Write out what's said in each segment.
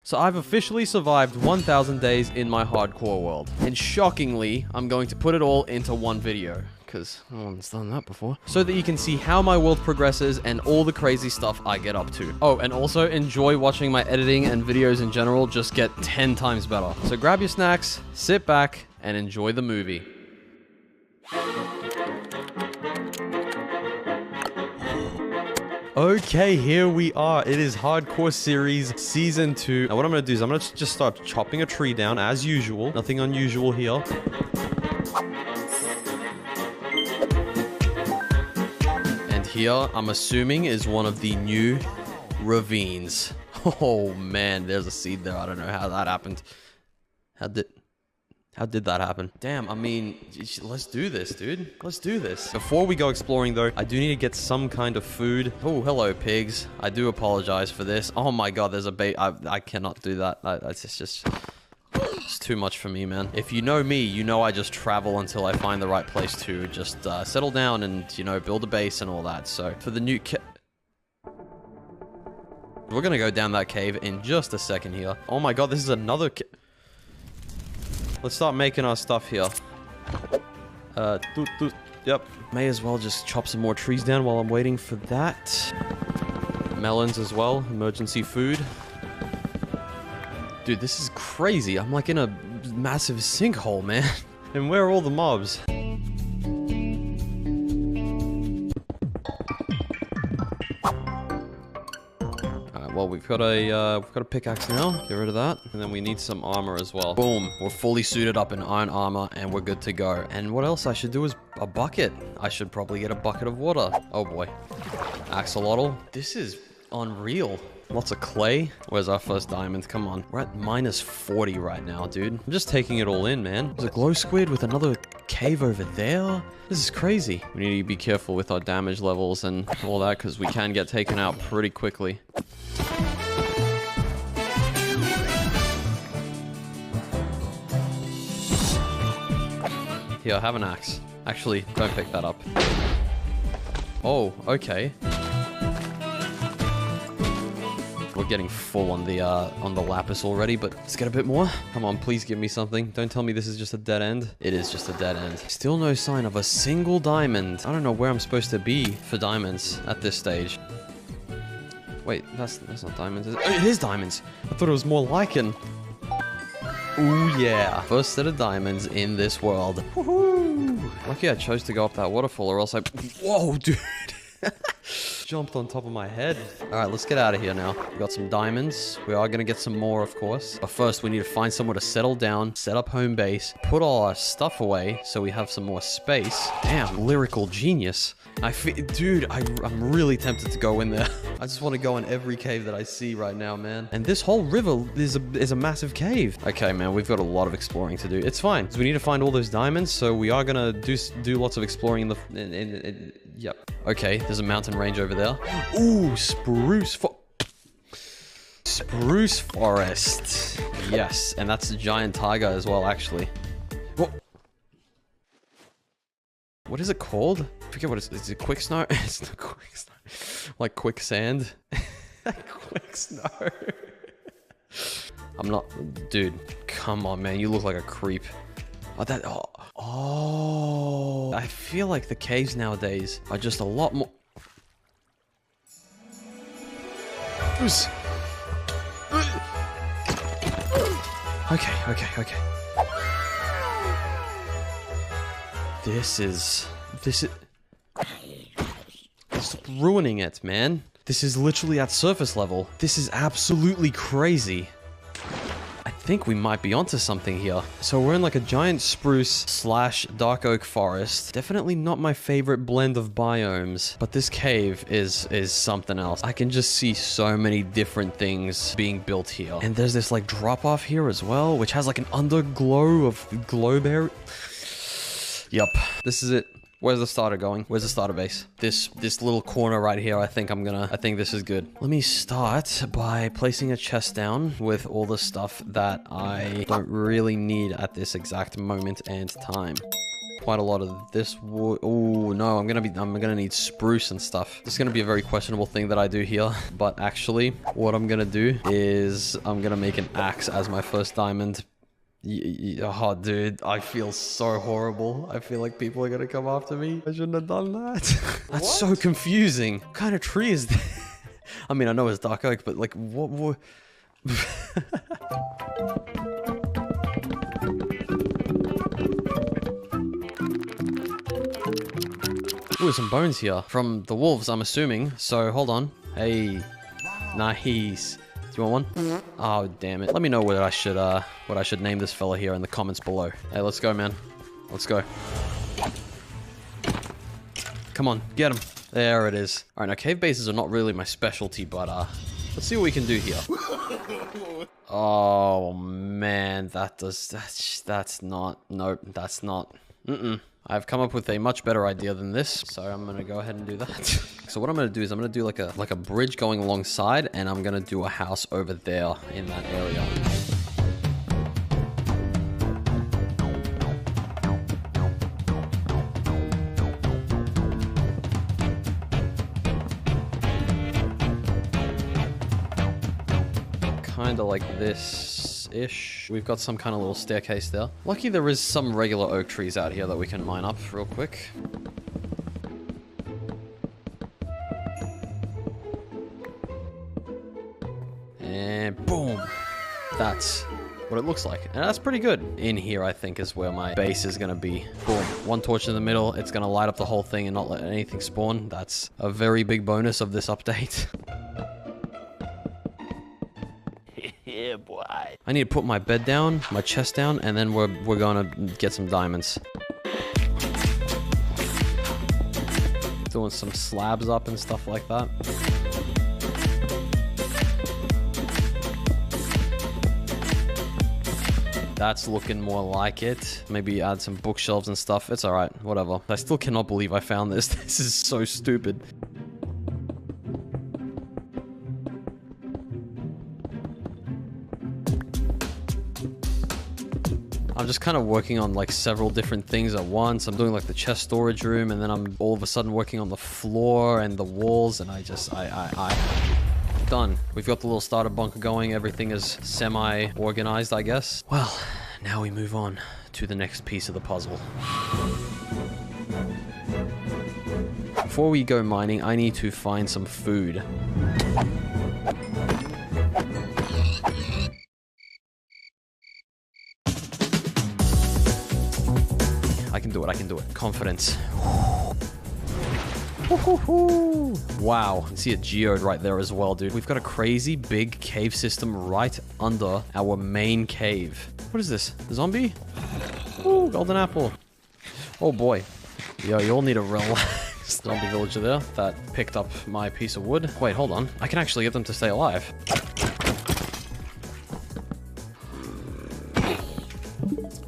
So I've officially survived 1,000 days in my hardcore world. And shockingly, I'm going to put it all into one video, because no one's done that before. So that you can see how my world progresses and all the crazy stuff I get up to. Oh, and also enjoy watching my editing and videos in general just get 10 times better. So grab your snacks, sit back, and enjoy the movie. Okay, here we are. It is Hardcore Series Season 2. Now what I'm going to do is I'm going to just start chopping a tree down as usual. Nothing unusual here. And here, I'm assuming, is one of the new ravines. Oh man, there's a seed there. I don't know how that happened. How did that happen? Damn, I mean, let's do this, dude. Let's do this. Before we go exploring, though, I do need to get some kind of food. Oh, hello, pigs. I do apologize for this. Oh my god, there's a bait. I cannot do that. It's too much for me, man. If you know me, you know I just travel until I find the right place to just settle down and, you know, build a base and all that. So, for the new we're gonna go down that cave in just a second here. Oh my god, this is another Let's start making our stuff here. Yep. May as well just chop some more trees down while I'm waiting for that. Melons as well. Emergency food. Dude, this is crazy. I'm like in a massive sinkhole, man. And where are all the mobs? Well, we've got a pickaxe now. Get rid of that. And then we need some armor as well. Boom. We're fully suited up in iron armor and we're good to go. And what else I should do is a bucket. I should probably get a bucket of water. Oh boy. Axolotl. This is unreal. Lots of clay. Where's our first diamond? Come on. We're at minus 40 right now, dude. I'm just taking it all in, man. There's a glow squid with another cave over there. This is crazy. We need to be careful with our damage levels and all that because we can get taken out pretty quickly. Here, have an axe. Actually, don't pick that up. Oh, okay. We're getting full on the lapis already, but let's get a bit more. Come on, please give me something. Don't tell me this is just a dead end. It is just a dead end. Still no sign of a single diamond. I don't know where I'm supposed to be for diamonds at this stage. Wait, that's not diamonds, is it? Oh, it is diamonds! I thought it was more lichen. Ooh, yeah. First set of diamonds in this world. Woohoo! Lucky I chose to go up that waterfall or else I... Whoa, dude! Jumped on top of my head. Alright, let's get out of here now. We got some diamonds. We are going to get some more, of course. But first, we need to find somewhere to settle down, set up home base, put all our stuff away so we have some more space. Damn, lyrical genius. Dude, I'm really tempted to go in there. I just want to go in every cave that I see right now, man. And this whole river is a massive cave. Okay, man, we've got a lot of exploring to do. It's fine. So we need to find all those diamonds, so we are gonna do lots of exploring in the... Yep. Okay, there's a mountain range over there. Ooh, spruce forest. Yes, and that's a giant tiger as well, actually. Whoa. What is it called? I forget what it is. Is it quick snow? It's not quick snow. Like quicksand. Quick snow. I'm not... Dude, come on, man. You look like a creep. Oh, I feel like the caves nowadays are just a lot more... Okay. This is... Stop ruining it, man. This is literally at surface level. This is absolutely crazy. I think we might be onto something here. So we're in like a giant spruce / dark oak forest. Definitely not my favorite blend of biomes, but this cave is something else. I can just see so many different things being built here. And there's this like drop off here as well, which has like an underglow of glowberry. Yup, this is it. Where's the starter going? Where's the starter base? This little corner right here, I think this is good. Let me start by placing a chest down with all the stuff that I don't really need at this exact moment and time. quite a lot of this wood. Oh no, I'm gonna need spruce and stuff. This is gonna be a very questionable thing that I do here. But actually, what I'm gonna do is I'm gonna make an axe as my first diamond. Oh, dude, I feel so horrible. I feel like people are gonna come after me. I shouldn't have done that. That's so confusing. What kind of tree is this? I mean, I know it's dark oak, but like, what? Ooh, some bones here from the wolves, I'm assuming. So hold on. Hey, nice. Do you want one? Oh, damn it. Let me know what I should name this fella here in the comments below. Hey, let's go, man. Let's go. Come on, get him. There it is. All right, now cave bases are not really my specialty, but let's see what we can do here. Oh man, that's not. Nope, that's not. I've come up with a much better idea than this, so I'm gonna go ahead and do that. So what I'm gonna do is I'm gonna do like a bridge going alongside, and I'm gonna do a house over there in that area. Kinda like this-ish. We've got some kind of little staircase there. Lucky there is some regular oak trees out here that we can mine up real quick. And boom! That's what it looks like. And that's pretty good. In here, I think, is where my base is gonna be. Boom. One torch in the middle. It's gonna light up the whole thing and not let anything spawn. That's a very big bonus of this update. Yeah, boy. I need to put my bed down, my chest down, and then we're gonna get some diamonds. Doing some slabs up and stuff like that. That's looking more like it. Maybe add some bookshelves and stuff. It's alright, whatever. I still cannot believe I found this. This is so stupid. I'm just kind of working on like several different things at once. I'm doing like the chest storage room, and then I'm all of a sudden working on the floor and the walls, and done. We've got the little starter bunker going. Everything is semi-organized, I guess. Well, now we move on to the next piece of the puzzle. Before we go mining, I need to find some food. I can do it, I can do it. Confidence. Wow, I can see a geode right there as well, dude. We've got a crazy big cave system right under our main cave. What is this? A zombie? Ooh, golden apple. Oh boy. Yo, you all need to relax. Zombie villager there that picked up my piece of wood. Wait, hold on. I can actually get them to stay alive.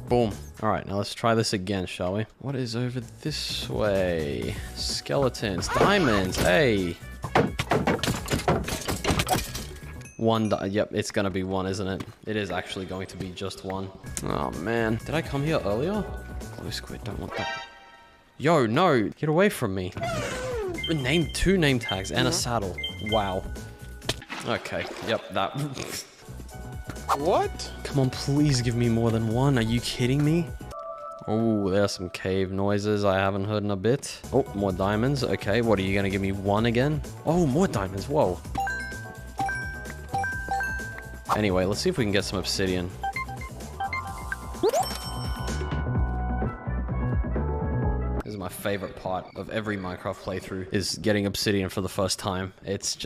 Boom. Alright, now let's try this again, shall we? What is over this way? Skeletons, diamonds, hey! Yep, it's gonna be one, isn't it? It is actually going to be just one. Oh man, did I come here earlier? Glow squid, don't want that. Yo, no, get away from me. Two name tags and a saddle. Wow. Okay, yep, that... What? Come on, please give me more than one. Are you kidding me? Oh, there's some cave noises I haven't heard in a bit. Oh, more diamonds. Okay, what are you gonna give me? One again? Oh, more diamonds. Whoa. Anyway, let's see if we can get some obsidian. This is my favorite part of every Minecraft playthrough, is getting obsidian for the first time. It's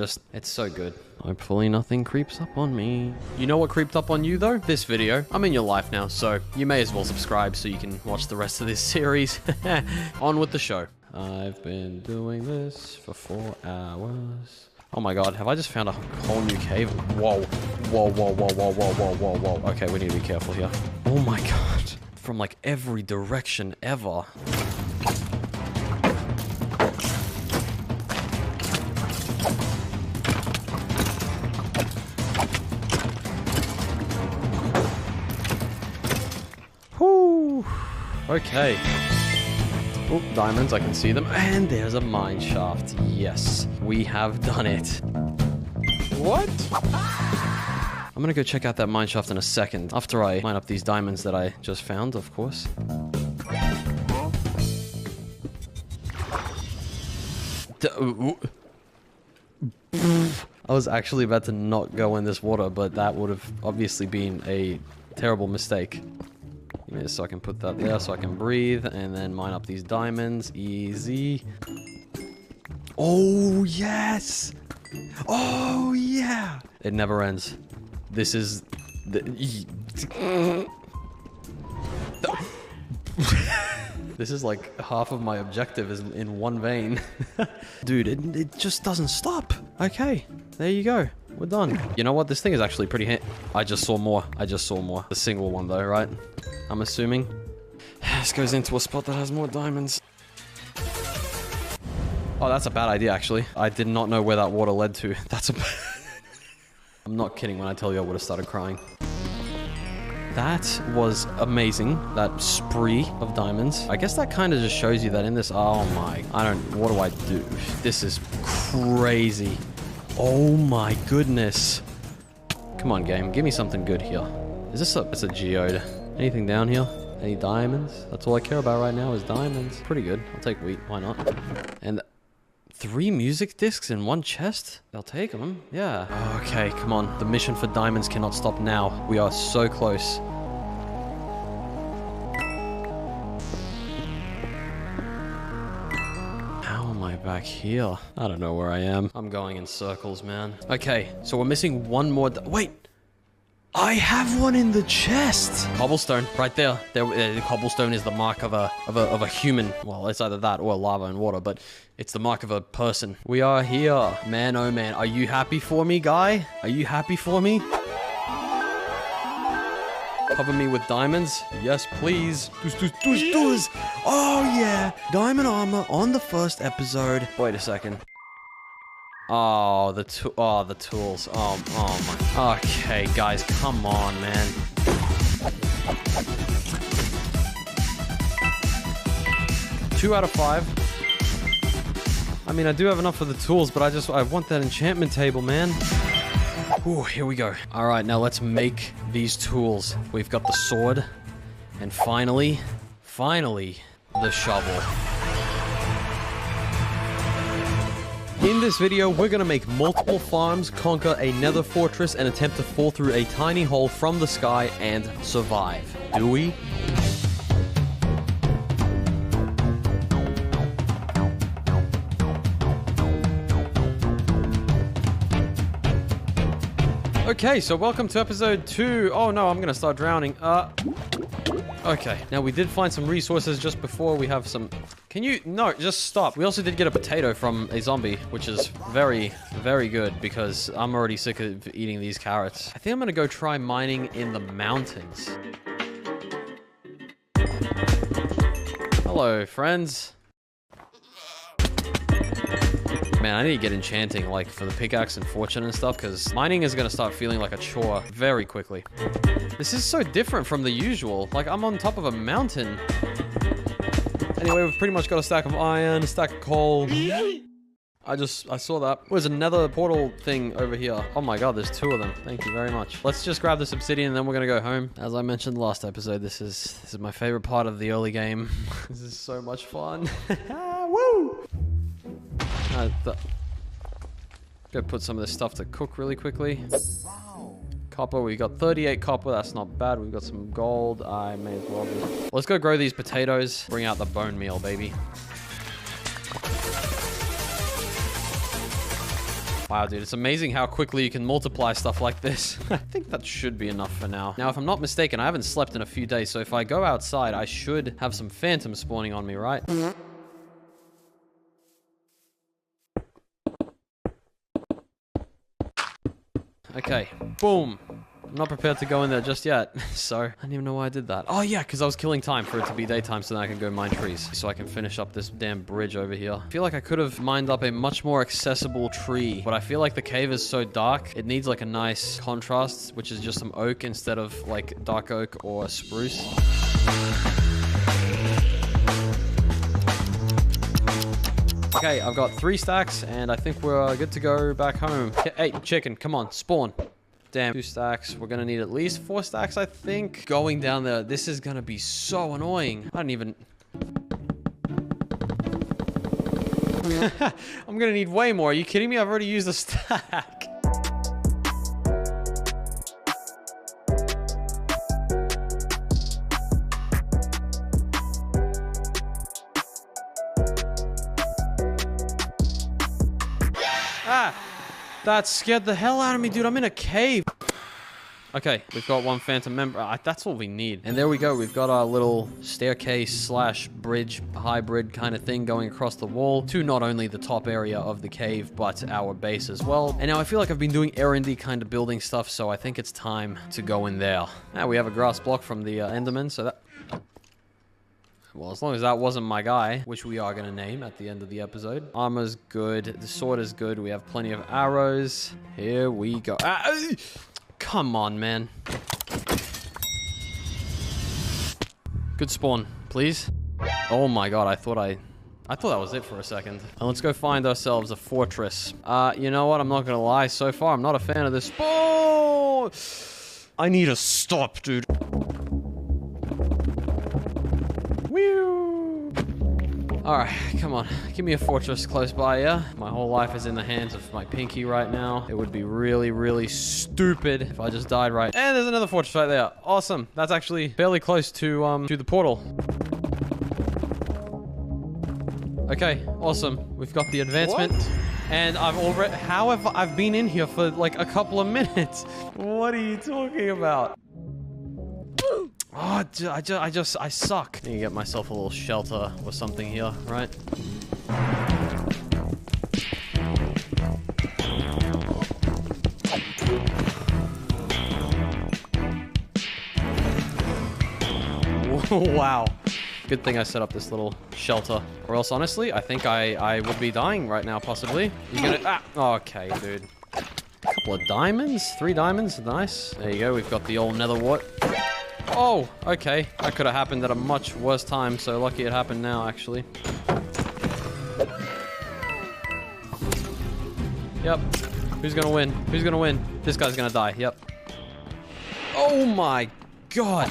so good. Hopefully nothing creeps up on me. You know what creeped up on you though? This video. I'm in your life now, so you may as well subscribe so you can watch the rest of this series. On with the show. I've been doing this for 4 hours. Oh my god, have I just found a whole new cave? Whoa. Whoa, whoa, whoa, whoa, whoa, whoa, whoa, whoa. Okay, we need to be careful here. Oh my god. From like every direction ever. Okay. Oh, diamonds, I can see them. And there's a mine shaft. Yes, we have done it. What? I'm gonna go check out that mine shaft in a second, after I mine up these diamonds that I just found, of course. I was actually about to not go in this water, but that would have obviously been a terrible mistake. Give me a so I can put that there so I can breathe, and then mine up these diamonds. Easy. Oh, yes! Oh, yeah! It never ends. This is... This is like half of my objective is in one vein. Dude, it just doesn't stop. Okay, there you go. We're done. You know what? This thing is actually pretty I just saw more. I just saw more. The single one though, right? I'm assuming. This goes into a spot that has more diamonds. Oh, that's a bad idea, actually. I did not know where that water led to. That's a... I'm not kidding when I tell you I would have started crying. That was amazing, that spree of diamonds. I guess that kind of just shows you that in this... Oh my... What do I do? This is crazy. Oh my goodness. Come on, game. Give me something good here. Is this a... It's a geode. Anything down here? Any diamonds? That's all I care about right now is diamonds. Pretty good. I'll take wheat. Why not? And... 3 music discs in 1 chest? I'll take them, yeah. Okay, come on. The mission for diamonds cannot stop now. We are so close. How am I back here? I don't know where I am. I'm going in circles, man. Okay, so we're missing 1 more... Wait! I have one in the chest. Cobblestone, right there. The cobblestone is the mark of a human. Well, it's either that or lava and water, but it's the mark of a person. We are here, man. Oh man, are you happy for me, guy? Are you happy for me? Cover me with diamonds? Yes, please. Oh yeah, diamond armor on the first episode. Wait a second. Oh, the tools. Oh my. Okay, guys, come on, man. Two out of 5. I mean, I do have enough for the tools, but I want that enchantment table, man. Ooh, here we go. All right, now let's make these tools. We've got the sword, and finally, the shovel. In this video, we're gonna make multiple farms, conquer a nether fortress, and attempt to fall through a tiny hole from the sky and survive. Do we? Okay, so welcome to episode 2. Oh no, I'm gonna start drowning. Okay, now we did find some resources just before. We have some... No, just stop. We also did get a potato from a zombie, which is very, very good because I'm already sick of eating these carrots. I think I'm gonna go try mining in the mountains. Hello, friends. Man, I need to get enchanting, like, for the pickaxe and fortune and stuff, because mining is going to start feeling like a chore very quickly. This is so different from the usual. Like, I'm on top of a mountain. Anyway, we've pretty much got a stack of iron, a stack of coal. I saw that. There's another portal thing over here. Oh my god, there's 2 of them. Thank you very much. Let's just grab this obsidian and then we're gonna go home. As I mentioned last episode, this is my favorite part of the early game. This is so much fun. Woo! Go put some of this stuff to cook really quickly. Wow. Copper, we got 38 copper, that's not bad. We've got some gold. I may as well just... Let's go grow these potatoes. Bring out the bone meal, baby. Wow, dude, it's amazing how quickly you can multiply stuff like this. I think that should be enough for now. Now, if I'm not mistaken, I haven't slept in a few days, so if I go outside, I should have some phantoms spawning on me, right? Okay, boom. I'm not prepared to go in there just yet, so I don't even know why I did that. Oh yeah, because I was killing time for it to be daytime so then I can go mine trees. So I can finish up this damn bridge over here. I feel like I could have mined up a much more accessible tree, but I feel like the cave is so dark, it needs like a nice contrast, which is just some oak instead of like dark oak or spruce. Okay, I've got 3 stacks, and I think we're good to go back home. Hey, chicken, come on, spawn. Damn, 2 stacks. We're gonna need at least 4 stacks, I think. Going down there, this is gonna be so annoying. I don't even... I'm gonna need way more. Are you kidding me? I've already used a stack. Ah! That scared the hell out of me, dude. I'm in a cave. Okay, we've got 1 phantom member. That's all we need. And there we go. We've got our little staircase slash bridge hybrid kind of thing going across the wall to not only the top area of the cave, but our base as well. And now I feel like I've been doing R&D kind of building stuff, so I think it's time to go in there. Now we have a grass block from the Enderman, so that... Well, as long as that wasn't my guy, which we are going to name at the end of the episode. Armor's good. The sword is good. We have plenty of arrows. Here we go. Come on, man. Good spawn, please. Oh my god, I thought that was it for a second. And let's go find ourselves a fortress. You know what? I'm not gonna lie. So far, I'm not a fan of this spawn. I need a stop, dude. Alright, come on. Give me a fortress close by, yeah? My whole life is in the hands of my pinky right now. It would be really, really stupid if I just died right. And there's another fortress right there. Awesome. That's actually fairly close to the portal. Okay, awesome. We've got the advancement. What? And I've been in here for like a couple of minutes. What are you talking about? Oh, I suck. I need to get myself a little shelter or something here, right? Wow. Good thing I set up this little shelter. Or else, honestly, I think I would be dying right now, possibly. You gonna... Okay, dude. A couple of diamonds? 3 diamonds? Nice. There you go. We've got the old nether wart. Oh, okay. That could have happened at a much worse time, so lucky it happened now, actually. Yep. Who's gonna win? Who's gonna win? This guy's gonna die, yep. Oh my god!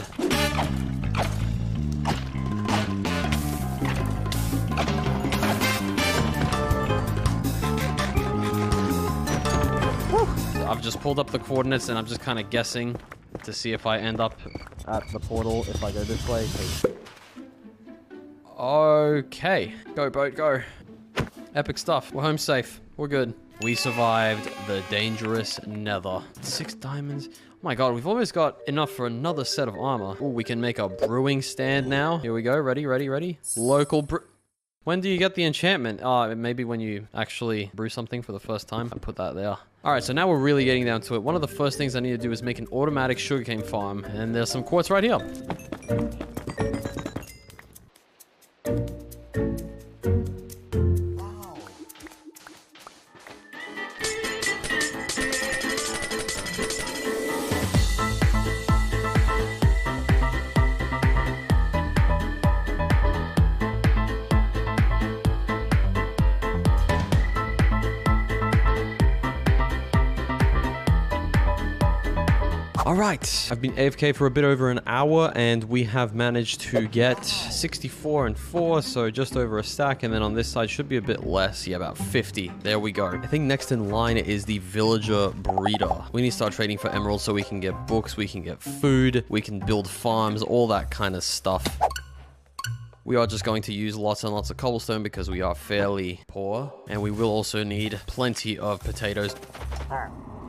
Whew. I've just pulled up the coordinates and I'm just kind of guessing to see if I end up at the portal if I go this way. Okay. Go, boat, go. Epic stuff. We're home safe. We're good. We survived the dangerous nether. 6 diamonds. Oh my god, we've almost got enough for another set of armor. Oh, we can make a brewing stand now. Here we go. Ready, ready, ready. Local brew... When do you get the enchantment? Maybe when you actually brew something for the first time. I put that there. Alright, so now we're really getting down to it. One of the first things I need to do is make an automatic sugarcane farm. And there's some quartz right here. Alright, I've been AFK for a bit over an hour and we have managed to get 64 and 4, so just over a stack, and then on this side should be a bit less, yeah, about 50. There we go. I think next in line is the villager breeder. We need to start trading for emeralds so we can get books, we can get food, we can build farms, all that kind of stuff. We are just going to use lots and lots of cobblestone because we are fairly poor, and we will also need plenty of potatoes.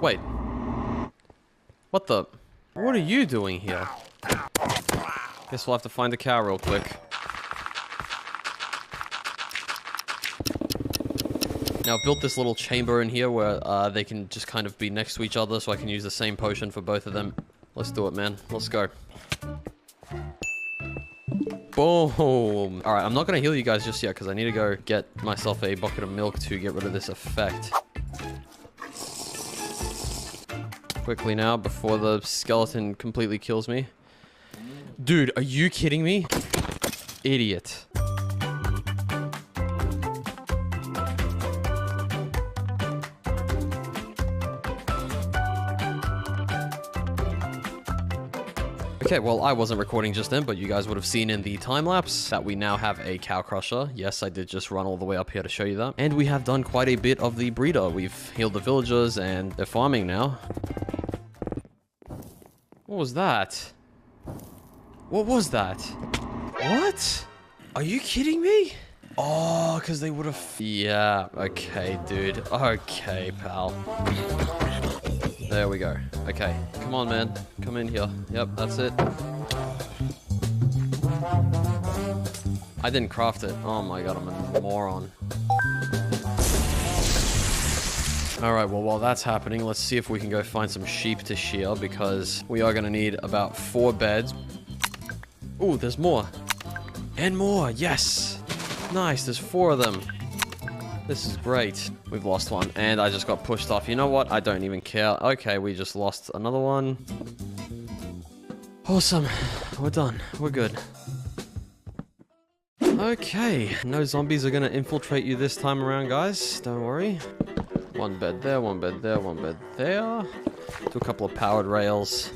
Wait. What the? What are you doing here? Guess we'll have to find a cow real quick. Now I've built this little chamber in here where they can just kind of be next to each other so I can use the same potion for both of them. Let's do it, man. Let's go. Boom! Alright, I'm not gonna heal you guys just yet because I need to go get myself a bucket of milk to get rid of this effect. Quickly now, before the skeleton completely kills me. Dude, are you kidding me? Idiot. Okay, well, I wasn't recording just then, but you guys would have seen in the time-lapse that we now have a cow crusher. Yes, I did just run all the way up here to show you that. And we have done quite a bit of the breeder. We've healed the villagers, and they're farming now. What was that? What was that? What? Are you kidding me? Oh, because they would have... Yeah, okay, dude. Okay, pal. There we go. Okay, come on, man. Come in here. Yep, that's it. I didn't craft it. Oh my god, I'm a moron. Alright, well, while that's happening, let's see if we can go find some sheep to shear, because we are going to need about 4 beds. Ooh, there's more. And more, yes! Nice, there's 4 of them. This is great. We've lost one, and I just got pushed off. You know what? I don't even care. Okay, we just lost another one. Awesome. We're done. We're good. Okay. No zombies are gonna infiltrate you this time around, guys. Don't worry. 1 bed there, 1 bed there, 1 bed there. Do a couple of powered rails.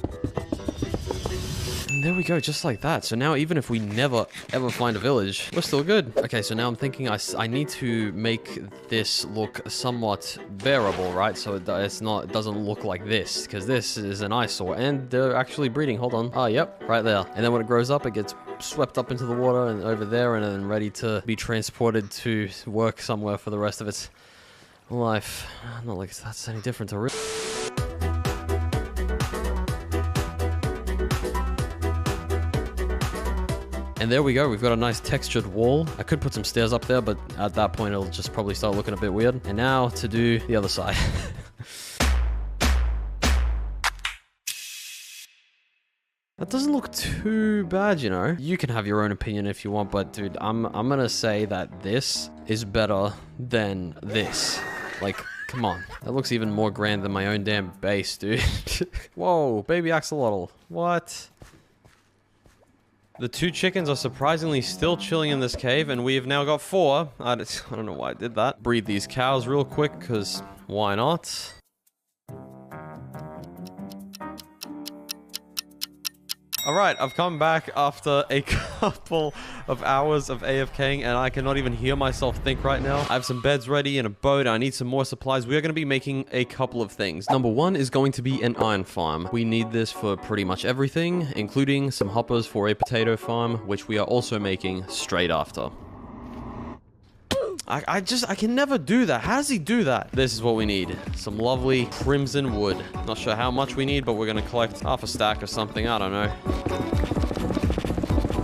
And there we go, just like that. So now even if we never, ever find a village, we're still good. Okay, so now I'm thinking I need to make this look somewhat bearable, right? So it doesn't look like this, because this is an eyesore. And they're actually breeding, hold on. Oh, yep, right there. And then when it grows up, it gets swept up into the water and over there, and then ready to be transported to work somewhere for the rest of its life. Not like that's any different to real. And there we go, we've got a nice textured wall. I could put some stairs up there, but at that point it'll just probably start looking a bit weird. And now to do the other side. That doesn't look too bad, you know? You can have your own opinion if you want, but dude, I'm gonna say that this is better than this. Like, come on. That looks even more grand than my own damn base, dude. Whoa, baby axolotl. What? The 2 chickens are surprisingly still chilling in this cave, and we have now got 4. I don't know why I did that. Breed these cows real quick, because why not? Alright, I've come back after a couple of hours of AFKing, and I cannot even hear myself think right now. I have some beds ready and a boat. I need some more supplies. We are going to be making a couple of things. Number 1 is going to be an iron farm. We need this for pretty much everything, including some hoppers for a potato farm, which we are also making straight after. I can never do that. How does he do that? This is what we need. Some lovely crimson wood. Not sure how much we need, but we're going to collect half a stack or something. I don't know.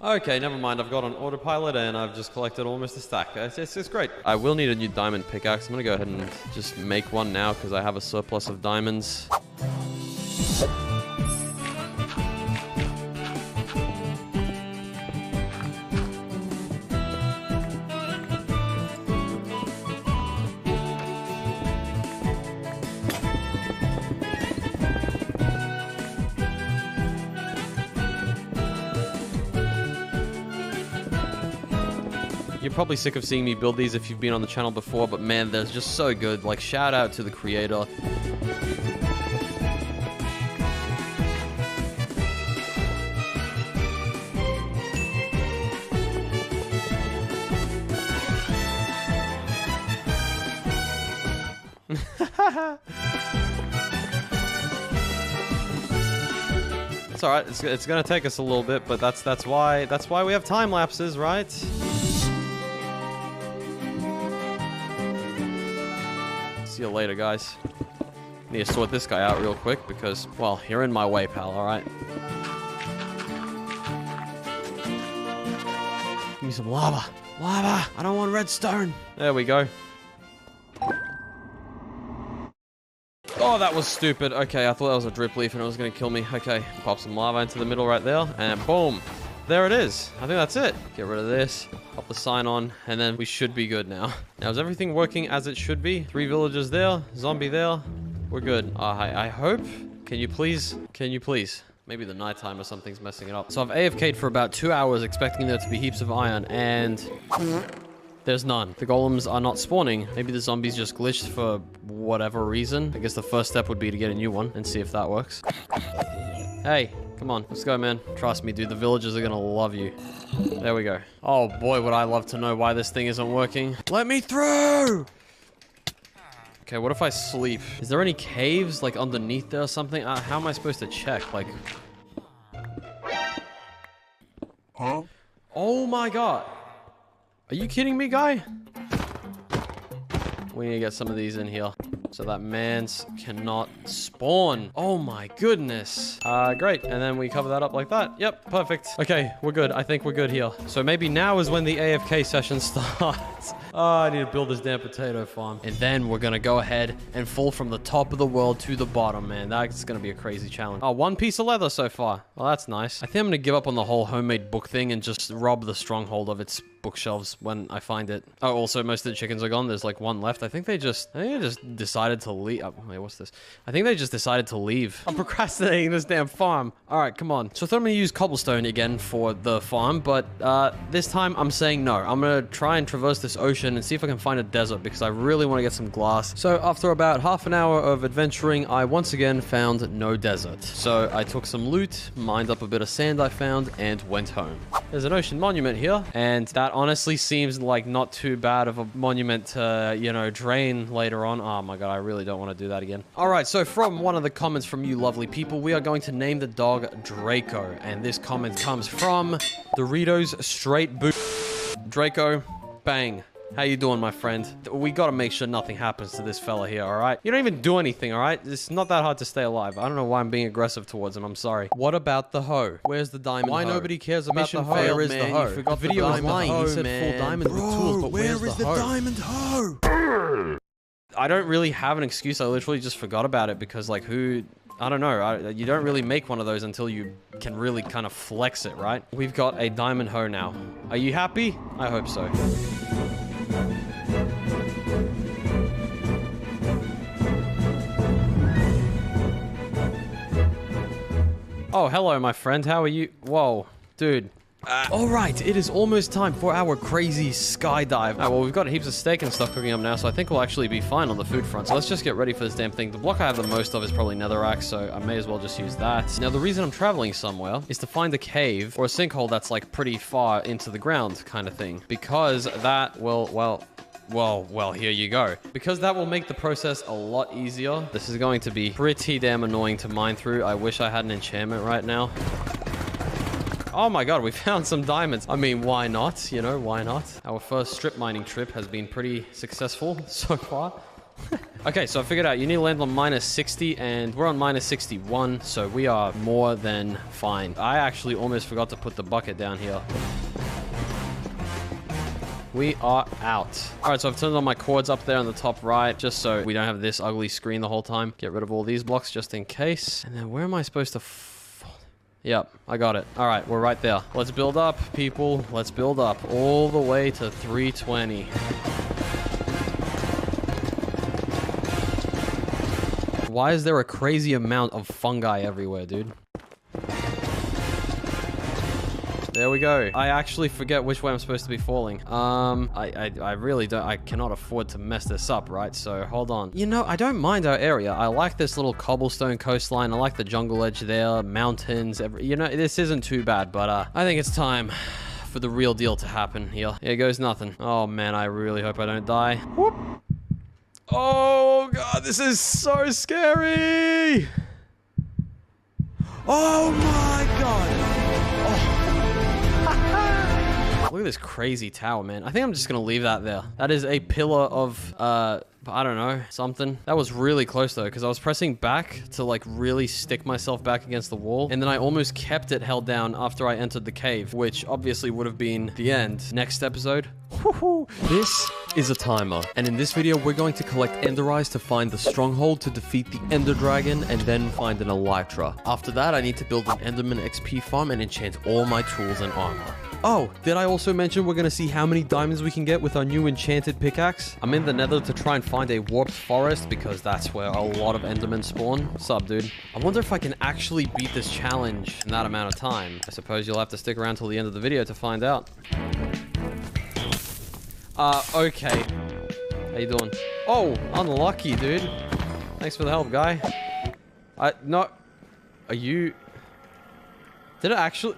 Okay, never mind. I've got an autopilot and I've just collected almost a stack. It's great. I will need a new diamond pickaxe. I'm going to go ahead and just make one now because I have a surplus of diamonds. You're probably sick of seeing me build these if you've been on the channel before, but man, they're just so good. Like, shout out to the creator. It's alright, it's gonna take us a little bit, but that's why we have time lapses, right? See you later, guys. Need to sort this guy out real quick because, well, you're in my way, pal, alright? Give me some lava. Lava! I don't want redstone! There we go. Oh, that was stupid. Okay, I thought that was a drip leaf and it was going to kill me. Okay, pop some lava into the middle right there, and boom. There it is. I think that's it. Get rid of this, pop the sign on, and then we should be good now. Now, is everything working as it should be? 3 villagers there, zombie there. We're good. I hope. Can you please? Can you please? Maybe the nighttime or something's messing it up. So I've AFK'd for about 2 hours expecting there to be heaps of iron, and there's none. The golems are not spawning. Maybe the zombies just glitched for whatever reason. I guess the first step would be to get a new one and see if that works. Hey, Come on, let's go, man. Trust me, dude, the villagers are gonna love you. There we go. Oh boy, would I love to know why this thing isn't working. Let me through! Okay, what if I sleep? Is there any caves, like, underneath there or something? How am I supposed to check? Like... Huh? Oh my god! Are you kidding me, guy? We need to get some of these in here. So that mans cannot spawn. Oh my goodness. Great. And then we cover that up like that. Yep, perfect. Okay, we're good. I think we're good here. So maybe now is when the AFK session starts. Oh, I need to build this damn potato farm. And then we're gonna go ahead and fall from the top of the world to the bottom, man. That's gonna be a crazy challenge. Oh, one piece of leather so far. Well, that's nice. I think I'm gonna give up on the whole homemade book thing and just rob the stronghold of its bookshelves when I find it. Oh, also, most of the chickens are gone. There's like one left. I think they just decided to leave. Oh, wait, what's this? I think they just decided to leave. I'm procrastinating this damn farm. All right, come on. So I thought I'm gonna use cobblestone again for the farm, but this time I'm saying no. I'm gonna try and traverse this ocean and see if I can find a desert because I really want to get some glass. So after about half an hour of adventuring, I once again found no desert. So I took some loot, mined up a bit of sand I found, and went home. There's an ocean monument here, and that honestly seems like not too bad of a monument to, you know, drain later on. Oh my god, I really don't want to do that again. All right, so from one of the comments from you lovely people, we are going to name the dog Draco, and this comment comes from Doritos Straight Boot. Draco, bang. How you doing, my friend? We gotta make sure nothing happens to this fella here, alright? You don't even do anything, alright? It's not that hard to stay alive. I don't know why I'm being aggressive towards him. I'm sorry. What about the hoe? Where's the diamond hoe? Why nobody cares about the hoe? Where is the hoe? You forgot the video was lying. He said full diamond with tools, but where's the hoe? Diamond hoe? I don't really have an excuse. I literally just forgot about it because, like, I don't know. You don't really make one of those until you can really kind of flex it, right? We've got a diamond hoe now. Are you happy? I hope so. Oh, hello, my friend. How are you? Whoa, dude. All right, it is almost time for our crazy skydive. Well, we've got heaps of steak and stuff cooking up now, so I think we'll actually be fine on the food front. So let's just get ready for this damn thing. The block I have the most of is probably netherrack, so I may as well just use that. Now, the reason I'm traveling somewhere is to find a cave or a sinkhole that's like pretty far into the ground kind of thing, because that will, well, here you go. Because that will make the process a lot easier. This is going to be pretty damn annoying to mine through. I wish I had an enchantment right now. Oh my god, we found some diamonds. I mean, why not? You know, why not? Our first strip mining trip has been pretty successful so far. Okay, so I figured out you need to land on minus 60, and we're on minus 61, so we are more than fine. I actually almost forgot to put the bucket down here. We are out. All right, so I've turned on my cords up there on the top right, just so we don't have this ugly screen the whole time. Get rid of all these blocks just in case. And then where am I supposed to... Yep, I got it. All right, we're right there. Let's build up, people. Let's build up all the way to 320. Why is there a crazy amount of fungi everywhere, dude? There we go. I actually forget which way I'm supposed to be falling. I really don't. I cannot afford to mess this up, right? So hold on. You know, I don't mind our area. I like this little cobblestone coastline. I like the jungle edge there, mountains. You know, this isn't too bad, but I think it's time for the real deal to happen here. Here goes nothing. Oh man, I really hope I don't die. Whoop. Oh god, this is so scary. Oh my god. Oh. Look at this crazy tower, man. I think I'm just gonna leave that there. That is a pillar of, I don't know, something. That was really close though, because I was pressing back to like really stick myself back against the wall, and then I almost kept it held down after I entered the cave, which obviously would have been the end. Next episode. This is a timer, and in this video we're going to collect ender eyes to find the stronghold to defeat the ender dragon and then find an elytra. After that I need to build an enderman XP farm and enchant all my tools and armor. Oh, did I also mention we're going to see how many diamonds we can get with our new enchanted pickaxe? I'm in the nether to try and find a warped forest because that's where a lot of endermen spawn. What's up, dude? I wonder if I can actually beat this challenge in that amount of time. I suppose you'll have to stick around till the end of the video to find out. Okay. How you doing? Oh, unlucky, dude. Thanks for the help, guy. No. Are you... Did it actually?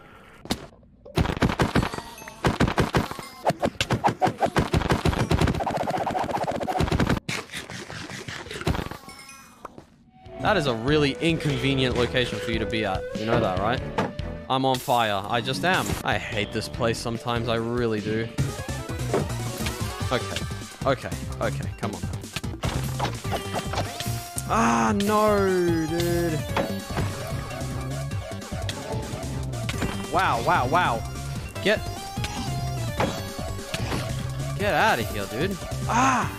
That is a really inconvenient location for you to be at. You know that, right? I'm on fire. I just am. I hate this place sometimes. I really do. Okay. Okay. Okay. Come on. Ah, no, dude. Wow, wow, wow. Get out of here, dude. Ah!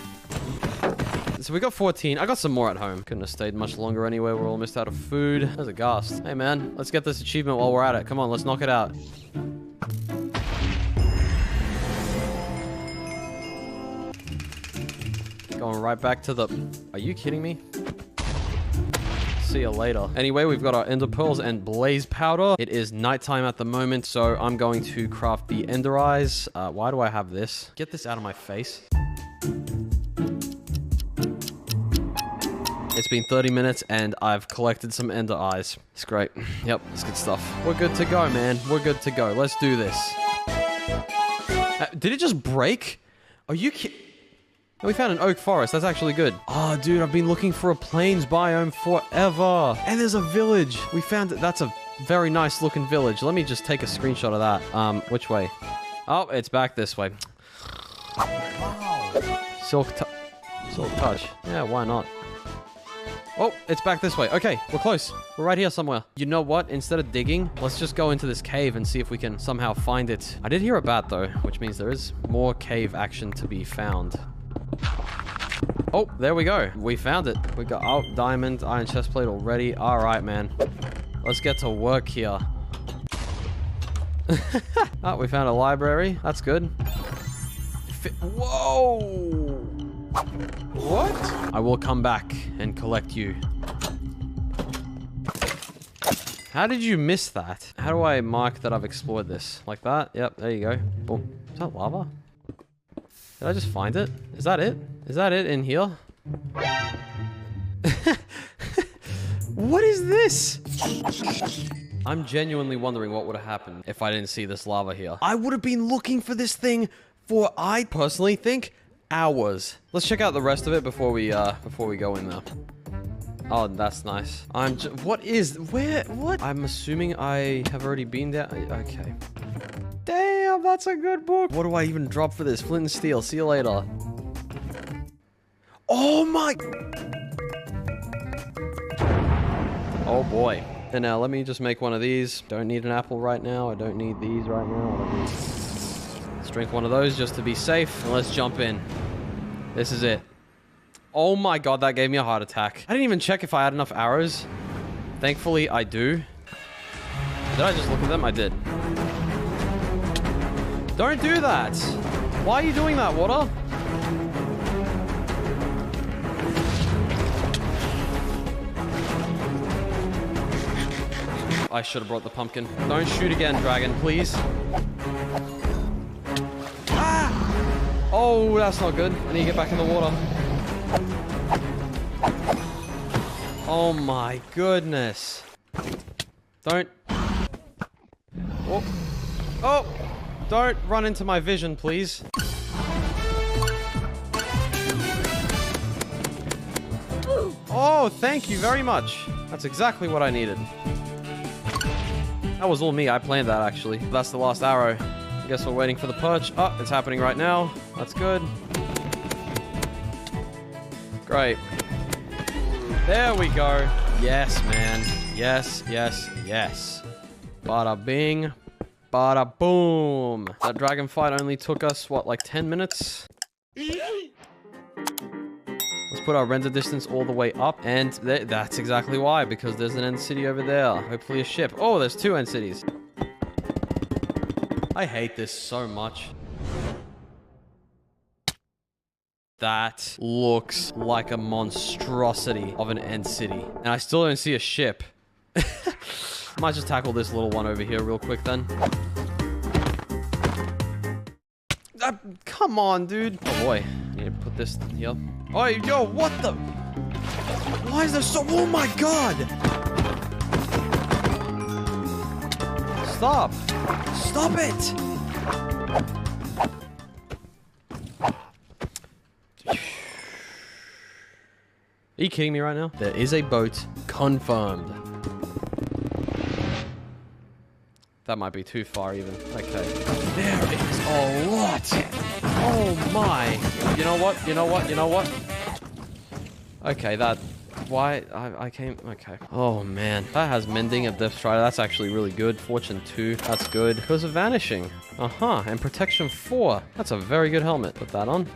So we got 14. I got some more at home. Couldn't have stayed much longer anyway. We're almost out of food. There's a ghast. Hey, man. Let's get this achievement while we're at it. Come on, let's knock it out. Going right back to the... Are you kidding me? See you later. Anyway, we've got our ender pearls and blaze powder. It is nighttime at the moment, so I'm going to craft the ender eyes. Why do I have this? Get this out of my face. It's been 30 minutes and I've collected some ender eyes. It's great. Yep, it's good stuff. We're good to go, man. We're good to go. Let's do this. Did it just break? Are you kidding? We found an oak forest. That's actually good. Oh, dude, I've been looking for a plains biome forever. And there's a village. We found it. That's a very nice looking village. Let me just take a screenshot of that. Which way? Oh, it's back this way. Silk touch. Yeah, why not? Oh, it's back this way. Okay, we're close. We're right here somewhere. You know what? Instead of digging, let's just go into this cave and see if we can somehow find it. I did hear a bat, though, which means there is more cave action to be found. Oh, there we go. We found it. We got, oh, diamond, iron chestplate already. All right, man. Let's get to work here. Oh, we found a library. That's good. Whoa! What? I will come back and collect you. How did you miss that? How do I mark that I've explored this? Like that? Yep, there you go. Boom. Is that lava? Did I just find it? Is that it? Is that it in here? What is this? I'm genuinely wondering what would have happened if I didn't see this lava here. I would have been looking for this thing for, I personally think, hours. Let's check out the rest of it before we go in there. Oh, that's nice. What? I'm assuming I have already been there. Okay. Damn, that's a good book. What do I even drop for this? Flint and steel. See you later. Oh my. Oh boy. And now let me just make one of these. Don't need an apple right now. I don't need these right now. Let's drink one of those just to be safe. And let's jump in. This is it. Oh my god, that gave me a heart attack. I didn't even check if I had enough arrows. Thankfully, I do. Did I just look at them? I did. Don't do that. Why are you doing that, water? I should have brought the pumpkin. Don't shoot again, dragon, please. Ah! Oh, that's not good. I need to get back in the water. Oh my goodness. Don't. Oh. Oh! Don't run into my vision, please. Oh, thank you very much. That's exactly what I needed. That was all me. I planned that, actually. That's the last arrow. I guess we're waiting for the perch. Oh, it's happening right now. That's good. Great. There we go. Yes, man. Yes, yes, yes. Bada bing. Bada boom. That dragon fight only took us, what, like 10 minutes? Let's put our render distance all the way up. And that's exactly why, because there's an end city over there. Hopefully a ship. Oh, there's 2 end cities. I hate this so much. That looks like a monstrosity of an end city. And I still don't see a ship. Might just tackle this little one over here real quick then. Come on, dude. Oh boy. I need to put this here. Oh, yo, what the? Why is there so... Oh my god! Stop! Stop it! Are you kidding me right now? There is a boat. Confirmed. That might be too far even. Okay. There is a lot! Oh my! You know what? You know what? You know what? Okay, that... Why? I came... Okay. Oh man. That has mending at Depth Strider. That's actually really good. Fortune 2. That's good. Because of Vanishing. Uh-huh. And Protection 4. That's a very good helmet. Put that on.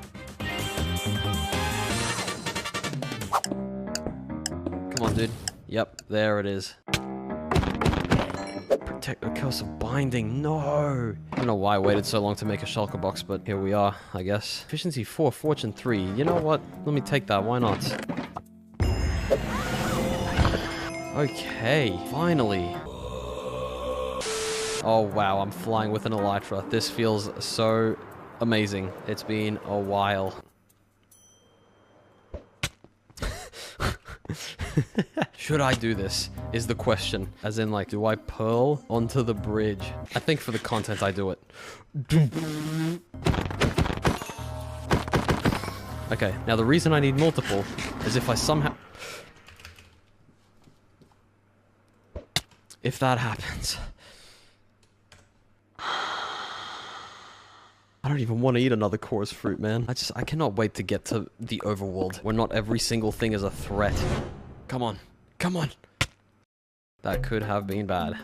Come on, dude. Yep. There it is. Protect the Curse of Binding. No! I don't know why I waited so long to make a shulker box, but here we are, I guess. Efficiency 4, Fortune 3. You know what? Let me take that. Why not? Okay, finally. Oh wow, I'm flying with an Elytra. This feels so amazing. It's been a while. Should I do this? Is the question. As in, like, do I pearl onto the bridge? I think for the content I do it. Okay, now the reason I need multiple is if I somehow... If that happens... I don't even want to eat another chorus fruit, man. I cannot wait to get to the overworld, where not every single thing is a threat. Come on. Come on. That could have been bad.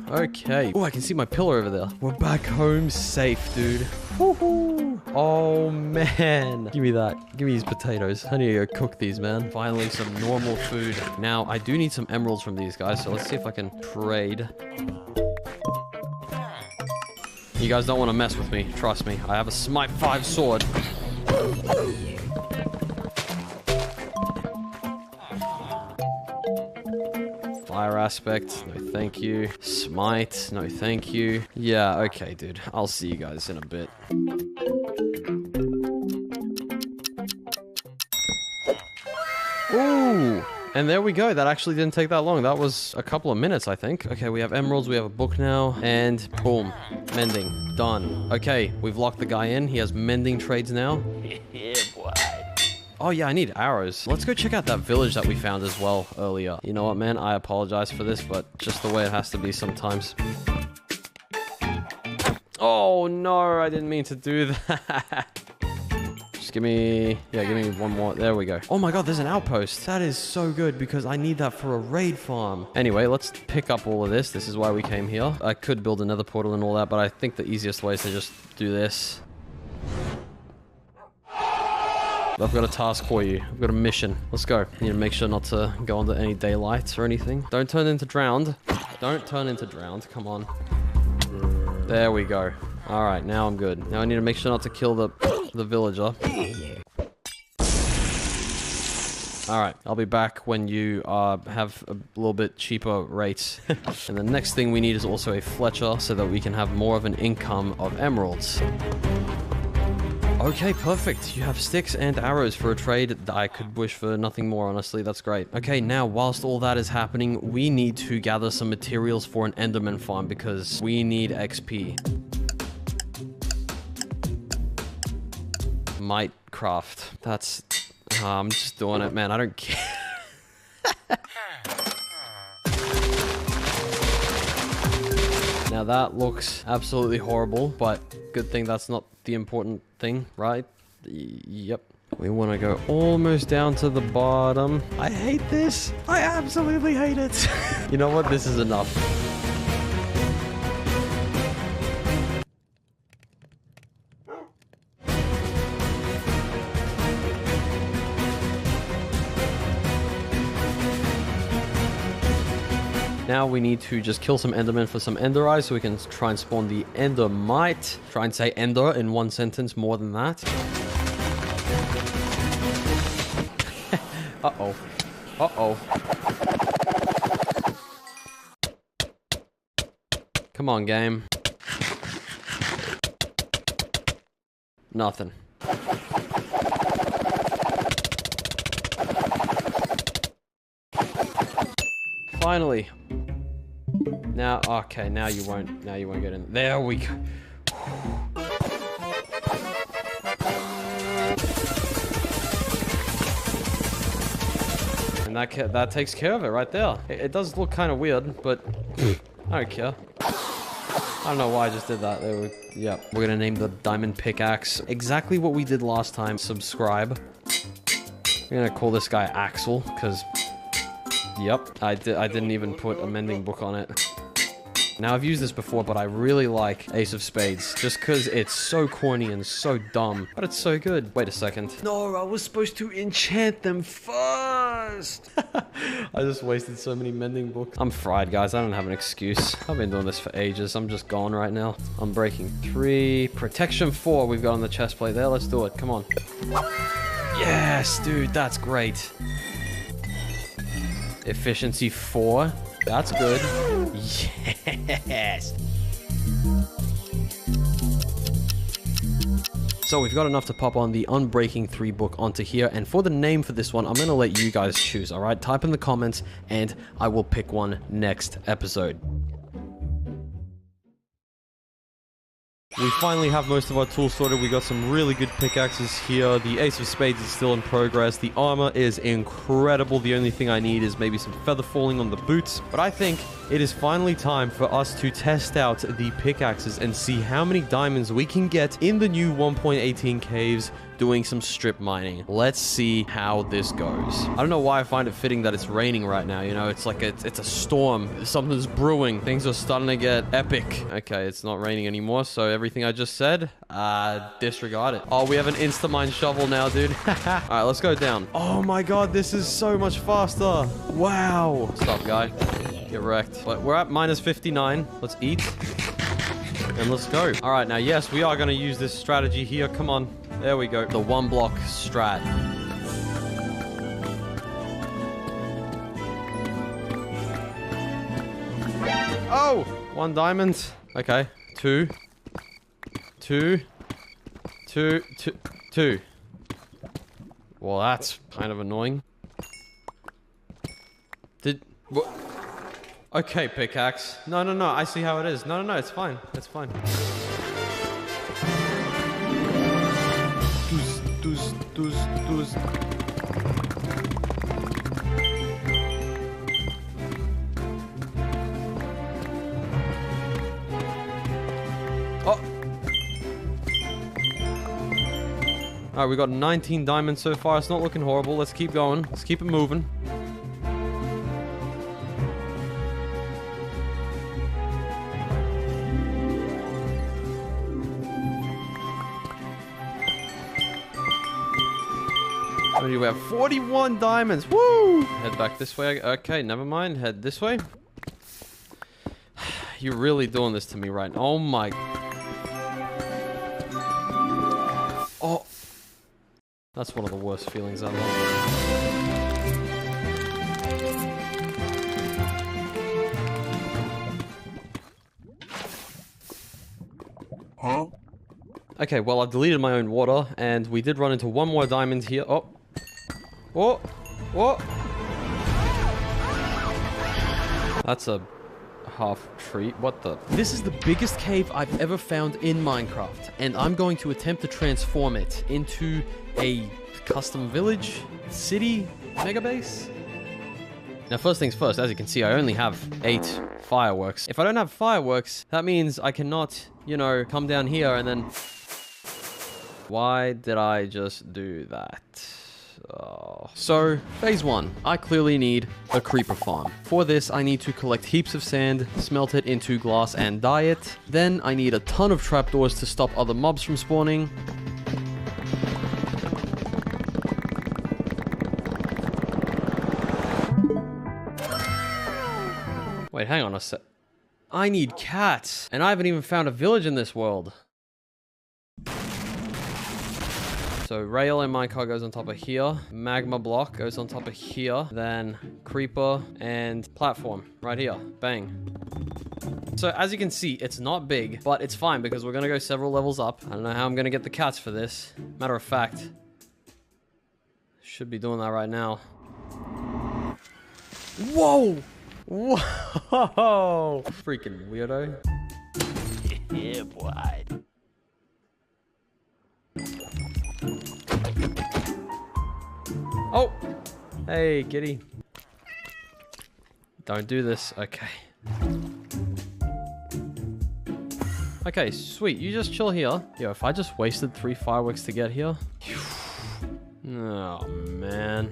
Okay. Oh, I can see my pillar over there. We're back home safe, dude. Woohoo! Oh, man. Give me that. Give me these potatoes. I need to go cook these, man. Finally, some normal food. Now, I do need some emeralds from these guys, so let's see if I can trade. You guys don't want to mess with me. Trust me. I have a Smite 5 sword. Fire aspect. No, thank you. Smite. No, thank you. Yeah, okay, dude. I'll see you guys in a bit. Ooh! And there we go. That actually didn't take that long. That was a couple of minutes, I think. Okay, we have emeralds. We have a book now. And boom. Mending. Done. Okay, we've locked the guy in. He has mending trades now. Yeah, boy. Oh, yeah, I need arrows. Let's go check out that village that we found as well earlier. You know what, man? I apologize for this, but just the way it has to be sometimes. Oh, no. I didn't mean to do that. Give me one more. There we go. Oh my god, there's an outpost. That is so good because I need that for a raid farm. Anyway, let's pick up all of this. This is why we came here. I could build another portal and all that, but I think the easiest way is to just do this. I've got a task for you. I've got a mission. Let's go. I need to make sure not to go under any daylight or anything. Don't turn into drowned. Don't turn into drowned. Come on. There we go. Alright, now I'm good. Now I need to make sure not to kill the villager. Alright, I'll be back when you have a little bit cheaper rates. And the next thing we need is also a Fletcher so that we can have more of an income of emeralds. Okay, perfect. You have sticks and arrows for a trade. I could wish for nothing more, honestly. That's great. Okay, now, whilst all that is happening, we need to gather some materials for an Enderman farm because we need XP. Might craft. That's... I'm just doing it, man. I don't care. Now that looks absolutely horrible, but good thing that's not the important thing, right? Yep. We want to go almost down to the bottom. I hate this. I absolutely hate it. You know what? This is enough. Now we need to just kill some Endermen for some Ender Eyes so we can try and spawn the Endermite. Try and say Ender in one sentence more than that. Uh-oh. Uh-oh. Come on, game. Nothing. Finally. Now, okay, now you won't get in. There we go. And that takes care of it right there. It does look kind of weird, but I don't care. I don't know why I just did that. Yep, we're gonna name the diamond pickaxe exactly what we did last time. Subscribe. We're gonna call this guy Axel, because, yep, I didn't even put a mending book on it. Now, I've used this before, but I really like Ace of Spades, just because it's so corny and so dumb, but it's so good. Wait a second. No, I was supposed to enchant them first. I just wasted so many mending books. I'm fried, guys. I don't have an excuse. I've been doing this for ages. I'm just gone right now. I'm breaking 3. Protection 4 we've got on the chest plate there. Let's do it. Come on. Yes, dude. That's great. Efficiency 4. That's good. Yes. So we've got enough to pop on the Unbreaking 3 book onto here. And for the name for this one, I'm going to let you guys choose, all right? Type in the comments and I will pick one next episode. We finally have most of our tools sorted. We got some really good pickaxes here. The Ace of Spades is still in progress. The armor is incredible. The only thing I need is maybe some feather falling on the boots. But I think it is finally time for us to test out the pickaxes and see how many diamonds we can get in the new 1.18 caves doing some strip mining. Let's see how this goes. I don't know why I find it fitting that it's raining right now. You know, it's like it's a storm. Something's brewing. Things are starting to get epic. Okay, it's not raining anymore, so everything I just said, disregard it. Oh, we have an Instamine shovel now, dude. All right, let's go down. Oh my god, this is so much faster. Wow. Stop, guy. Get wrecked. But we're at minus 59. Let's eat. And let's go. All right, now, yes, we are going to use this strategy here. Come on. There we go. The 1 block strat. Oh! 1 diamond. Okay. 2. 2. 2. 2. 2. Well, that's kind of annoying. What? Okay, pickaxe. No, no, no. I see how it is. No, no, no. It's fine. It's fine. Doos. Oh! Alright, we got 19 diamonds so far. It's not looking horrible. Let's keep going. Let's keep it moving. We have 41 diamonds. Woo! Head back this way. Okay, never mind. Head this way. You're really doing this to me right now. Oh my. Oh. That's one of the worst feelings ever. Huh? Okay, well, I deleted my own water, and we did run into 1 more diamond here. Oh. Oh! Oh! That's a half tree. What the? This is the biggest cave I've ever found in Minecraft, and I'm going to attempt to transform it into a custom village, city, mega base. Now, first things first, as you can see, I only have 8 fireworks. If I don't have fireworks, that means I cannot, you know, come down here and then... Why did I just do that? Oh. So, phase 1. I clearly need a creeper farm. For this, I need to collect heaps of sand, smelt it into glass and dye it. Then, I need a ton of trapdoors to stop other mobs from spawning. Wait, hang on a sec. I need cats, and I haven't even found a village in this world. So rail in minecart goes on top of here. Magma block goes on top of here. Then creeper and platform right here. Bang. So as you can see, it's not big, but it's fine because we're going to go several levels up. I don't know how I'm going to get the cats for this. Matter of fact, should be doing that right now. Whoa! Whoa! Freaking weirdo. Yeah, boy. Oh! Hey, kitty. Don't do this. Okay. Okay, sweet. You just chill here. Yo, if I just wasted 3 fireworks to get here. Oh, man.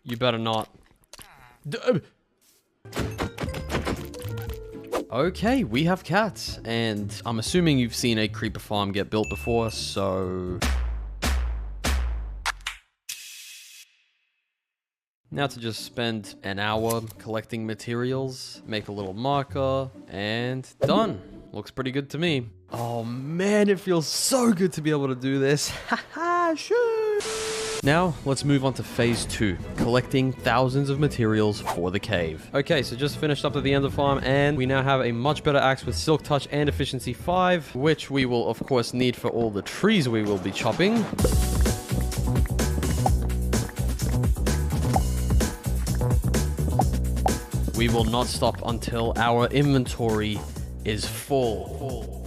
You better not. Okay, we have cats. And I'm assuming you've seen a creeper farm get built before, so... Now to just spend an hour collecting materials, make a little marker, and done. Looks pretty good to me. Oh man, it feels so good to be able to do this. Haha, sure. Now, let's move on to phase 2, collecting thousands of materials for the cave. Okay, so just finished up at the end of farm, and we now have a much better axe with Silk Touch and Efficiency 5, which we will of course need for all the trees we will be chopping. We will not stop until our inventory is full.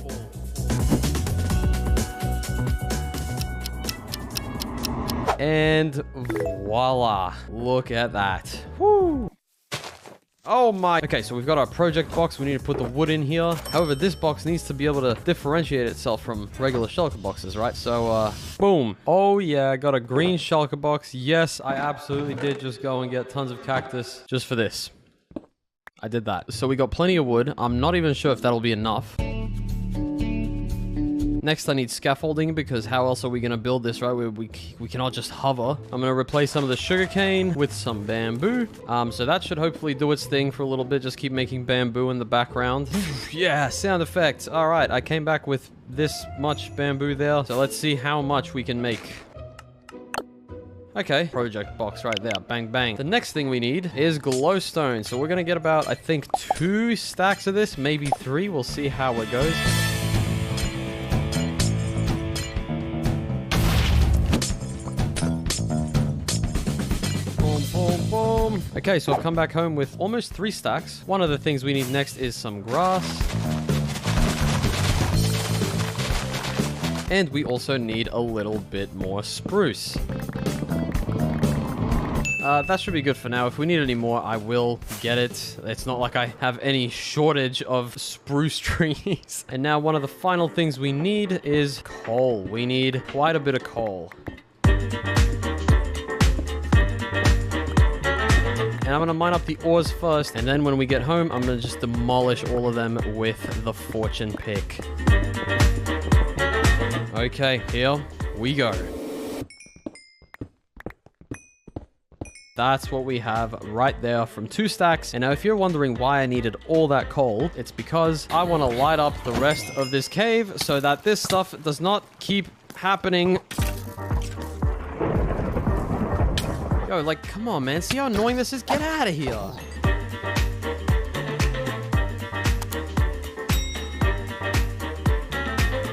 And voila, look at that. Woo! Oh my. Okay, so we've got our project box. We need to put the wood in here. However, this box needs to be able to differentiate itself from regular shulker boxes, right? So, boom. Oh yeah, I got a green shulker box. Yes, I absolutely did just go and get tons of cactus just for this. I did that. So we got plenty of wood. I'm not even sure if that'll be enough. Next, I need scaffolding because how else are we going to build this, right? We cannot just hover. I'm going to replace some of the sugarcane with some bamboo. So that should hopefully do its thing for a little bit. Just keep making bamboo in the background. Yeah, sound effects. All right, I came back with this much bamboo there. So let's see how much we can make. Okay, project box right there. Bang, bang. The next thing we need is glowstone. So we're going to get about, I think, 2 stacks of this, maybe 3. We'll see how it goes. Boom, boom, boom. Okay, so I've come back home with almost 3 stacks. One of the things we need next is some grass. And we also need a little bit more spruce. That should be good for now. If we need any more, I will get it. It's not like I have any shortage of spruce trees. And now one of the final things we need is coal. We need quite a bit of coal. And I'm going to mine up the ores first. And then when we get home, I'm going to just demolish all of them with the fortune pick. Okay, here we go. That's what we have right there from 2 stacks. And now if you're wondering why I needed all that coal, it's because I want to light up the rest of this cave so that this stuff does not keep happening. Yo, like, come on, man. See how annoying this is? Get out of here.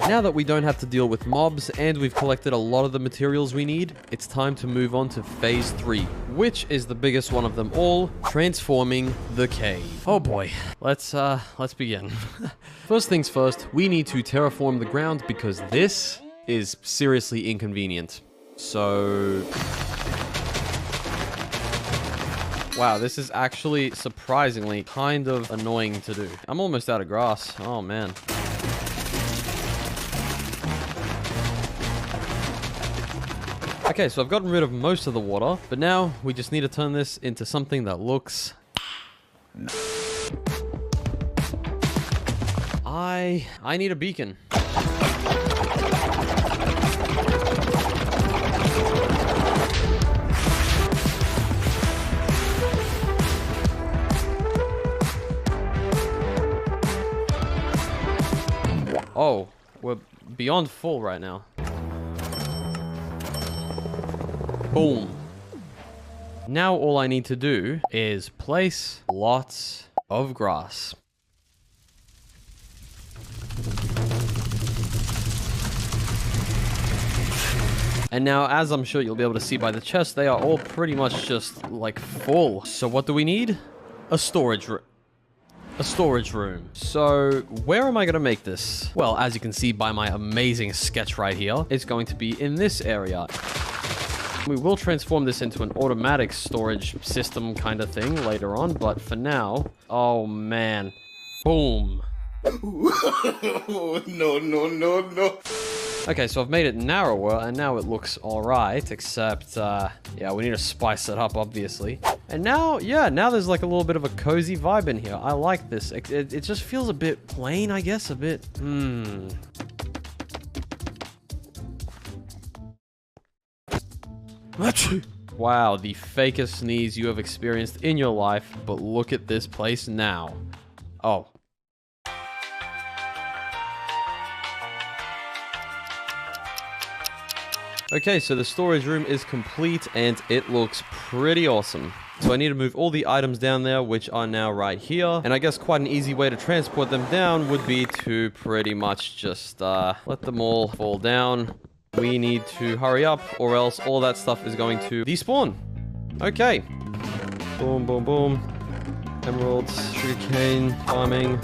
Now that we don't have to deal with mobs and we've collected a lot of the materials we need, it's time to move on to phase 3, which is the biggest one of them all, transforming the cave. Oh boy, let's begin. First things first, we need to terraform the ground because this is seriously inconvenient. So... wow, this is actually surprisingly kind of annoying to do. I'm almost out of grass. Oh man. Okay, so I've gotten rid of most of the water, but now we just need to turn this into something that looks... I need a beacon. Oh, we're beyond full right now. Boom. Now all I need to do is place lots of grass. And now, as I'm sure you'll be able to see by the chest, they are all pretty much just, like, full. So what do we need? A storage room. A storage room. So, where am I going to make this? Well, as you can see by my amazing sketch right here, it's going to be in this area. We will transform this into an automatic storage system kind of thing later on, but for now... Oh, man. Boom. No. Okay, so I've made it narrower, and now it looks alright, except, yeah, we need to spice it up, obviously. And now, yeah, now there's like a little bit of a cozy vibe in here. I like this. It just feels a bit plain, I guess, a bit, Wow, the fakest sneeze you have experienced in your life, but look at this place now. Oh. Okay, so the storage room is complete and it looks pretty awesome. So I need to move all the items down there, which are now right here. And I guess quite an easy way to transport them down would be to pretty much just let them all fall down. We need to hurry up or else all that stuff is going to despawn. Okay. Boom, boom, boom. Emeralds, sugarcane, farming.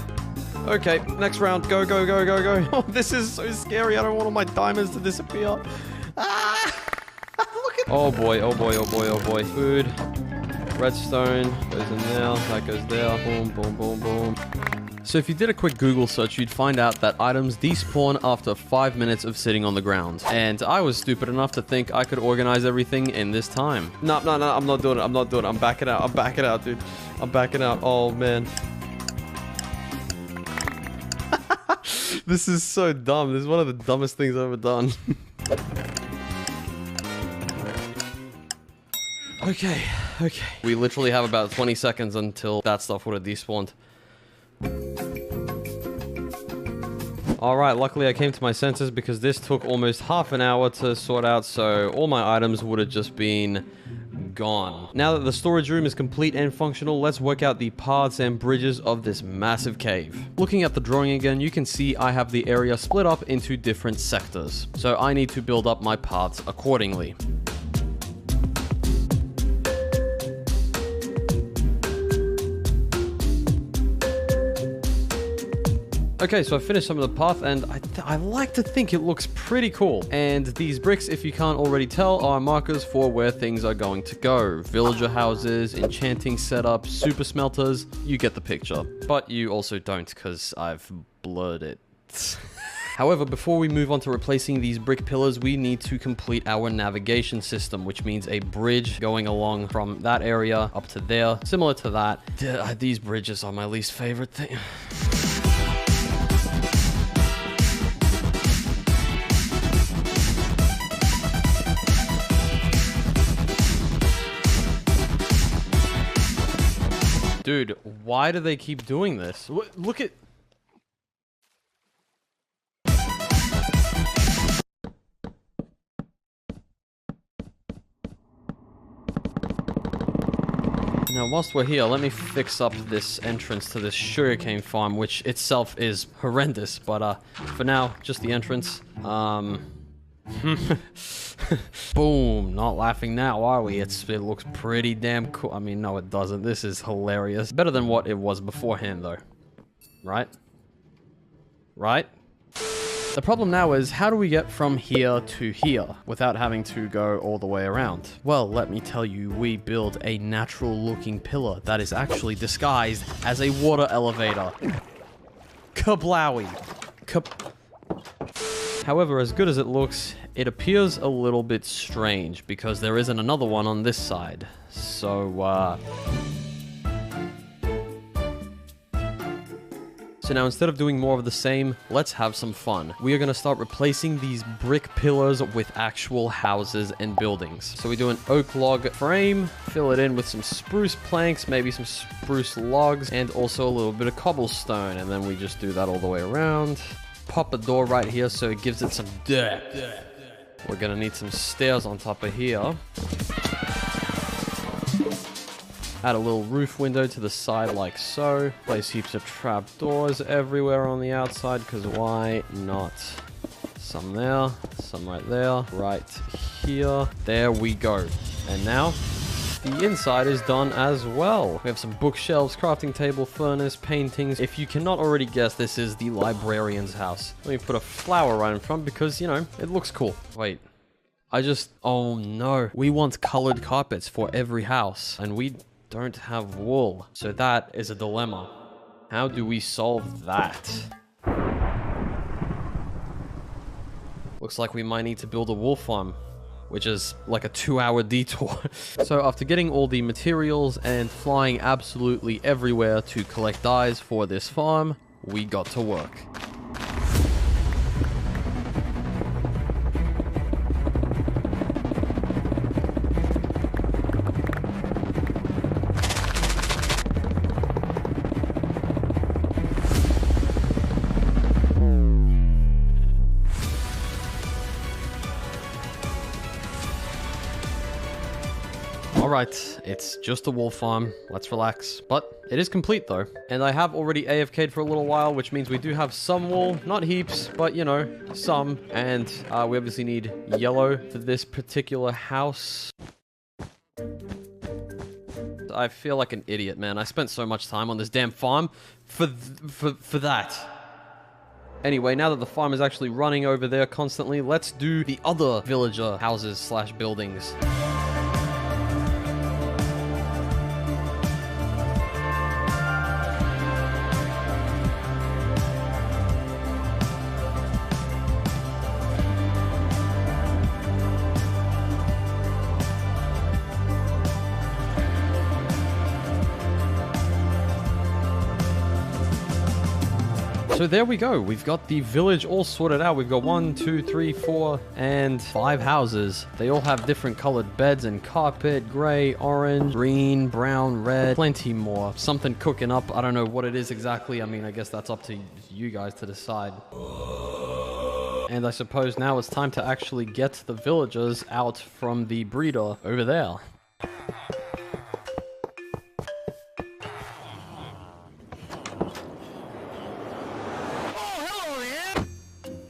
Okay, next round. Go, go, go, go, go. Oh, this is so scary. I don't want all my diamonds to disappear. Ah! Look at... Oh boy, oh boy, oh boy, oh boy. Food. Redstone goes in there. That goes there. Boom, boom, boom, boom. So if you did a quick Google search, you'd find out that items despawn after 5 minutes of sitting on the ground. And I was stupid enough to think I could organize everything in this time. No, no, no, I'm not doing it. I'm not doing it. I'm backing out. I'm backing out, dude. I'm backing out. Oh, man. This is so dumb. This is one of the dumbest things I've ever done. Okay. We literally have about 20 seconds until that stuff would have despawned. Alright, luckily I came to my senses because this took almost half an hour to sort out, so all my items would have just been gone. Now that the storage room is complete and functional, let's work out the paths and bridges of this massive cave. Looking at the drawing again, you can see I have the area split up into different sectors, so I need to build up my paths accordingly. Okay, so I finished some of the path, and I like to think it looks pretty cool. And these bricks, if you can't already tell, are markers for where things are going to go. Villager houses, enchanting setup, super smelters, you get the picture. But you also don't, because I've blurred it. However, before we move on to replacing these brick pillars, we need to complete our navigation system, which means a bridge going along from that area up to there. Similar to that. These bridges are my least favorite thing. Dude, why do they keep doing this? Look at... Now, whilst we're here, let me fix up this entrance to this sugarcane farm, which itself is horrendous, but for now, just the entrance. Boom, not laughing now, are we? It looks pretty damn cool. I mean, no, it doesn't. This is hilarious. Better than what it was beforehand, though. Right? Right? The problem now is, how do we get from here to here without having to go all the way around? Well, let me tell you, we build a natural-looking pillar that is actually disguised as a water elevator. Kablowie. However, as good as it looks, it appears a little bit strange because there isn't another one on this side. So now instead of doing more of the same, let's have some fun. We are going to start replacing these brick pillars with actual houses and buildings. So we do an oak log frame, fill it in with some spruce planks, maybe some spruce logs, and also a little bit of cobblestone. And then we just do that all the way around. Pop a door right here so it gives it some depth. We're gonna need some stairs on top of here. Add a little roof window to the side like so. Place heaps of trapdoors everywhere on the outside, because why not? Some there, some right there, right here. There we go. And now the inside is done as well. We have some bookshelves, crafting table, furnace, paintings. If you cannot already guess, this is the librarian's house. Let me put a flower right in front because, you know, it looks cool. Wait. Oh no. We want colored carpets for every house, and we don't have wool. So that is a dilemma. How do we solve that? Looks like we might need to build a wool farm, which is like a 2-hour detour. So after getting all the materials and flying absolutely everywhere to collect dyes for this farm, we got to work. Alright, it's just a wool farm, let's relax. But it is complete though, and I have already AFK'd for a little while, which means we do have some wool, not heaps, but you know, some. And we obviously need yellow for this particular house. I feel like an idiot, man. I spent so much time on this damn farm for that. Anyway, now that the farm is actually running over there constantly, let's do the other villager houses slash buildings. So there we go. We've got the village all sorted out. We've got 1, 2, 3, 4, and 5 houses. They all have different colored beds and carpet, gray, orange, green, brown, red, plenty more. Something cooking up. I don't know what it is exactly. I mean, I guess that's up to you guys to decide. And I suppose now it's time to actually get the villagers out from the breeder over there.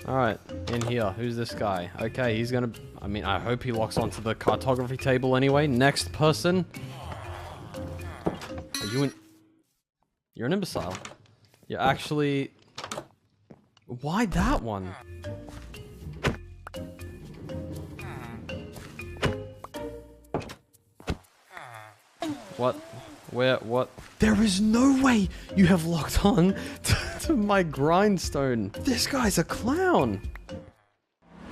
Alright, in here. Who's this guy? Okay, he's gonna... I mean, I hope he locks onto the cartography table anyway. Next person. Are you an... You're an imbecile. You're actually... Why that one? What? Where? What? There is no way you have locked on to my grindstone. This guy's a clown.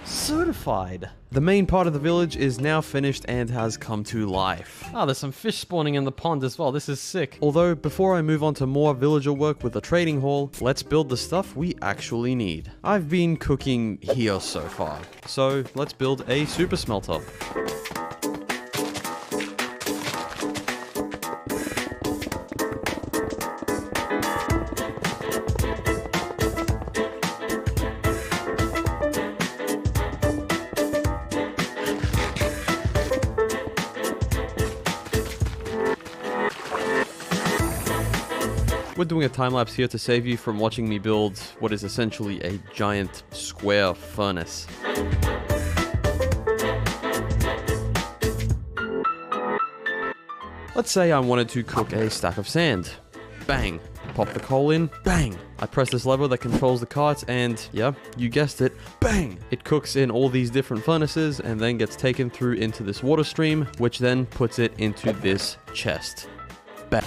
Certified. The main part of the village is now finished and has come to life. Ah, there's some fish spawning in the pond as well. This is sick. Although, before I move on to more villager work with the trading hall, let's build the stuff we actually need. I've been cooking here so far. So, let's build a super smelter. We're doing a time-lapse here to save you from watching me build what is essentially a giant square furnace. Let's say I wanted to cook a stack of sand. Bang. Pop the coal in. Bang. I press this lever that controls the cart and, yeah, you guessed it, bang! It cooks in all these different furnaces and then gets taken through into this water stream, which then puts it into this chest. Bang.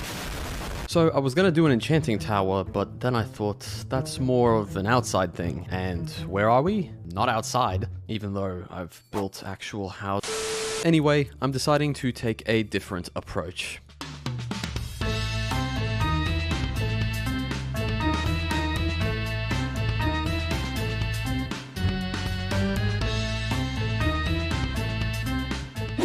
So I was gonna do an enchanting tower, but then I thought that's more of an outside thing. And where are we? Not outside, even though I've built actual house. Anyway, I'm deciding to take a different approach.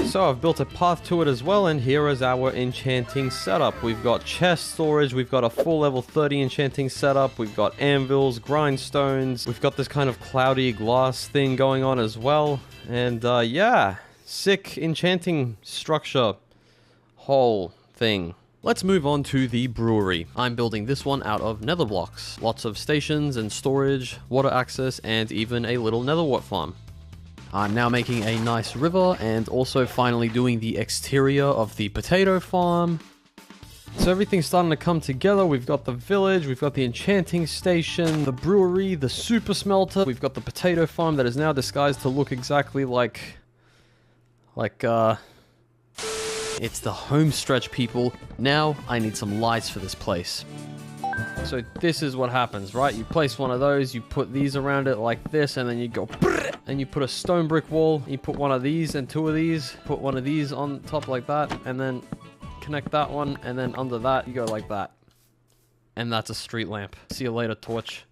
So I've built a path to it as well, and here is our enchanting setup. We've got chest storage, we've got a full level 30 enchanting setup, we've got anvils, grindstones, we've got this kind of cloudy glass thing going on as well. And yeah, sick enchanting structure whole thing. Let's move on to the brewery. I'm building this one out of nether blocks. Lots of stations and storage, water access, and even a little nether wart farm. I'm now making a nice river and also finally doing the exterior of the potato farm. So everything's starting to come together. We've got the village, we've got the enchanting station, the brewery, the super smelter. We've got the potato farm that is now disguised to look exactly like, it's the home stretch, people. Now I need some lights for this place. So this is what happens, right? You place one of those, you put these around it like this, and then you go and you put a stone brick wall. You put one of these and two of these, put one of these on top like that, and then connect that one, and then under that you go like that. And that's a street lamp. See you later, torch.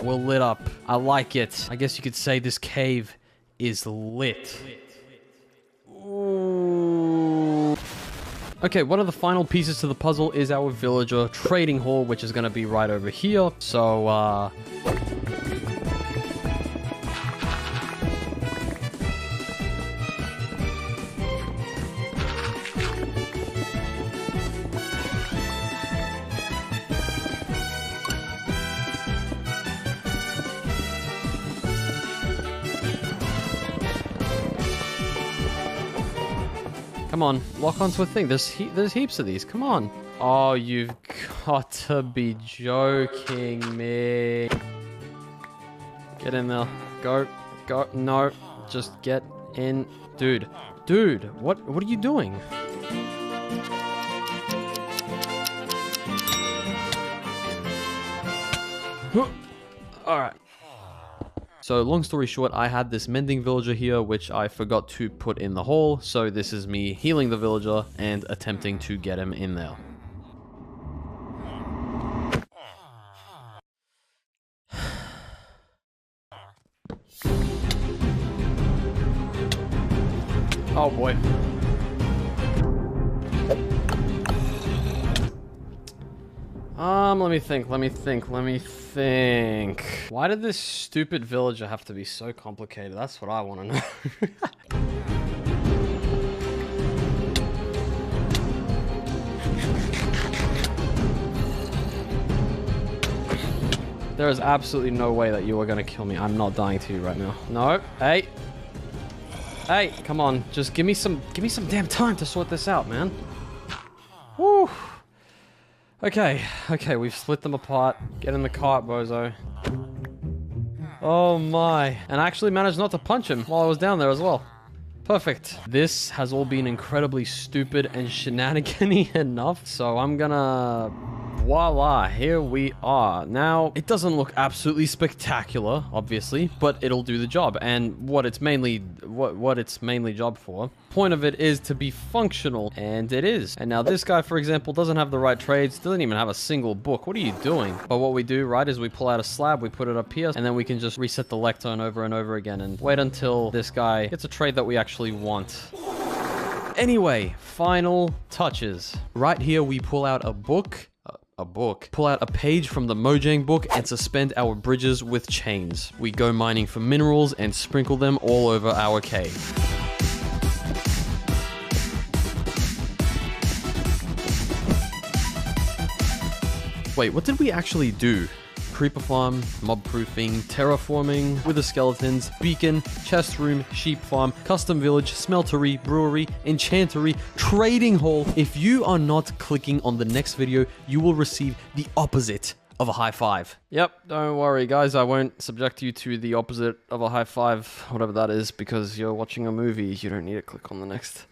We're lit up. I like it. I guess you could say this cave is lit. Ooh. Okay, one of the final pieces to the puzzle is our villager trading hall, which is going to be right over here. So, come on, lock onto a thing. There's heaps of these. Come on. Oh, you've got to be joking me. Get in there. Go. Go. No. Just get in. Dude. Dude, what are you doing? Alright. So long story short, I had this mending villager here, which I forgot to put in the hole. So this is me healing the villager and attempting to get him in there. Oh boy. Let me think. Why did this stupid villager have to be so complicated? That's what I want to know. There is absolutely no way that you are going to kill me. I'm not dying to you right now. No. Hey. Hey, come on. Just give me some damn time to sort this out, man. Woo. Okay, we've split them apart. Get in the cart, bozo. Oh my. And I actually managed not to punch him while I was down there as well. Perfect. This has all been incredibly stupid and shenanigan-y enough, so I'm gonna... Voila, here we are. Now, it doesn't look absolutely spectacular, obviously, but it'll do the job. And what it's mainly job for. Point of it is to be functional, and it is. And now this guy, for example, doesn't have the right trades, doesn't even have a single book. What are you doing? But what we do, right, is we pull out a slab, we put it up here, and then we can just reset the lectern over and over again and wait until this guy gets a trade that we actually want. Anyway, final touches. Right here, we pull out a book. Pull out a page from the Mojang book and suspend our bridges with chains. We go mining for minerals and sprinkle them all over our cave. Wait, what did we actually do? Creeper farm, mob proofing, terraforming, wither skeletons, beacon, chest room, sheep farm, custom village, smeltery, brewery, enchantery, trading hall. If you are not clicking on the next video, you will receive the opposite of a high five. Yep, don't worry guys, I won't subject you to the opposite of a high five, whatever that is, because you're watching a movie. You don't need to click on the next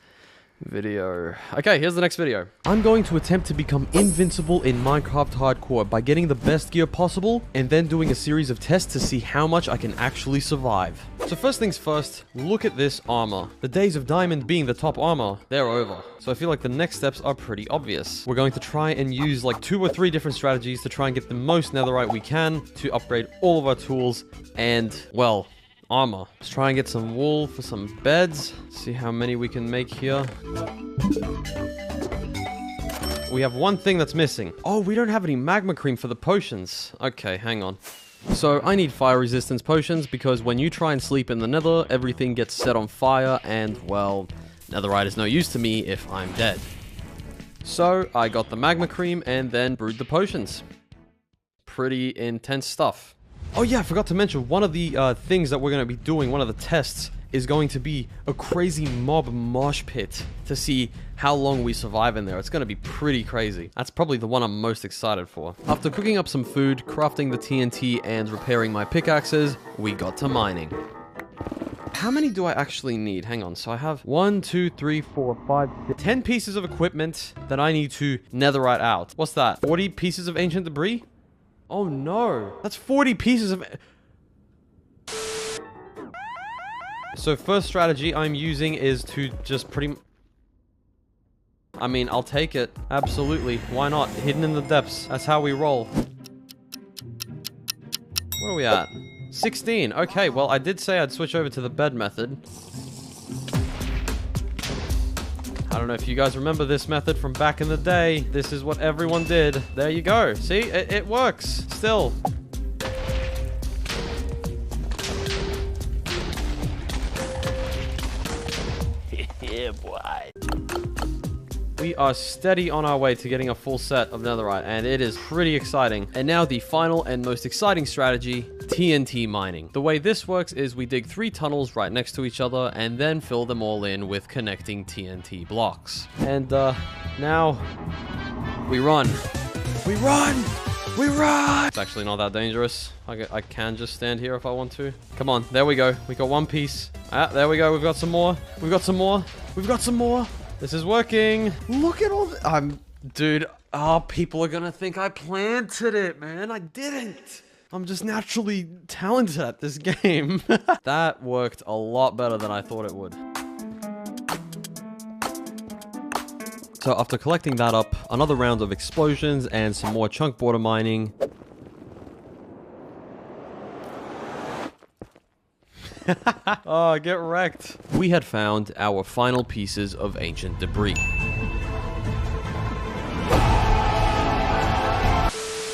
video. Okay, here's the next video. I'm going to attempt to become invincible in Minecraft Hardcore by getting the best gear possible and then doing a series of tests to see how much I can actually survive. So first things first, look at this armor. The days of diamond being the top armor, they're over. So I feel like the next steps are pretty obvious. We're going to try and use like 2 or 3 different strategies to try and get the most netherite we can to upgrade all of our tools and, well, armor. Let's try and get some wool for some beds. See how many we can make here. We have one thing that's missing. Oh, we don't have any magma cream for the potions. Okay, hang on. So I need fire resistance potions because when you try and sleep in the nether, everything gets set on fire and, well, netherite is no use to me if I'm dead. So I got the magma cream and then brewed the potions. pretty intense stuff. Oh yeah, I forgot to mention, one of the things that we're going to be doing, one of the tests, is going to be a crazy mob mosh pit to see how long we survive in there. It's going to be pretty crazy. That's probably the one I'm most excited for. After cooking up some food, crafting the TNT, and repairing my pickaxes, we got to mining. How many do I actually need? Hang on. So I have 1, 2, 3, 4, 5, 10 pieces of equipment that I need to netherite out. What's that? 40 pieces of ancient debris? Oh no. That's 40 pieces of... So first strategy I'm using is to just I mean, I'll take it. Absolutely. Why not? Hidden in the depths. That's how we roll. Where are we at? 16. Okay, well, I did say I'd switch over to the bed method. I don't know if you guys remember this method from back in the day. This is what everyone did. There you go. See? It works. Still. Yeah, boy. We are steady on our way to getting a full set of netherite, and it is pretty exciting. And now the final and most exciting strategy, TNT mining. The way this works is we dig 3 tunnels right next to each other and then fill them all in with connecting TNT blocks. And now we run. We run! We run! It's actually not that dangerous. I can just stand here if I want to. Come on, there we go. We got 1 piece. Ah, there we go. We've got some more. We've got some more. We've got some more. This is working. Look at all the... Dude, people are gonna think I planted it, man. I didn't. I'm just naturally talented at this game. That worked a lot better than I thought it would. So after collecting that up, another round of explosions and some more chunk border mining. Oh, get wrecked. We had found our final pieces of ancient debris.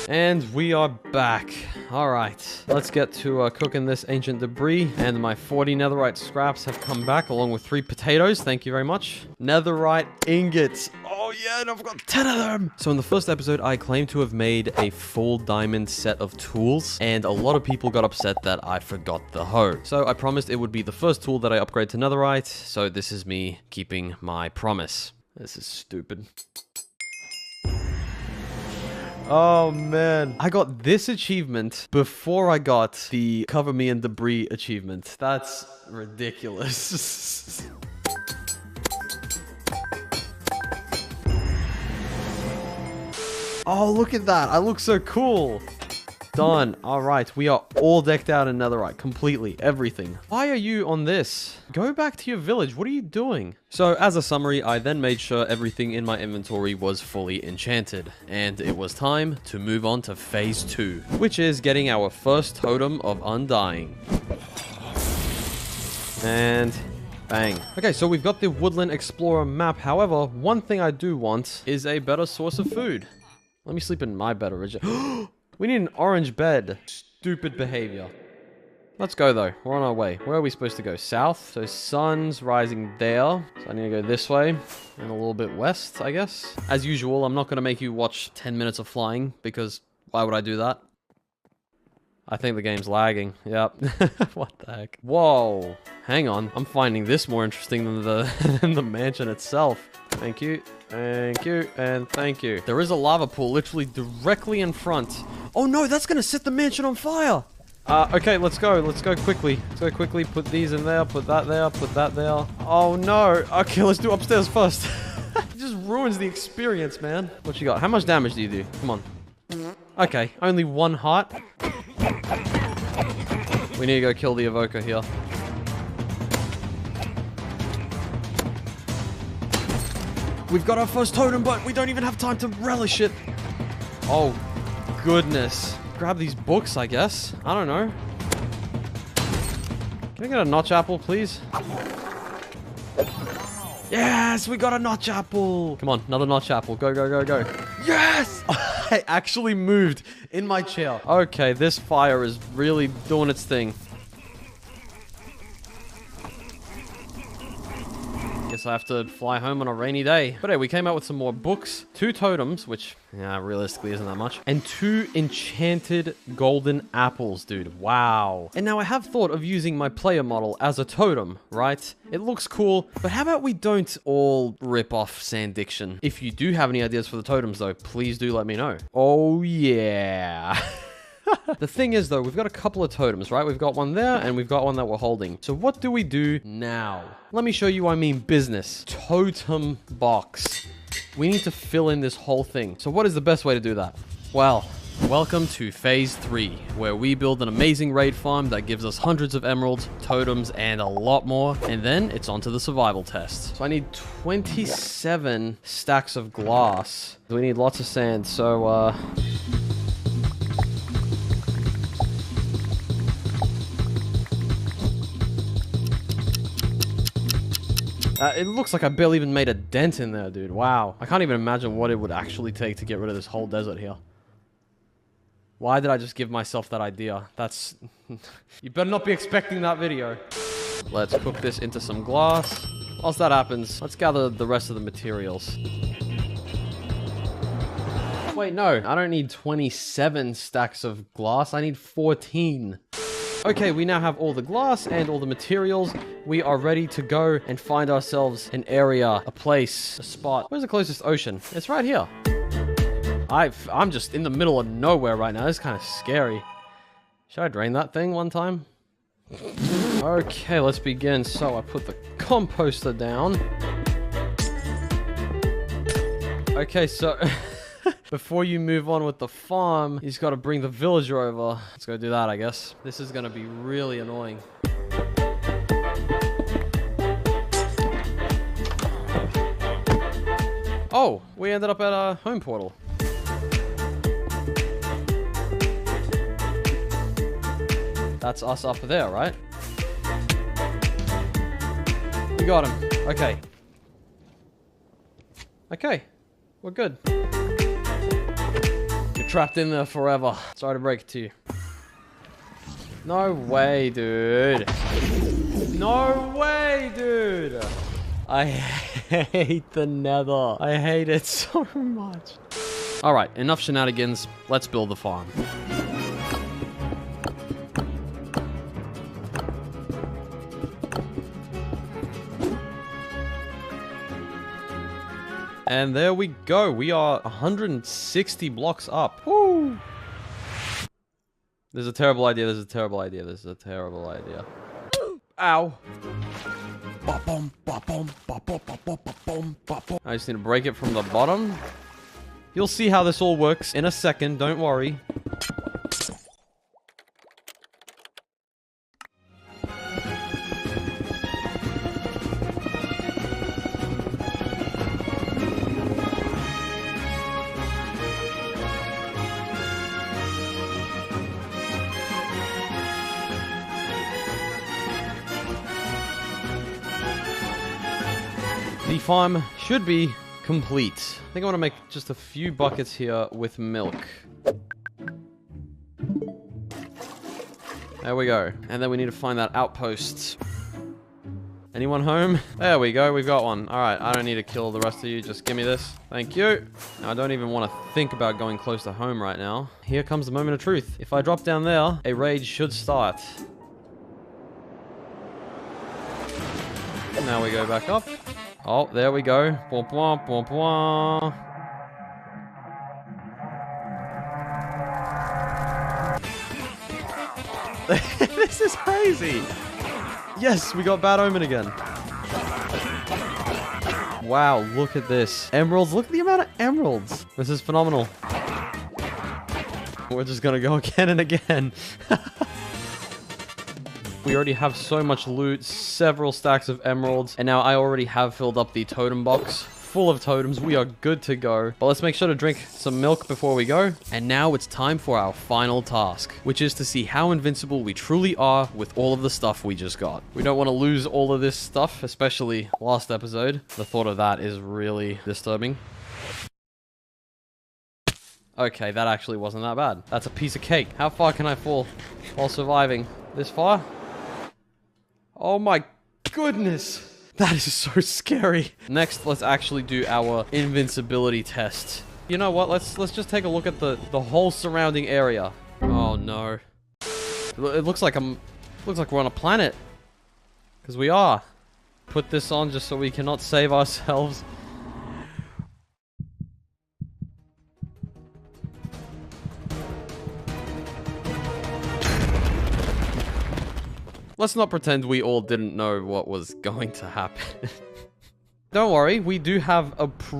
And we are back. Alright, let's get to cooking this ancient debris. And my 40 netherite scraps have come back along with 3 potatoes. Thank you very much. Netherite ingots. Oh yeah, and I've got 10 of them. So in the first episode, I claimed to have made a full diamond set of tools. And a lot of people got upset that I forgot the hoe. So I promised it would be the first tool that I upgrade to netherite. So this is me keeping my promise. This is stupid. Oh man, I got this achievement before I got the cover me in debris achievement. That's ridiculous. Oh, look at that. I look so cool. Done. All right, we are all decked out in netherite, completely, everything. Why are you on this? Go back to your village. What are you doing? So as a summary, I then made sure everything in my inventory was fully enchanted, and it was time to move on to phase 2, which is getting our first totem of undying. And bang. Okay, so we've got the Woodland Explorer map. However, one thing I do want is a better source of food. Let me sleep in my bed originally. We need an orange bed. Stupid behavior. Let's go though. We're on our way. Where are we supposed to go? South. So sun's rising there. So I need to go this way and a little bit west, I guess. As usual, I'm not going to make you watch 10 minutes of flying because why would I do that? I think the game's lagging. Yep. What the heck? Whoa. Hang on. I'm finding this more interesting than the mansion itself. Thank you. Thank you. And thank you. There is a lava pool literally directly in front. Oh no, that's going to set the mansion on fire. Okay, let's go. Let's go quickly. Let's go quickly. Put these in there. Put that there. Put that there. Oh no. Okay, let's do upstairs first. It just ruins the experience, man. What you got? How much damage do you do? Come on. Okay, only 1 heart. We need to go kill the evoker here. We've got our first totem, but we don't even have time to relish it. Oh, goodness. Grab these books, I guess. I don't know. Can I get a notch apple, please? Yes, we got a notch apple. Come on, another notch apple. Go, go, go, go. Yes! I actually moved in my chair. Okay, this fire is really doing its thing. Get Guess I have to fly home on a rainy day. But hey, we came out with some more books, 2 totems, which, yeah, realistically isn't that much, and 2 enchanted golden apples, dude. Wow. And now I have thought of using my player model as a totem, right? It looks cool, but how about we don't all rip off Sand Diction? If you do have any ideas for the totems, though, please do let me know. Oh, yeah. The thing is, though, we've got a couple of totems, right? We've got one there, and we've got one that we're holding. So what do we do now? Let me show you I mean business. Totem box. We need to fill in this whole thing. So what is the best way to do that? Well, welcome to Phase 3, where we build an amazing raid farm that gives us hundreds of emeralds, totems, and a lot more. And then it's on to the survival test. So I need 27 stacks of glass. We need lots of sand, so, it looks like I barely even made a dent in there, dude. Wow. I can't even imagine what it would actually take to get rid of this whole desert here. Why did I just give myself that idea? That's... You better not be expecting that video. Let's cook this into some glass. Whilst that happens, let's gather the rest of the materials. Wait, no. I don't need 27 stacks of glass. I need 14. Okay, we now have all the glass and all the materials. We are ready to go and find ourselves an area, a place, a spot. Where's the closest ocean? It's right here. I'm just in the middle of nowhere right now. It's kind of scary. Should I drain that thing one time? Okay, let's begin. So I put the composter down. Okay, so... Before you move on with the farm, you just got to bring the villager over. Let's go do that, I guess. This is going to be really annoying. Oh, we ended up at a home portal. That's us up there, right? We got him. Okay. Okay. We're good. Trapped in there forever. Sorry to break it to you. No way, dude. No way, dude. I hate the nether. I hate it so much. All right, enough shenanigans. Let's build the farm. And there we go. We are 160 blocks up. Woo! This is a terrible idea. This is a terrible idea. This is a terrible idea. Ow. I just need to break it from the bottom. You'll see how this all works in a second. Don't worry. The farm should be complete. I think I want to make just a few buckets here with milk. There we go. And then we need to find that outpost. Anyone home? There we go. We've got one. All right. I don't need to kill the rest of you. Just give me this. Thank you. Now, I don't even want to think about going close to home right now. Here comes the moment of truth. If I drop down there, a raid should start. Now we go back up. Oh, there we go. Bwah, bwah, bwah, bwah. This is crazy. Yes, we got Bad Omen again. Wow, look at this. Emeralds. Look at the amount of emeralds. This is phenomenal. We're just gonna go again and again. We already have so much loot, several stacks of emeralds, and now I already have filled up the totem box full of totems. We are good to go. But let's make sure to drink some milk before we go. And now it's time for our final task, which is to see how invincible we truly are with all of the stuff we just got. We don't want to lose all of this stuff, especially last episode. The thought of that is really disturbing. Okay, that actually wasn't that bad. That's a piece of cake. How far can I fall while surviving? This far? Oh my goodness. That is so scary. Next, let's actually do our invincibility test. You know what? Let's just take a look at the whole surrounding area. Oh no. It looks like we're on a planet. Because we are. Put this on just so we cannot save ourselves. Let's not pretend we all didn't know what was going to happen. Don't worry, we do have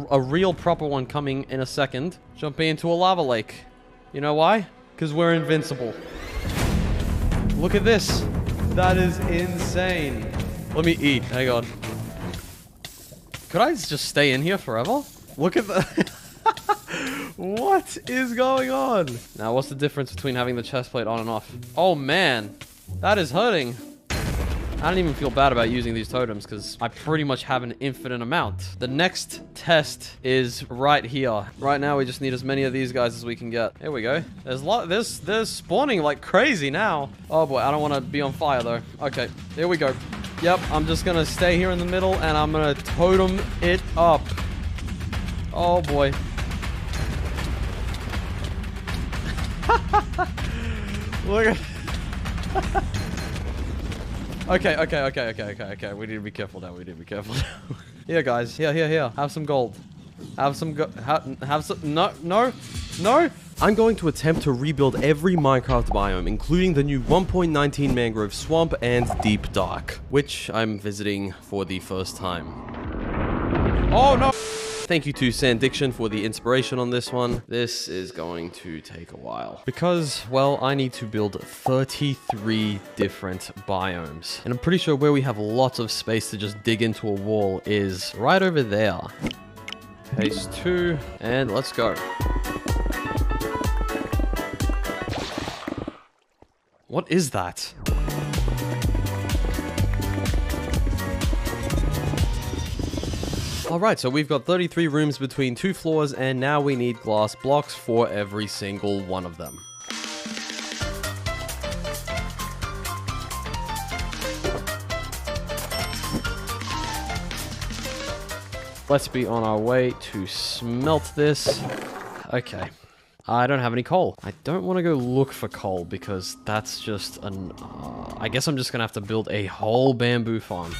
a real proper one coming in a second. Jumping into a lava lake. You know why? Because we're invincible. Look at this. That is insane. Let me eat. Hang on. Could I just stay in here forever? Look at the... What is going on? Now, what's the difference between having the chest plate on and off? Oh, man. That is hurting. I don't even feel bad about using these totems because I pretty much have an infinite amount. The next test is right here. Right now, we just need as many of these guys as we can get. Here we go. There's spawning like crazy now. Oh boy, I don't want to be on fire though. Okay, here we go. Yep, I'm just gonna stay here in the middle and I'm gonna totem it up. Oh boy. Look at... Okay. We need to be careful now. Here, guys. Here. Have some gold. Have some No. I'm going to attempt to rebuild every Minecraft biome, including the new 1.19 mangrove swamp and deep dark, which I'm visiting for the first time. Oh, no! Thank you to Sandiction for the inspiration on this one. This is going to take a while. Because, well, I need to build 33 different biomes. And I'm pretty sure where we have lots of space to just dig into a wall is right over there. Paste 2, and let's go. What is that? Alright, so we've got 33 rooms between 2 floors, and now we need glass blocks for every single one of them. Let's be on our way to smelt this. Okay. I don't have any coal. I don't want to go look for coal because that's just an... I guess I'm just going to have to build a whole bamboo farm.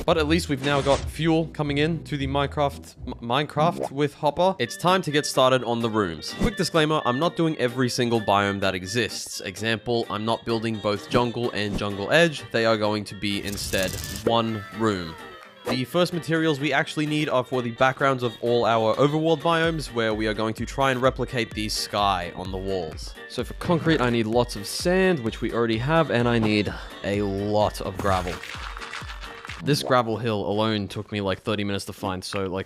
But at least we've now got fuel coming in to the Minecraft with Hopper. It's time to get started on the rooms. Quick disclaimer, I'm not doing every single biome that exists. Example, I'm not building both jungle and jungle edge. They are going to be instead one room. The first materials we actually need are for the backgrounds of all our overworld biomes, where we are going to try and replicate the sky on the walls. So for concrete, I need lots of sand, which we already have, and I need a lot of gravel. This gravel hill alone took me like 30 minutes to find, so like,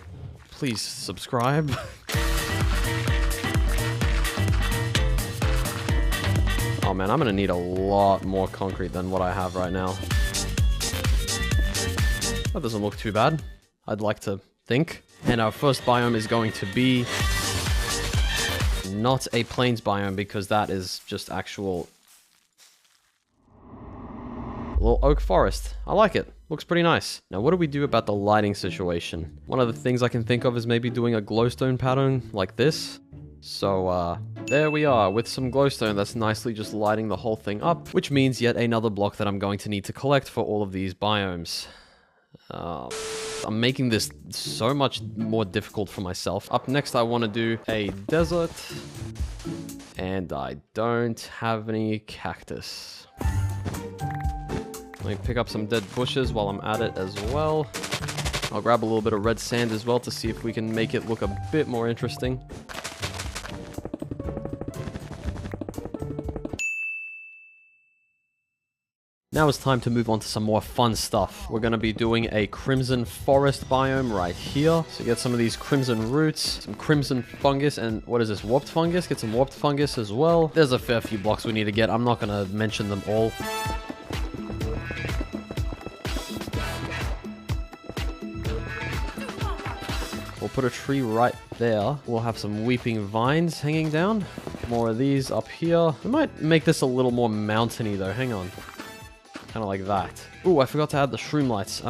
please subscribe. Oh man, I'm gonna need a lot more concrete than what I have right now. That doesn't look too bad, I'd like to think. And our first biome is going to be not a plains biome, because that is just actual little oak forest. I like it. Looks pretty nice. Now, what do we do about the lighting situation? One of the things I can think of is maybe doing a glowstone pattern like this. So, there we are with some glowstone that's nicely just lighting the whole thing up, which means yet another block that I'm going to need to collect for all of these biomes. I'm making this so much more difficult for myself. Up next, I want to do a desert, and I don't have any cactus. Let me pick up some dead bushes while I'm at it as well. I'll grab a little bit of red sand as well to see if we can make it look a bit more interesting. Now it's time to move on to some more fun stuff. We're going to be doing a crimson forest biome right here. So get some of these crimson roots, some crimson fungus, and what is this, warped fungus? Get some warped fungus as well. There's a fair few blocks we need to get. I'm not going to mention them all. We'll put a tree right there. We'll have some weeping vines hanging down. More of these up here. We might make this a little more mountainy though. Hang on. Kind of like that. Ooh, I forgot to add the shroom lights.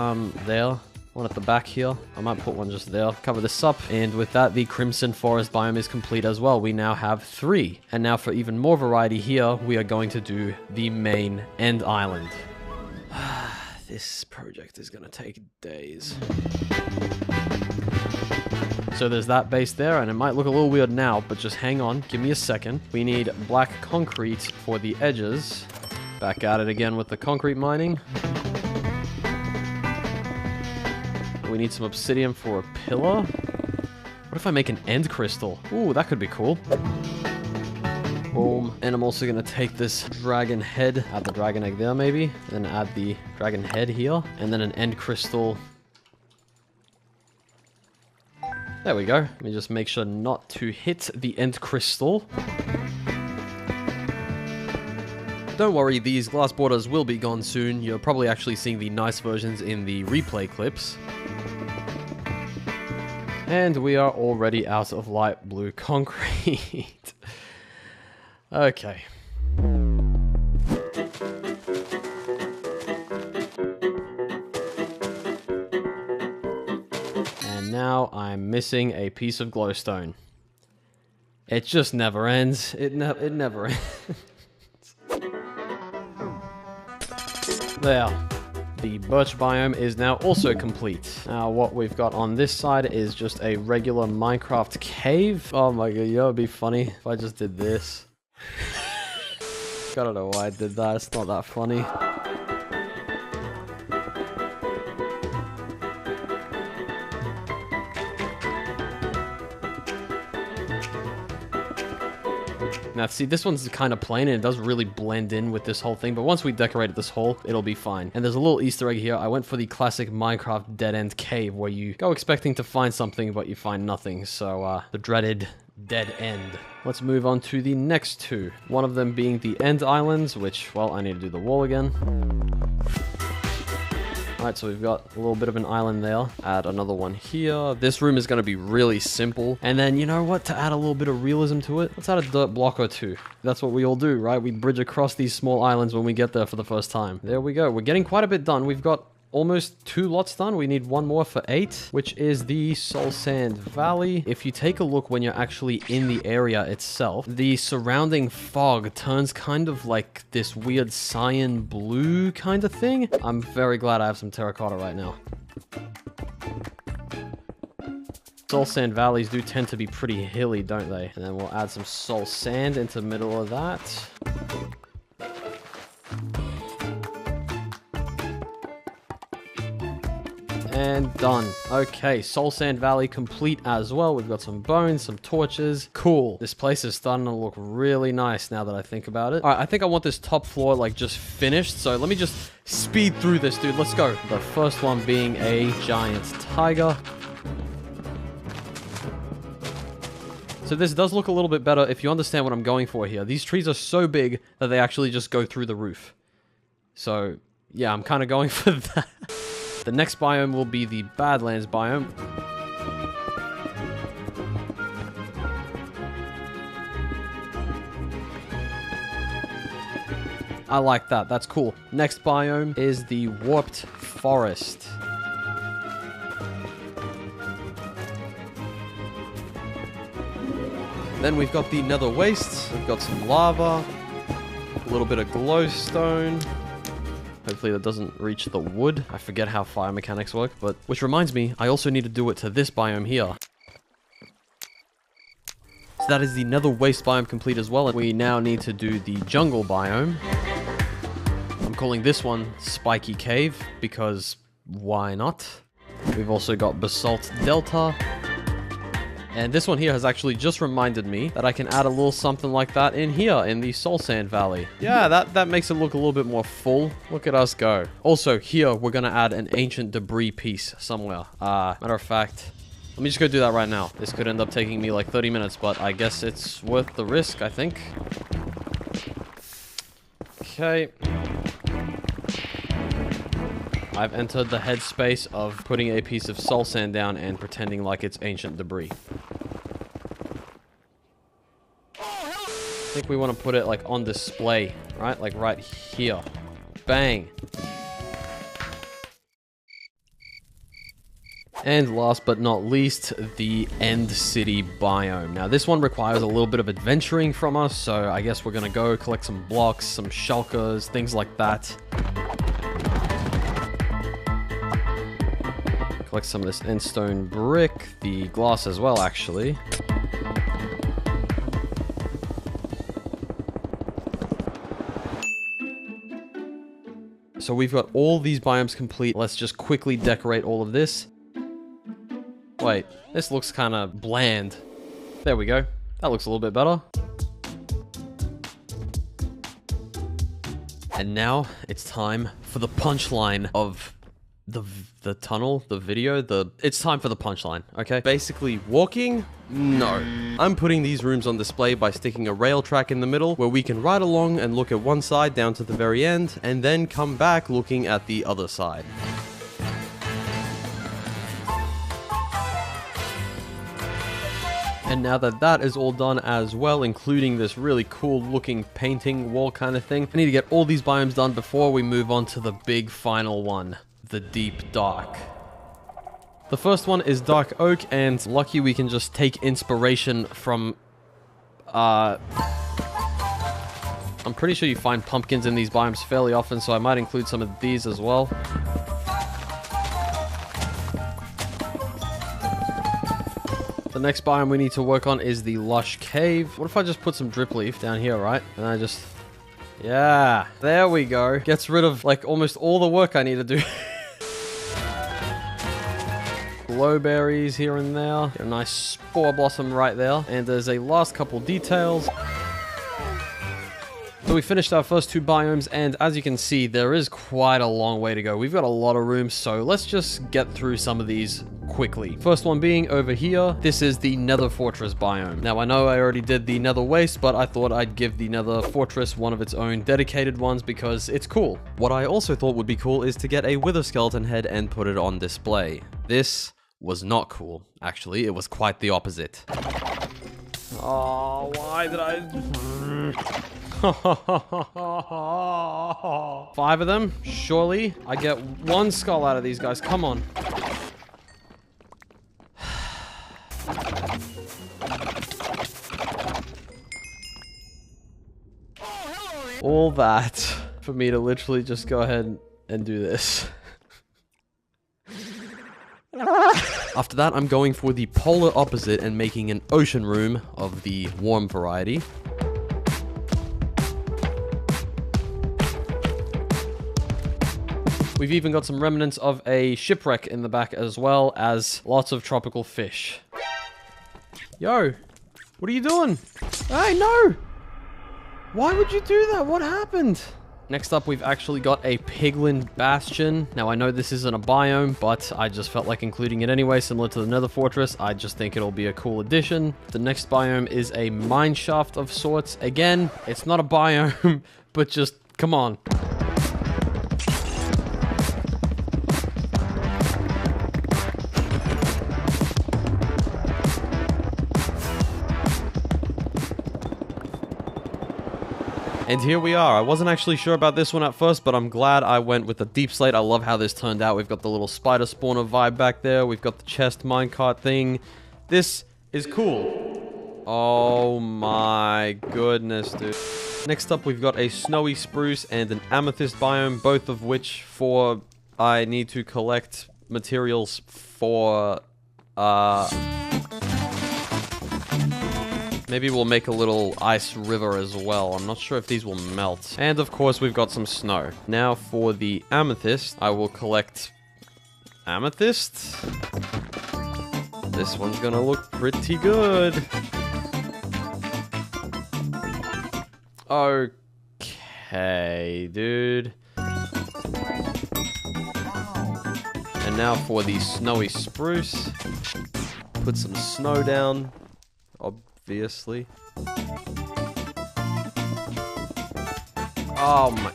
There. One at the back here. I might put one just there. Cover this up. And with that, the Crimson Forest biome is complete as well. We now have 3. And now for even more variety here, we are going to do the main end island. This project is going to take days. So there's that base there, and it might look a little weird now, but just hang on. Give me a second. We need black concrete for the edges. Back at it again with the concrete mining. We need some obsidian for a pillar. What if I make an end crystal? Ooh, that could be cool. Boom. And I'm also going to take this dragon head, add the dragon egg there maybe, then add the dragon head here, and then an end crystal. There we go. Let me just make sure not to hit the end crystal. Don't worry, these glass borders will be gone soon. You're probably actually seeing the nice versions in the replay clips. And we are already out of light blue concrete. Okay. And now I'm missing a piece of glowstone. It just never ends. It never ends. There. The birch biome is now also complete. Now what we've got on this side is just a regular Minecraft cave. Oh my god, you know it'd be funny if I just did this. I don't know why I did that, it's not that funny. Now, see, this one's kind of plain, and it does really blend in with this whole thing, but once we decorate this hole, it'll be fine. And there's a little Easter egg here. I went for the classic Minecraft dead-end cave, where you go expecting to find something, but you find nothing. So, the dreaded dead end. Let's move on to the next 2. One of them being the end islands, which, well, I need to do the wall again. Alright, so we've got a little bit of an island there. Add another one here. This room is going to be really simple. And then, you know what? To add a little bit of realism to it, let's add a dirt block or 2. That's what we all do, right? We bridge across these small islands when we get there for the first time. There we go. We're getting quite a bit done. We've got almost 2 lots done. We need 1 more for 8, which is the Soul Sand Valley. If you take a look when you're actually in the area itself, the surrounding fog turns kind of like this weird cyan blue kind of thing. I'm very glad I have some terracotta right now. Soul Sand Valleys do tend to be pretty hilly, don't they? And then we'll add some soul sand into the middle of that. And done. Okay, Soul Sand Valley complete as well. We've got some bones, some torches. Cool. This place is starting to look really nice now that I think about it. All right, I think I want this top floor like just finished. So let me just speed through this, dude. Let's go. The first one being a giant tiger. So this does look a little bit better if you understand what I'm going for here. These trees are so big that they actually just go through the roof. So yeah, I'm kind of going for that. The next biome will be the Badlands biome. I like that. That's cool. Next biome is the Warped Forest. Then we've got the Nether Wastes. We've got some lava. A little bit of glowstone. Hopefully that doesn't reach the wood. I forget how fire mechanics work, but... Which reminds me, I also need to do it to this biome here. So that is the Nether Waste biome complete as well. And we now need to do the jungle biome. I'm calling this one Spiky Cave, because why not? We've also got Basalt Delta. And this one here has actually just reminded me that I can add a little something like that in here in the Soul Sand Valley. Yeah, that makes it look a little bit more full. Look at us go. Also, here, we're going to add an ancient debris piece somewhere. Matter of fact, let me just go do that right now. This could end up taking me like 30 minutes, but I guess it's worth the risk, I think. Okay. I've entered the headspace of putting a piece of soul sand down and pretending like it's ancient debris. I think we want to put it like on display, right? Like right here. Bang. And last but not least, the End City biome. Now this one requires a little bit of adventuring from us, so I guess we're gonna go collect some blocks, some shulkers, things like that. Collect some of this endstone brick, the glass as well actually. So we've got all these biomes complete. Let's just quickly decorate all of this. Wait, this looks kind of bland. There we go. That looks a little bit better. And now it's time for the punchline of the tunnel, the video, it's time for the punchline, okay? Basically, walking? No. I'm putting these rooms on display by sticking a rail track in the middle where we can ride along and look at one side down to the very end, and then come back looking at the other side. And now that that is all done as well, including this really cool looking painting wall kind of thing, I need to get all these biomes done before we move on to the big final one, the Deep Dark. The first one is Dark Oak, and lucky we can just take inspiration from, I'm pretty sure you find pumpkins in these biomes fairly often, so I might include some of these as well. The next biome we need to work on is the Lush Cave. What if I just put some drip leaf down here, right? And I just... yeah, there we go. Gets rid of, like, almost all the work I need to do. Glowberries here and there. A nice spore blossom right there. And there's a last couple details. So we finished our first two biomes, and as you can see, there is quite a long way to go. We've got a lot of room, so let's just get through some of these quickly. First one being over here. This is the Nether Fortress biome. Now, I know I already did the Nether Waste, but I thought I'd give the Nether Fortress one of its own dedicated ones because it's cool. What I also thought would be cool is to get a Wither Skeleton head and put it on display. This was not cool. Actually, it was quite the opposite. Oh, why did I... 5 of them? Surely I get one skull out of these guys. Come on. All that for me to literally just go ahead and do this. After that, I'm going for the polar opposite and making an ocean room of the warm variety. We've even got some remnants of a shipwreck in the back, as well as lots of tropical fish. Yo, what are you doing? Hey, no! Why would you do that? What happened? Next up, we've actually got a Piglin Bastion. Now, I know this isn't a biome, but I just felt like including it anyway, similar to the Nether Fortress. I just think it'll be a cool addition. The next biome is a mine shaft of sorts. Again, it's not a biome, but just, come on. And here we are. I wasn't actually sure about this one at first, but I'm glad I went with the Deep Slate. I love how this turned out. We've got the little spider spawner vibe back there. We've got the chest minecart thing. This is cool. Oh my goodness, dude. Next up, we've got a snowy spruce and an amethyst biome, both of which I need to collect materials for, maybe we'll make a little ice river as well. I'm not sure if these will melt. And of course, we've got some snow. Now for the amethyst, I will collect amethyst. This one's gonna look pretty good. Okay, dude. And now for the snowy spruce. Put some snow down. Obviously. Oh my...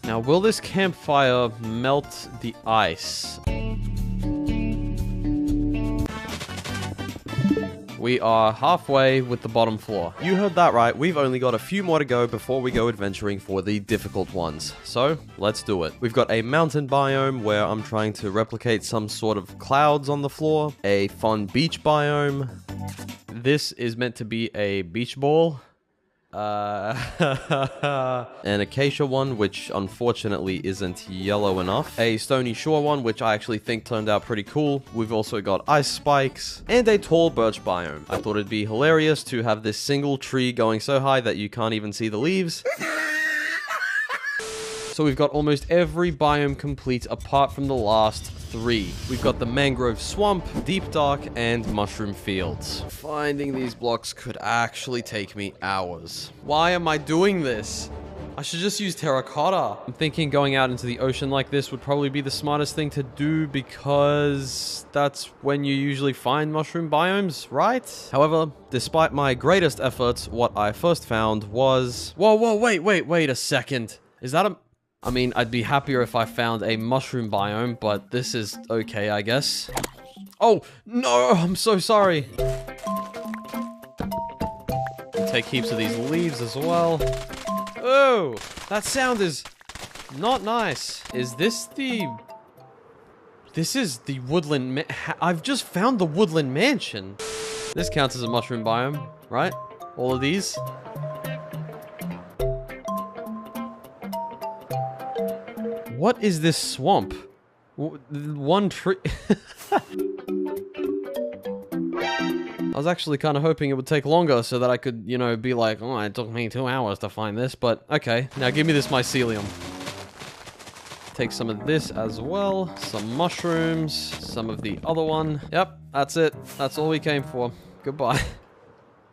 Now, will this campfire melt the ice? We are halfway with the bottom floor. You heard that right. We've only got a few more to go before we go adventuring for the difficult ones. So, let's do it. We've got a mountain biome where I'm trying to replicate some sort of clouds on the floor. A fun beach biome. This is meant to be a beach ball. An acacia one, which unfortunately isn't yellow enough. A stony shore one, which I actually think turned out pretty cool. We've also got ice spikes and a tall birch biome. I thought it'd be hilarious to have this single tree going so high that you can't even see the leaves. So we've got almost every biome complete apart from the last 3. We've got the mangrove swamp, deep dark, and mushroom fields. Finding these blocks could actually take me hours. Why am I doing this? I should just use terracotta. I'm thinking going out into the ocean like this would probably be the smartest thing to do because that's when you usually find mushroom biomes, right? However, despite my greatest efforts, what I first found was... Whoa, wait a second. Is that a... I mean, I'd be happier if I found a mushroom biome, but this is okay, I guess. Oh, no, I'm so sorry. Take heaps of these leaves as well. Oh, that sound is not nice. Is this the... This is the woodland I've just found the woodland mansion. This counts as a mushroom biome, right? All of these. What is this swamp? One tree... I was actually kind of hoping it would take longer so that I could, you know, be like, oh, it took me 2 hours to find this, but okay. Now give me this mycelium. Take some of this as well. Some mushrooms. Some of the other one. Yep, that's it. That's all we came for. Goodbye.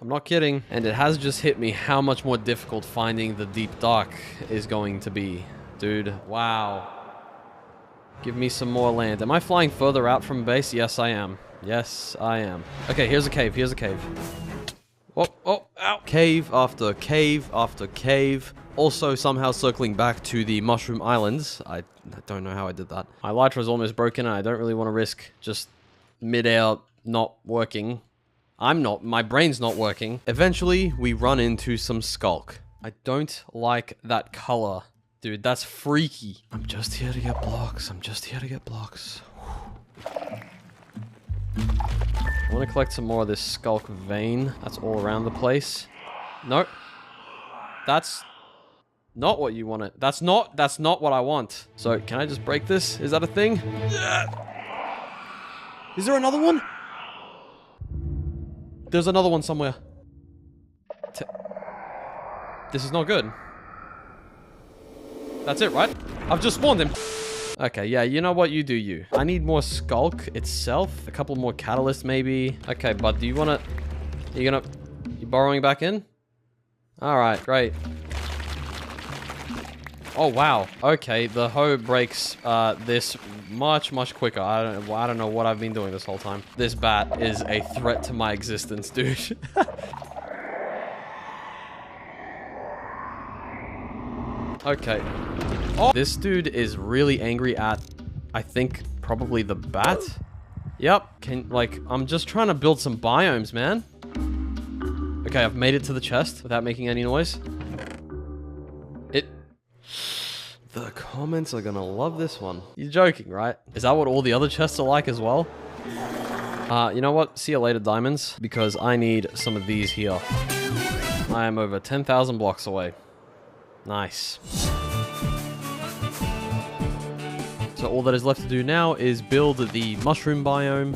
I'm not kidding. And it has just hit me how much more difficult finding the deep dark is going to be. Dude, wow. Give me some more land. Am I flying further out from base? Yes, I am. Yes, I am. Okay, here's a cave. Here's a cave. Oh, ow. Cave after cave after cave. Also, somehow circling back to the Mushroom Islands. I don't know how I did that. My Elytra is almost broken, and I don't really want to risk just mid-air not working. My brain's not working. Eventually, we run into some Skulk. I don't like that color. Dude, that's freaky. I'm just here to get blocks. I'm just here to get blocks. I want to collect some more of this Skulk vein. That's all around the place. Nope. That's not what you want to... That's not what I want. So, can I just break this? Is that a thing? Is there another one? There's another one somewhere. This is not good. That's it, right? I've just spawned him. Okay, yeah, you know what? You do you. I need more Skulk itself. A couple more catalysts, maybe. Okay, bud, do you want to... You borrowing back in? Alright, great. Oh, wow. Okay, the hoe breaks this much quicker. I don't know what I've been doing this whole time. This bat is a threat to my existence, dude. Okay. Oh, this dude is really angry at, I think, probably the bat. Yep. I'm just trying to build some biomes, man. Okay, I've made it to the chest without making any noise. The comments are gonna love this one. You're joking, right? Is that what all the other chests are like as well? You know what? See you later, diamonds, because I need some of these here. I am over 10,000 blocks away. Nice. So all that is left to do now is build the mushroom biome.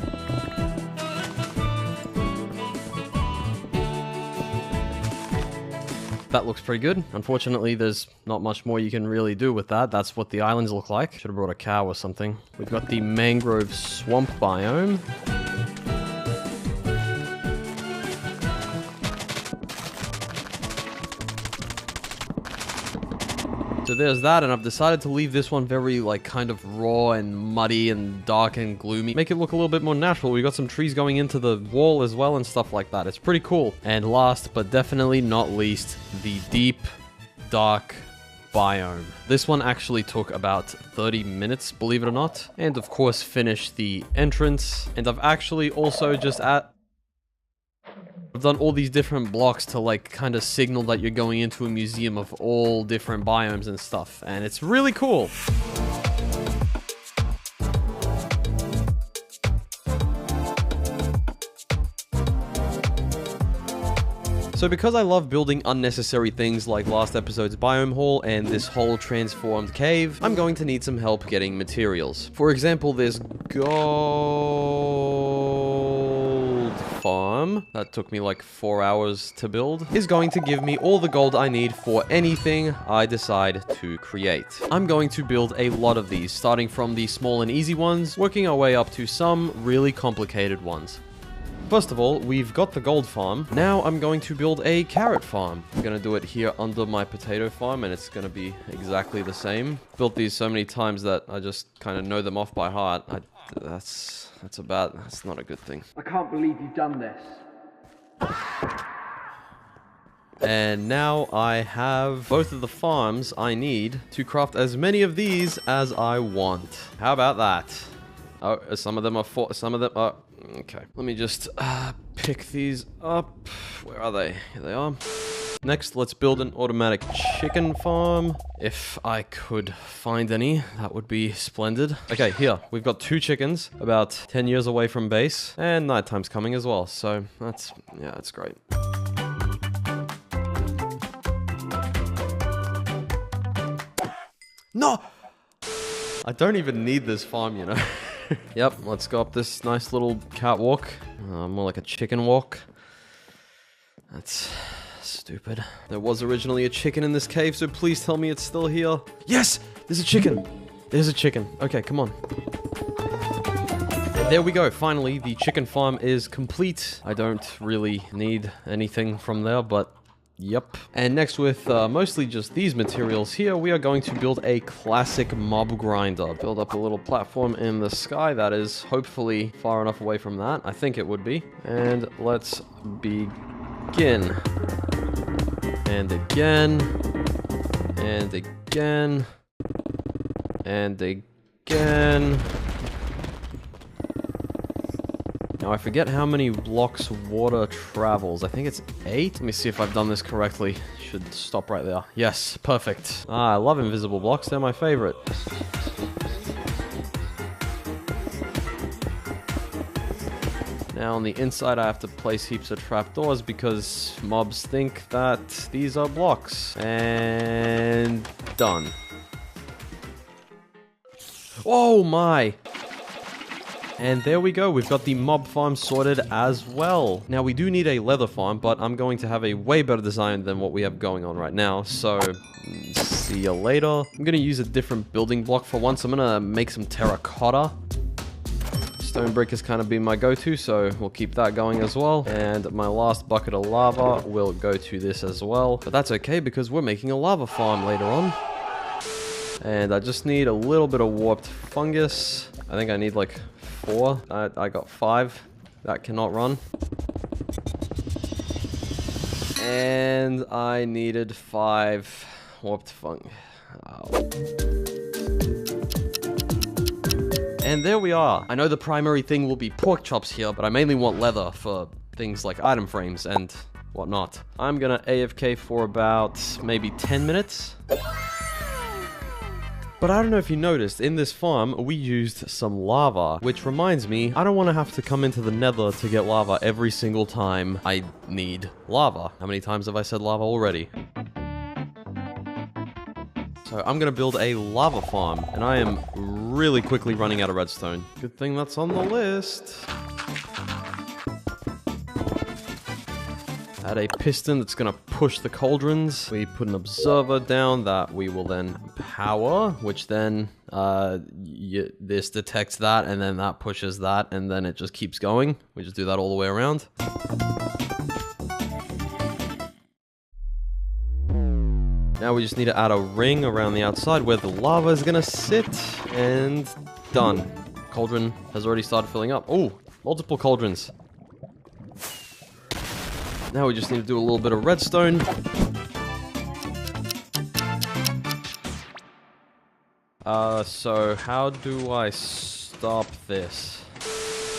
That looks pretty good. Unfortunately, there's not much more you can really do with that. That's what the islands look like. Should have brought a cow or something. We've got the mangrove swamp biome. So there's that, and I've decided to leave this one very, kind of raw and muddy and dark and gloomy. Make it look a little bit more natural. We got some trees going into the wall as well and stuff like that. It's pretty cool. And last, but definitely not least, the deep, dark biome. This one actually took about 30 minutes, believe it or not. And of course, finished the entrance. And I've actually also just I've done all these different blocks to like kind of signal that you're going into a museum of all different biomes and stuff. And it's really cool. So because I love building unnecessary things like last episode's biome hall and this whole transformed cave, I'm going to need some help getting materials. For example, this gold farm that took me like 4 hours to build is going to give me all the gold I need for anything I decide to create. I'm going to build a lot of these, starting from the small and easy ones, working our way up to some really complicated ones. First of all, we've got the gold farm. Now I'm going to build a carrot farm. I'm going to do it here under my potato farm, and it's going to be exactly the same. Built these so many times that I just kind of know them off by heart. That's not a good thing. I can't believe you've done this. And now I have both of the farms I need to craft as many of these as I want. How about that? Oh, some of them are some of them are... Okay, let me just pick these up. Where are they? Here they are. Next, let's build an automatic chicken farm. If I could find any, that would be splendid. Okay, here, we've got 2 chickens, about 10 years away from base, and nighttime's coming as well, so that's great. No! I don't even need this farm, you know. Yep, let's go up this nice little catwalk. More like a chicken walk. That's stupid. There was originally a chicken in this cave, so please tell me it's still here. Yes! There's a chicken! There's a chicken. Okay, come on. And there we go. Finally, the chicken farm is complete. I don't really need anything from there, but... Yep. And next with mostly just these materials here, we are going to build a classic mob grinder. Build up a little platform in the sky that is hopefully far enough away from that. I think it would be. And let's begin. And again. And again. And again. Now, I forget how many blocks water travels. I think it's 8. Let me see if I've done this correctly. Should stop right there. Yes, perfect. I love invisible blocks. They're my favorite. Now, on the inside, I have to place heaps of trapdoors because mobs think that these are blocks. And done. Oh my! And there we go, we've got the mob farm sorted as well. Now, we do need a leather farm, but I'm going to have a way better design than what we have going on right now, so see you later. I'm going to use a different building block for once. I'm going to make some terracotta. Stone brick has kind of been my go-to, so we'll keep that going as well. And my last bucket of lava will go to this as well. But that's okay, because we're making a lava farm later on. And I just need a little bit of warped fungus. I think I need like 4. I got 5. That cannot run. And I needed 5 warped fungus. Oh. And there we are. I know the primary thing will be pork chops here, but I mainly want leather for things like item frames and whatnot. I'm gonna AFK for about maybe 10 minutes. But I don't know if you noticed, in this farm, we used some lava. Which reminds me, I don't want to have to come into the nether to get lava every single time I need lava. How many times have I said lava already? So I'm going to build a lava farm, and I am really quickly running out of redstone. Good thing that's on the list. Add a piston that's going to push the cauldrons. We put an observer down that we will then power, which then this detects that, and then that pushes that, and then it just keeps going. We just do that all the way around. Now we just need to add a ring around the outside where the lava is going to sit, and done. Cauldron has already started filling up. Oh, multiple cauldrons. Now we just need to do a little bit of redstone. So how do I stop this?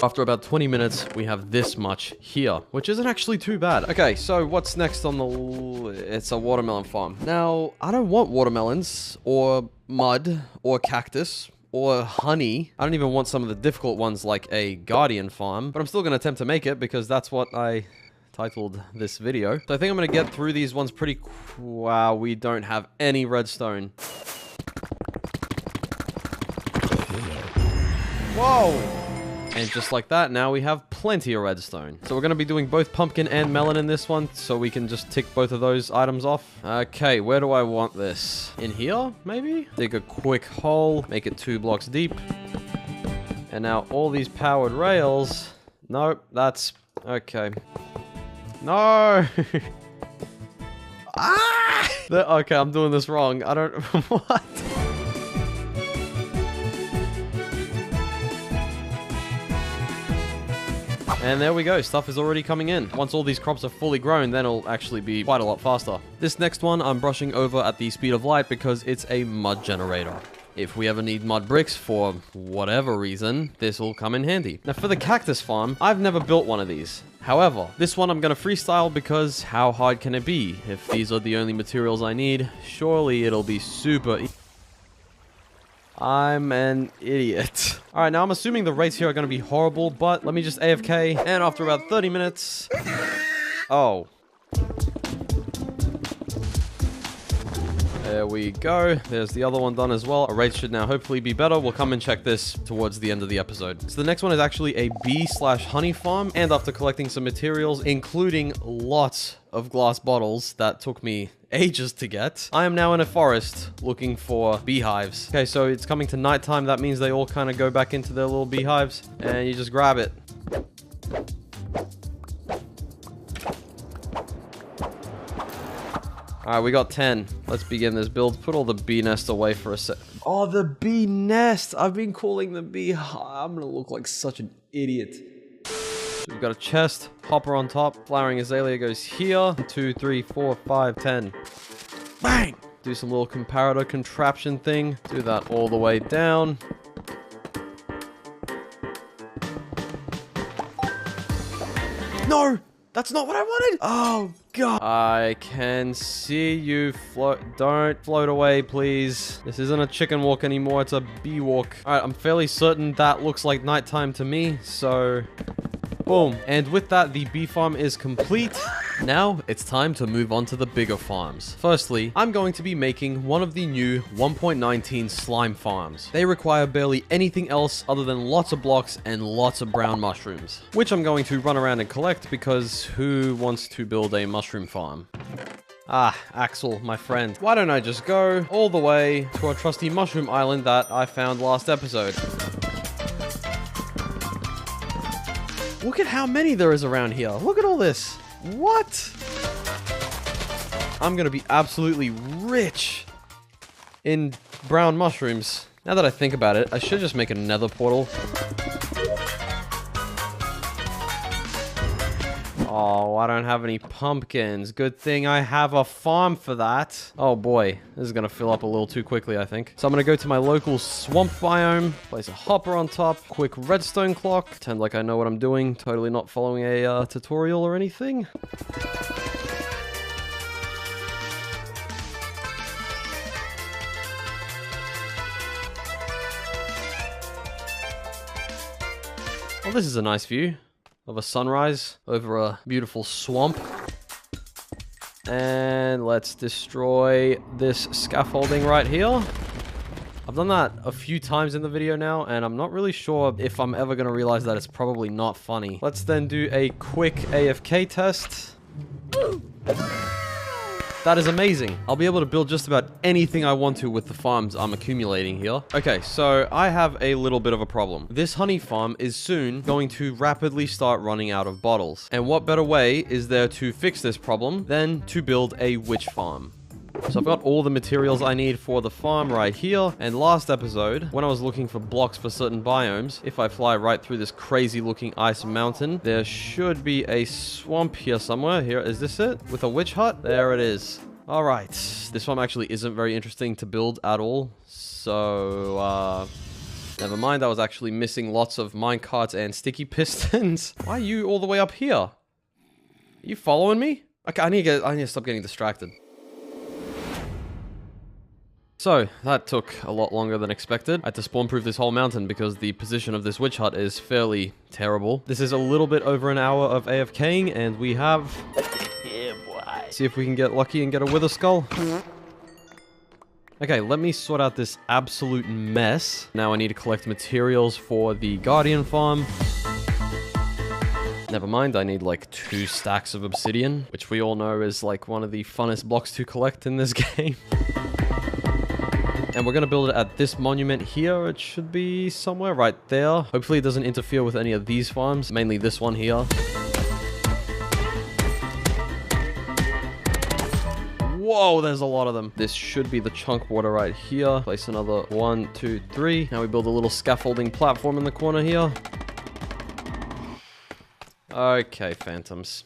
After about 20 minutes, we have this much here, which isn't actually too bad. Okay, so what's next on the... It's a watermelon farm. Now, I don't want watermelons, or mud, or cactus, or honey. I don't even want some of the difficult ones like a guardian farm, but I'm still going to attempt to make it because that's what I titled this video. So I think I'm going to get through these ones pretty... Wow, we don't have any redstone. Whoa! And just like that, now we have plenty of redstone. So we're going to be doing both pumpkin and melon in this one, so we can just tick both of those items off. Okay, where do I want this? In here, maybe? Dig a quick hole, make it 2 blocks deep. And now all these powered rails... Nope, that's... Okay. No! Ah! Okay, I'm doing this wrong. I don't... What? And there we go, stuff is already coming in. Once all these crops are fully grown, then it'll actually be quite a lot faster. This next one I'm brushing over at the speed of light because it's a mud generator. If we ever need mud bricks for whatever reason, this will come in handy. Now for the cactus farm, I've never built one of these. However, this one I'm gonna freestyle because how hard can it be? If these are the only materials I need, surely it'll be super easy. I'm an idiot. Alright, now I'm assuming the rates here are going to be horrible, but let me just AFK, and after about 30 minutes... Oh. There we go. There's the other one done as well. Our rates should now hopefully be better. We'll come and check this towards the end of the episode. So the next one is actually a bee/honey farm, and after collecting some materials, including lots of glass bottles that took me ages to get, I am now in a forest looking for beehives. Okay, so it's coming to nighttime. That means they all kind of go back into their little beehives, and you just grab it. Alright, we got 10. Let's begin this build. Put all the bee nest away for a sec. Oh, the bee nest! I've been calling them bee... I'm gonna look like such an idiot. So we've got a chest, hopper on top, flowering azalea goes here. 2, 3, 4, 5, 10. Bang! Do some little comparator contraption thing. Do that all the way down. No! That's not what I wanted! Oh, God. I can see you float. Don't float away, please. This isn't a chicken walk anymore. It's a bee walk. Alright, I'm fairly certain that looks like nighttime to me, so... Boom. And with that, the bee farm is complete. Now, it's time to move on to the bigger farms. Firstly, I'm going to be making one of the new 1.19 slime farms. They require barely anything else other than lots of blocks and lots of brown mushrooms, which I'm going to run around and collect because who wants to build a mushroom farm? Ah, Axel, my friend. Why don't I just go all the way to our trusty mushroom island that I found last episode? Look at how many there is around here. Look at all this. What? I'm gonna be absolutely rich in brown mushrooms. Now that I think about it, I should just make a nether portal. Oh, I don't have any pumpkins. Good thing I have a farm for that. Oh boy, this is gonna fill up a little too quickly, I think. So I'm gonna go to my local swamp biome, place a hopper on top, quick redstone clock, pretend like I know what I'm doing, totally not following a tutorial or anything. Well, this is a nice view of a sunrise over a beautiful swamp. And let's destroy this scaffolding right here. I've done that a few times in the video now, and I'm not really sure if I'm ever going to realize that it's probably not funny. Let's then do a quick AFK test. That is amazing. I'll be able to build just about anything I want to with the farms I'm accumulating here. Okay, so I have a little bit of a problem. This honey farm is soon going to rapidly start running out of bottles. And what better way is there to fix this problem than to build a witch farm? So I've got all the materials I need for the farm right here. And last episode, when I was looking for blocks for certain biomes, if I fly right through this crazy looking ice mountain, there should be a swamp here somewhere. Here, is this it? With a witch hut? There it is. Alright, this farm actually isn't very interesting to build at all. So, never mind, I was actually missing lots of minecarts and sticky pistons. Why are you all the way up here? Are you following me? Okay, I need to stop getting distracted. So, that took a lot longer than expected. I had to spawn-proof this whole mountain because the position of this witch hut is fairly terrible. This is a little bit over an hour of AFKing, and we have... Yeah, boy. See if we can get lucky and get a wither skull. Okay, let me sort out this absolute mess. Now I need to collect materials for the Guardian farm. Never mind, I need like 2 stacks of obsidian, which we all know is like one of the funnest blocks to collect in this game. And we're going to build it at this monument here. It should be somewhere right there. Hopefully it doesn't interfere with any of these farms, mainly this one here. Whoa, there's a lot of them. This should be the chunk border right here. Place another 1, 2, 3. Now we build a little scaffolding platform in the corner here. Okay, phantoms.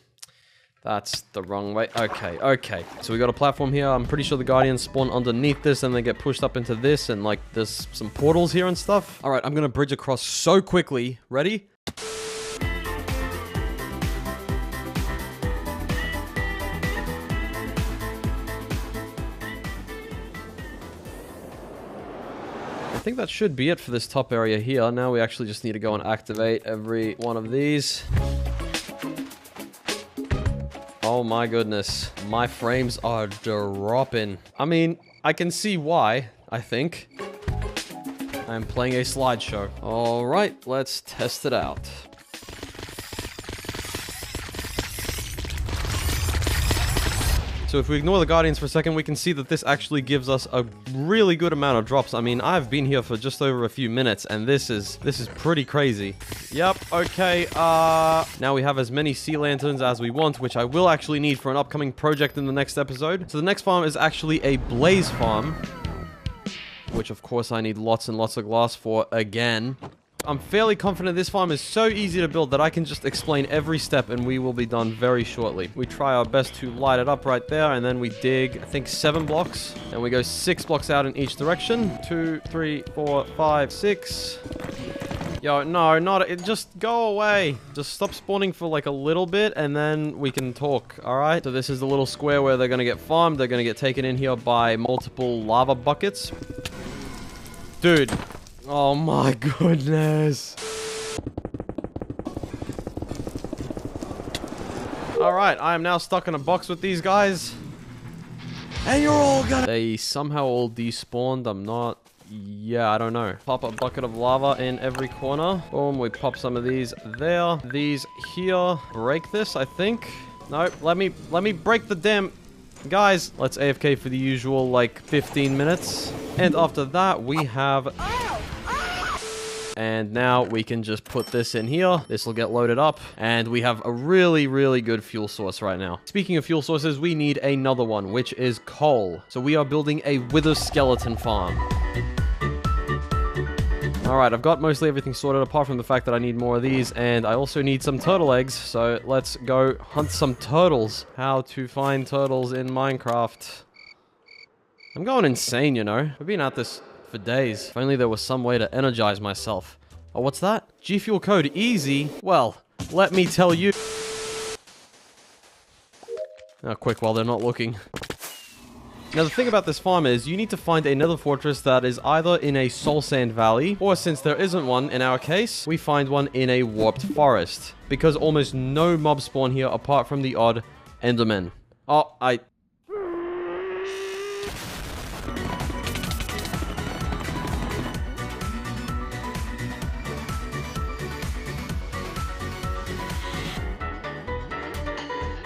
That's the wrong way. Okay. So we got a platform here. I'm pretty sure the Guardians spawn underneath this and they get pushed up into this, and like there's some portals here and stuff. All right, I'm gonna bridge across so quickly. Ready? I think that should be it for this top area here. Now we actually just need to go and activate every one of these. Oh my goodness. My frames are dropping. I mean, I can see why, I think. I'm playing a slideshow. All right, let's test it out. So if we ignore the Guardians for a second, we can see that this actually gives us a really good amount of drops. I mean, I've been here for just over a few minutes, and this is pretty crazy. Yep, okay, now we have as many sea lanterns as we want, which I will actually need for an upcoming project in the next episode. So the next farm is actually a blaze farm, which of course I need lots and lots of glass for again. I'm fairly confident this farm is so easy to build that I can just explain every step and we will be done very shortly. We try our best to light it up right there, and then we dig, I think, 7 blocks. And we go 6 blocks out in each direction. 2, 3, 4, 5, 6. Yo, no, not it. Just go away. Just stop spawning for like a little bit and then we can talk, alright? So this is the little square where they're gonna get farmed. They're gonna get taken in here by multiple lava buckets. Dude. Oh my goodness. Alright, I am now stuck in a box with these guys. And you're all gonna... They somehow all despawned. I'm not... Yeah, I don't know. Pop a bucket of lava in every corner. Boom, we pop some of these there. These here. Break this, I think. No, let me break the damn... Guys, let's AFK for the usual, like, 15 minutes. And after that, we have... And now we can just put this in here. This will get loaded up. And we have a really, really good fuel source right now. Speaking of fuel sources, we need another one, which is coal. So we are building a wither skeleton farm. Alright, I've got mostly everything sorted apart from the fact that I need more of these. And I also need some turtle eggs. So let's go hunt some turtles. How to find turtles in Minecraft. I'm going insane, you know. I've been at this for days. If only there was some way to energize myself. Oh, what's that? G Fuel code easy? Well, let me tell you. Oh, quick while they're not looking. Now, the thing about this farm is you need to find another fortress that is either in a soul sand valley, or since there isn't one in our case, we find one in a warped forest. Because almost no mobs spawn here apart from the odd enderman. Oh,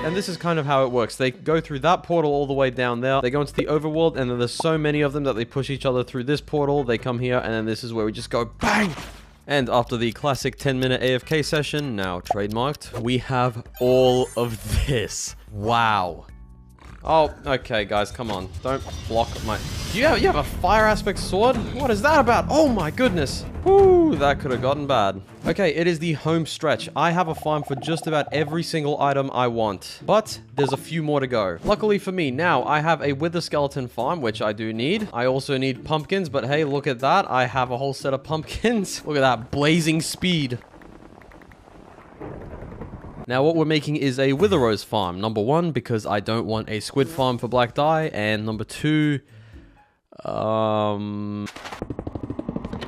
And this is kind of how it works. They go through that portal all the way down there. They go into the overworld, and then there's so many of them that they push each other through this portal. They come here, and then this is where we just go BANG! And after the classic 10-minute AFK session, now trademarked, we have all of this. Wow. Oh, okay, guys, come on. Don't block my... You have a fire aspect sword? What is that about? Oh my goodness. Whoo, that could have gotten bad. Okay, it is the home stretch. I have a farm for just about every single item I want, but there's a few more to go. Luckily for me, now I have a wither skeleton farm, which I do need. I also need pumpkins, but hey, look at that. I have a whole set of pumpkins. Look at that, blazing speed. Now what we're making is a wither rose farm. Number one, because I don't want a squid farm for black dye, and number two,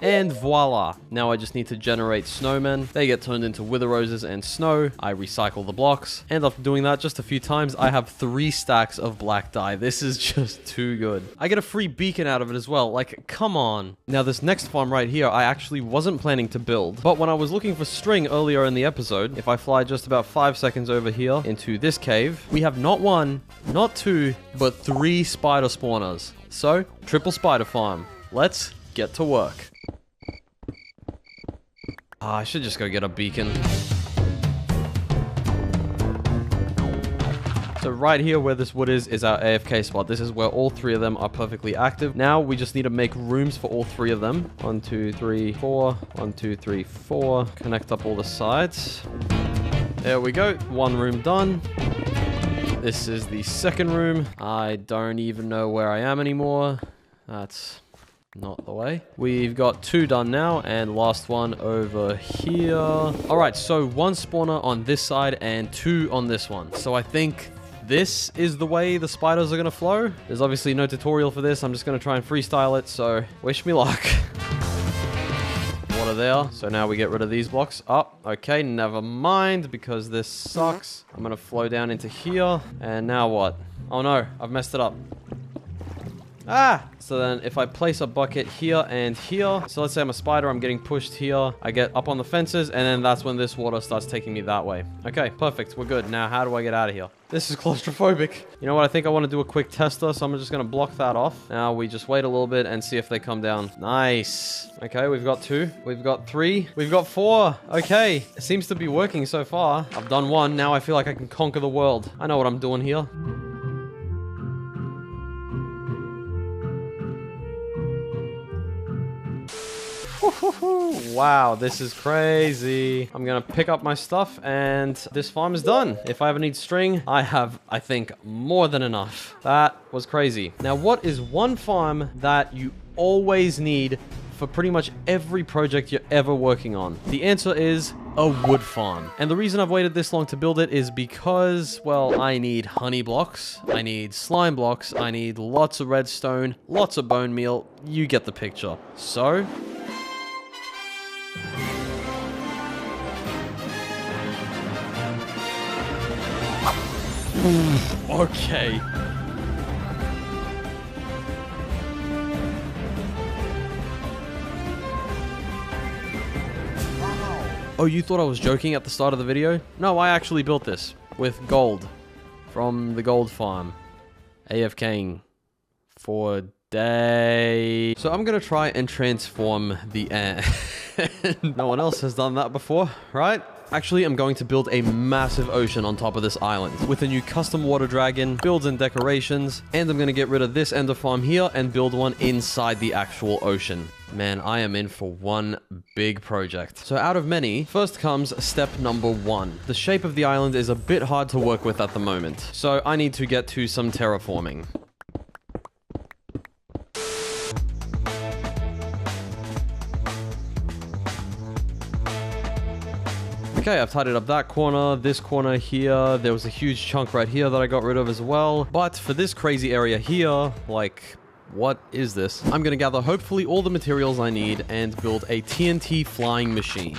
and voila. Now I just need to generate snowmen. They get turned into wither roses and snow. I recycle the blocks. And after doing that just a few times, I have 3 stacks of black dye. This is just too good. I get a free beacon out of it as well. Like, come on. Now this next farm right here, I actually wasn't planning to build. But when I was looking for string earlier in the episode, if I fly just about 5 seconds over here into this cave, we have not 1, not 2, but 3 spider spawners. So, triple spider farm. Let's get to work. I should just go get a beacon. So right here where this wood is our AFK spot. This is where all 3 of them are perfectly active. Now we just need to make rooms for all 3 of them. 1, 2, 3, 4. 1, 2, 3, 4. Connect up all the sides. There we go. 1 room done. This is the second room. I don't even know where I am anymore. That's not the way. We've got 2 done now, and last one over here. All right, so 1 spawner on this side and 2 on this one. So I think this is the way the spiders are gonna flow. There's obviously no tutorial for this. I'm just gonna try and freestyle it, so wish me luck. Water there. So now we get rid of these blocks. Oh, okay, never mind, because this sucks. I'm gonna flow down into here, and now what? Oh no, I've messed it up. Ah! So then if I place a bucket here and here, so let's say I'm a spider, I'm getting pushed here, I get up on the fences, and then that's when this water starts taking me that way. Okay, perfect, we're good. Now how do I get out of here? This is claustrophobic. You know what, I think I want to do a quick tester, so I'm just going to block that off. Now we just wait a little bit and see if they come down. Nice. Okay, we've got 2, we've got 3, we've got 4. Okay, it seems to be working so far. I've done 1, now I feel like I can conquer the world. I know what I'm doing here. Wow, this is crazy. I'm gonna pick up my stuff and this farm is done. If I ever need string, I have, I think, more than enough. That was crazy. Now, what is 1 farm that you always need for pretty much every project you're ever working on? The answer is a wood farm. And the reason I've waited this long to build it is because, well, I need honey blocks, I need slime blocks, I need lots of redstone, lots of bone meal. You get the picture. So okay. Oh, you thought I was joking at the start of the video? No, I actually built this with gold from the gold farm. AFKing for days. So I'm gonna try and transform the air. No one else has done that before, right? Actually, I'm going to build a massive ocean on top of this island with a new custom water dragon, builds and decorations, and I'm going to get rid of this ender farm here and build one inside the actual ocean. Man, I am in for one big project. So out of many, first comes step number 1. The shape of the island is a bit hard to work with at the moment, so I need to get to some terraforming. Okay, I've tidied up that corner, this corner here. There was a huge chunk right here that I got rid of as well. But for this crazy area here, like, what is this? I'm gonna gather hopefully all the materials I need and build a TNT flying machine.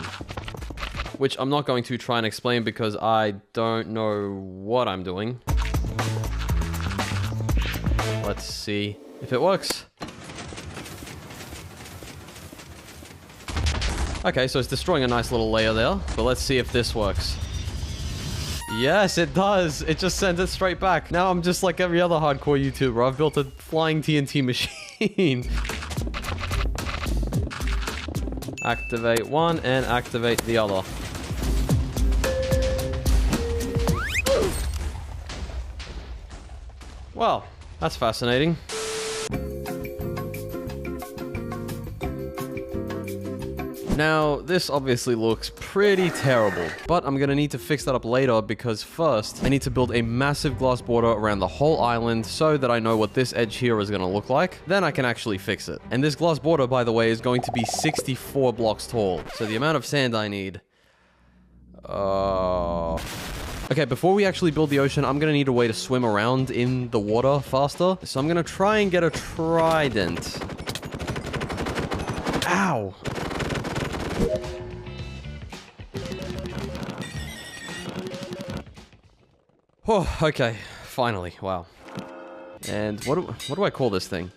Which I'm not going to try and explain because I don't know what I'm doing. Let's see if it works. Okay, so it's destroying a nice little layer there, but let's see if this works. Yes, it does. It just sends it straight back. Now I'm just like every other hardcore YouTuber. I've built a flying TNT machine. Activate one and activate the other. Well, that's fascinating. Now, this obviously looks pretty terrible, but I'm gonna need to fix that up later because first, I need to build a massive glass border around the whole island so that I know what this edge here is gonna look like. Then I can actually fix it. And this glass border, by the way, is going to be 64 blocks tall. So the amount of sand I need... Okay, before we actually build the ocean, I'm gonna need a way to swim around in the water faster. So I'm gonna try and get a trident. Ow! Oh, okay. Finally. Wow. And what do I call this thing?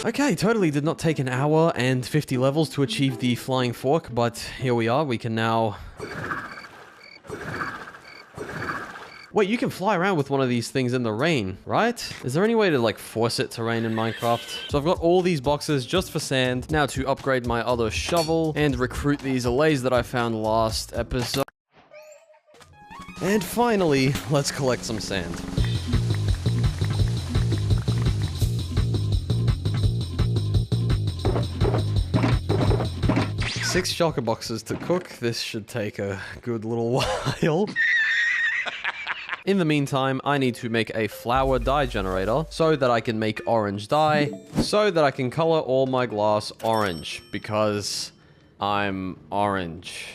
Okay, totally did not take an hour and 50 levels to achieve the flying fork, but here we are. We can now... Wait, you can fly around with one of these things in the rain, right? Is there any way to, like, force it to rain in Minecraft? So I've got all these boxes just for sand. Now to upgrade my other shovel and recruit these allays that I found last episode. And finally, let's collect some sand. Six shulker boxes to cook. This should take a good little while. In the meantime, I need to make a flower dye generator so that I can make orange dye, so that I can color all my glass orange, because I'm orange.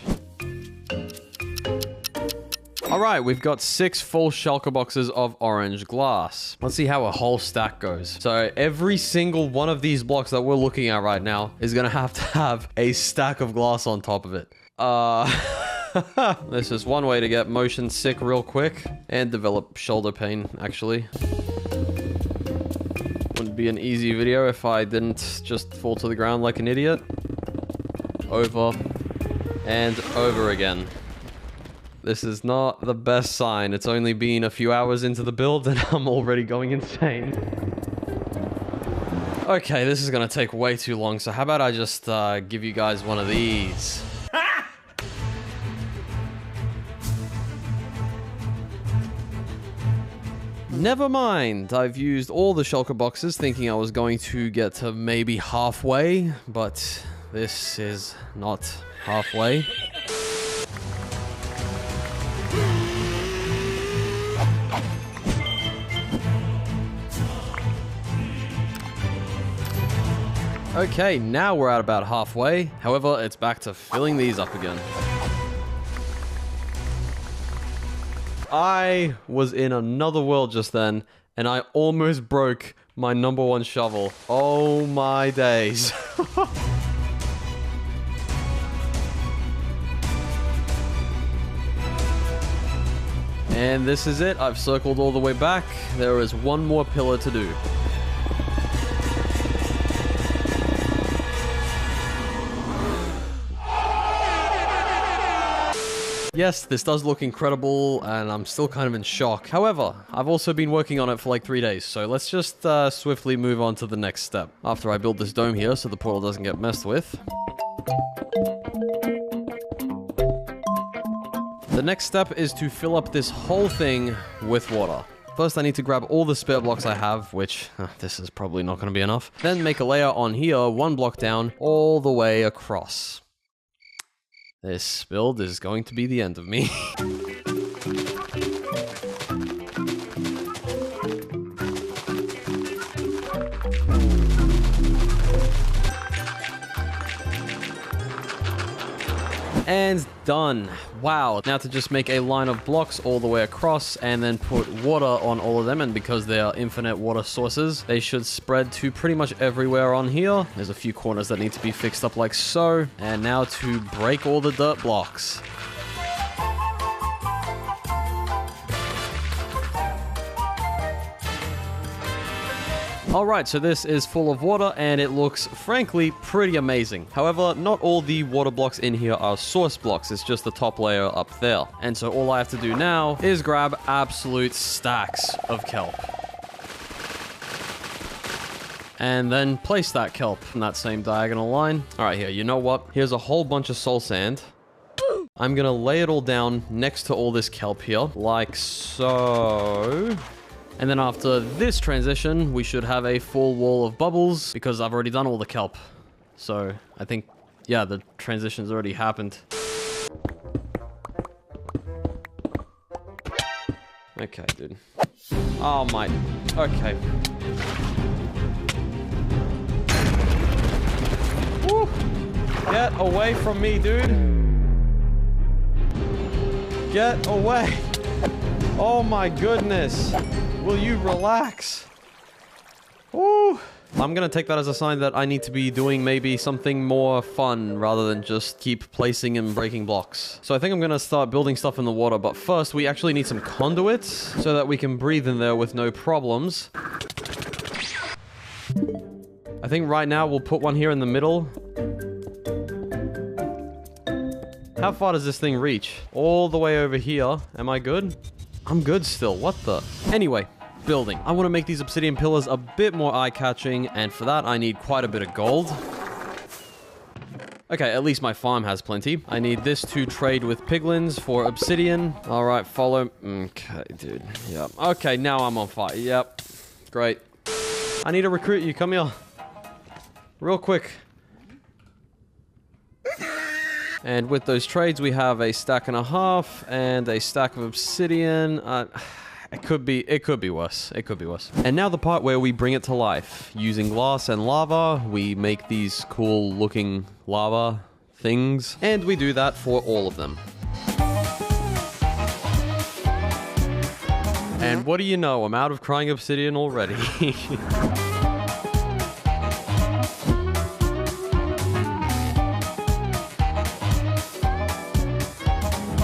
Alright, we've got 6 full shulker boxes of orange glass. Let's see how a whole stack goes. So every single one of these blocks that we're looking at right now is gonna have to have a stack of glass on top of it. This is one way to get motion sick real quick and develop shoulder pain, actually. Wouldn't be an easy video if I didn't just fall to the ground like an idiot. Over and over again. This is not the best sign. It's only been a few hours into the build and I'm already going insane. Okay, this is gonna take way too long, so how about I just give you guys one of these? Never mind, I've used all the shulker boxes thinking I was going to get to maybe halfway, but this is not halfway. Okay, now we're at about halfway. However, it's back to filling these up again. I was in another world just then, and I almost broke my #1 shovel. Oh my days. And this is it. I've circled all the way back. There is one more pillar to do. Yes, this does look incredible, and I'm still kind of in shock. However, I've also been working on it for like 3 days, so let's just swiftly move on to the next step. After I build this dome here so the portal doesn't get messed with. The next step is to fill up this whole thing with water. First, I need to grab all the spare blocks I have, which this is probably not going to be enough. Then make a layer on here, 1 block down, all the way across. This build is going to be the end of me. And done. Wow. Now to just make a line of blocks all the way across and then put water on all of them. And because they are infinite water sources, they should spread to pretty much everywhere on here. There's a few corners that need to be fixed up like so. And now to break all the dirt blocks. Alright, so this is full of water and it looks, frankly, pretty amazing. However, not all the water blocks in here are source blocks, it's just the top layer up there. And so all I have to do now is grab absolute stacks of kelp. And then place that kelp in that same diagonal line. Alright, here, you know what? Here's a whole bunch of soul sand. I'm gonna lay it all down next to all this kelp here, like so. And then after this transition, we should have a full wall of bubbles because I've already done all the kelp. So I think, yeah, the transition's already happened. Okay, dude. Oh my, okay. Woo. Get away from me, dude. Get away. Oh my goodness. Will you relax? Woo. I'm gonna take that as a sign that I need to be doing maybe something more fun rather than just keep placing and breaking blocks. So I think I'm gonna start building stuff in the water, but first we actually need some conduits so that we can breathe in there with no problems. I think right now we'll put one here in the middle. How far does this thing reach? All the way over here. Am I good? I'm good still. What the? Anyway, building. I want to make these obsidian pillars a bit more eye-catching, and for that I need quite a bit of gold. Okay, at least my farm has plenty. I need this to trade with piglins for obsidian. All right, follow. Okay, dude. Yep. Okay, now I'm on fire. Yep. Great. I need to recruit you. Come here. Real quick. And with those trades, we have a stack and a half and a stack of obsidian. It could be worse. It could be worse. And now the part where we bring it to life. Using glass and lava, we make these cool looking lava things. And we do that for all of them. And what do you know? I'm out of crying obsidian already.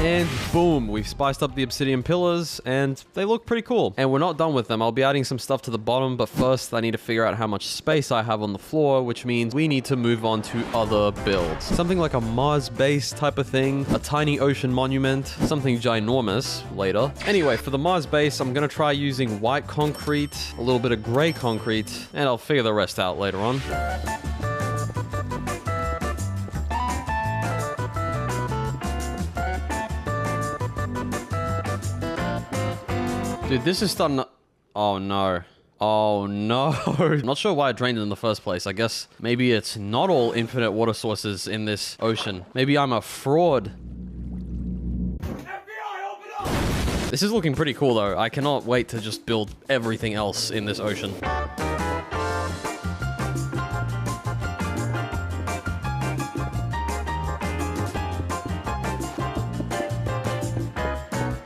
And boom, we've spiced up the obsidian pillars and they look pretty cool. And we're not done with them. I'll be adding some stuff to the bottom, but first I need to figure out how much space I have on the floor, which means we need to move on to other builds. Something like a Mars base type of thing, a tiny ocean monument, something ginormous later. Anyway, for the Mars base, I'm gonna try using white concrete, a little bit of gray concrete, and I'll figure the rest out later on. Dude, this is starting to... Oh, no. Oh, no. I'm not sure why I drained it in the first place. I guess maybe it's not all infinite water sources in this ocean. Maybe I'm a fraud. FBI, open up! This is looking pretty cool, though. I cannot wait to just build everything else in this ocean.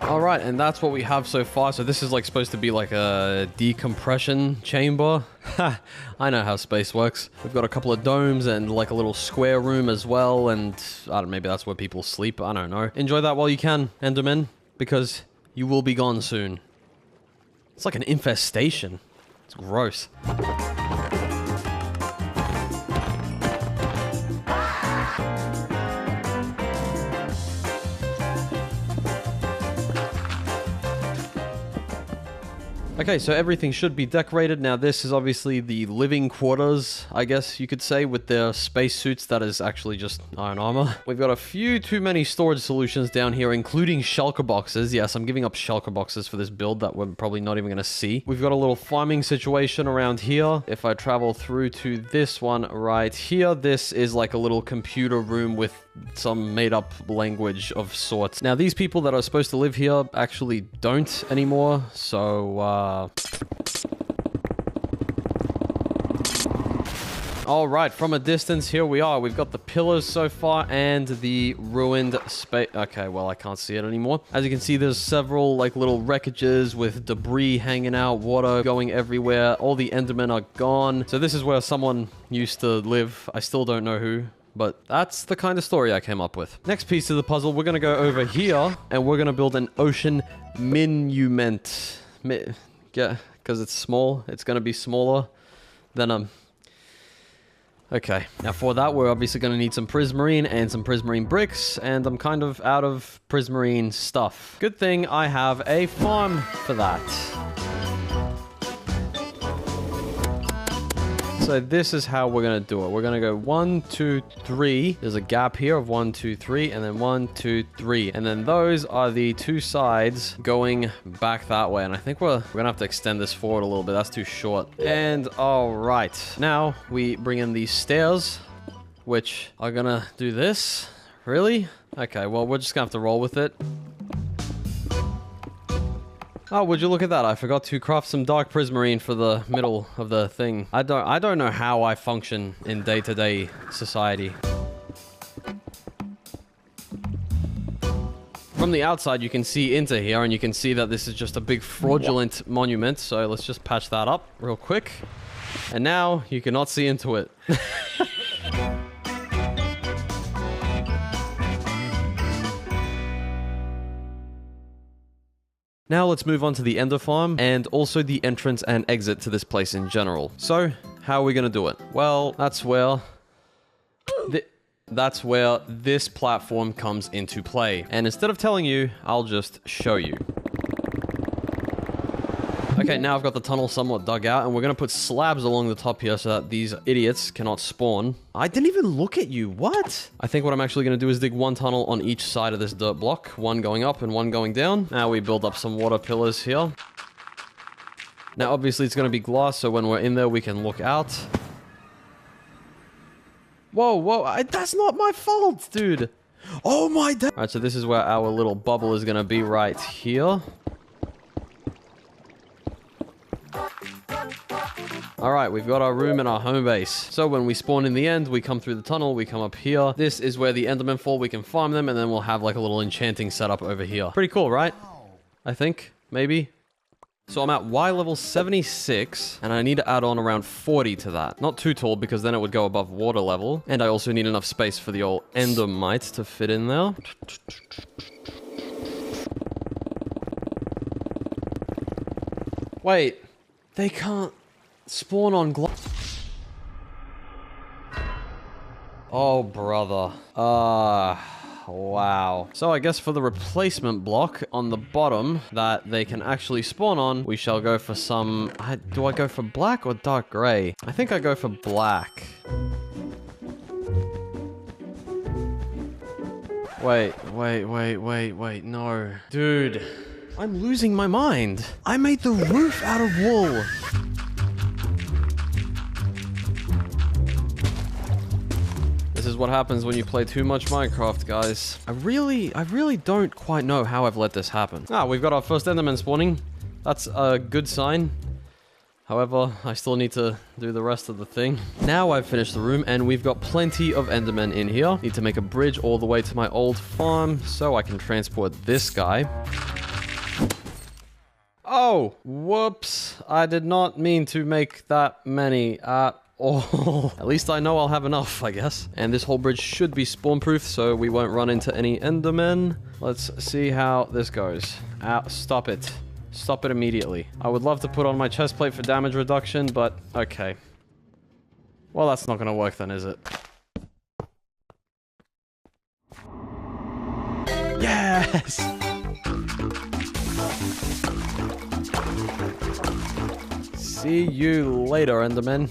Alright, and that's what we have so far. So this is like supposed to be like a decompression chamber. Ha! I know how space works. We've got a couple of domes and like a little square room as well. And I don't know, maybe that's where people sleep. I don't know. Enjoy that while you can, Enderman, because you will be gone soon. It's like an infestation. It's gross. Okay, so everything should be decorated. Now this is obviously the living quarters, I guess you could say, with their space suits that is actually just iron armor. We've got a few too many storage solutions down here, including shulker boxes. Yes, I'm giving up shulker boxes for this build that we're probably not even going to see. We've got a little farming situation around here. If I travel through to this one right here, this is like a little computer room with some made-up language of sorts. Now these people that are supposed to live here actually don't anymore, so Alright, from a distance, here we are. We've got the pillars so far and the ruined space. Okay, well, I can't see it anymore. As you can see, there's several like little wreckages with debris hanging out, water going everywhere. All the Endermen are gone. So this is where someone used to live. I still don't know who, but that's the kind of story I came up with. Next piece of the puzzle, we're going to go over here and we're going to build an ocean monument. Yeah, because it's small. It's going to be smaller than Okay, now for that, we're obviously going to need some prismarine and some prismarine bricks, and I'm kind of out of prismarine stuff. Good thing I have a farm for that. So this is how we're gonna do it. We're gonna go 1, 2, 3. There's a gap here of 1, 2, 3, and then 1, 2, 3. And then those are the two sides going back that way. And I think we're gonna have to extend this forward a little bit. That's too short. And all right, now we bring in these stairs, which are gonna do this. Really? Okay, well, we're just gonna have to roll with it. Oh, would you look at that? I forgot to craft some dark prismarine for the middle of the thing. I don't know how I function in day-to-day society. From the outside, you can see into here, and you can see that this is just a big fraudulent monument. So let's just patch that up real quick. And now you cannot see into it. Now let's move on to the Ender Farm and also the entrance and exit to this place in general. So, how are we gonna do it? Well, that's where this platform comes into play. And instead of telling you, I'll just show you. Okay, now I've got the tunnel somewhat dug out, and we're gonna put slabs along the top here so that these idiots cannot spawn. I didn't even look at you, what? I think what I'm actually gonna do is dig one tunnel on each side of this dirt block, one going up and one going down. Now we build up some water pillars here. Now obviously it's gonna be glass, so when we're in there we can look out. Whoa, whoa, that's not my fault, dude! Oh my god! Alright, so this is where our little bubble is gonna be right here. Alright, we've got our room and our home base. So when we spawn in the end, we come through the tunnel, we come up here. This is where the Endermen fall, we can farm them, and then we'll have like a little enchanting setup over here. Pretty cool, right? I think, maybe. So I'm at Y level 76, and I need to add on around 40 to that. Not too tall, because then it would go above water level. And I also need enough space for the old Endermite to fit in there. Wait, they can't spawn on glass. Oh, brother. Wow. So I guess for the replacement block on the bottom that they can actually spawn on, we shall go for some... do I go for black or dark gray? I think I go for black. Wait, no. Dude, I'm losing my mind. I made the roof out of wool. This is what happens when you play too much Minecraft, guys. I really don't quite know how I've let this happen. Ah, we've got our first Enderman spawning. That's a good sign. However, I still need to do the rest of the thing. Now I've finished the room, and we've got plenty of Endermen in here. Need to make a bridge all the way to my old farm, so I can transport this guy. Oh, whoops. I did not mean to make that many at all. At least I know I'll have enough, I guess. And this whole bridge should be spawn-proof, so we won't run into any Endermen. Let's see how this goes. Stop it. Stop it immediately. I would love to put on my chest plate for damage reduction, but okay. Well, that's not gonna work then, is it? Yes! See you later, Enderman.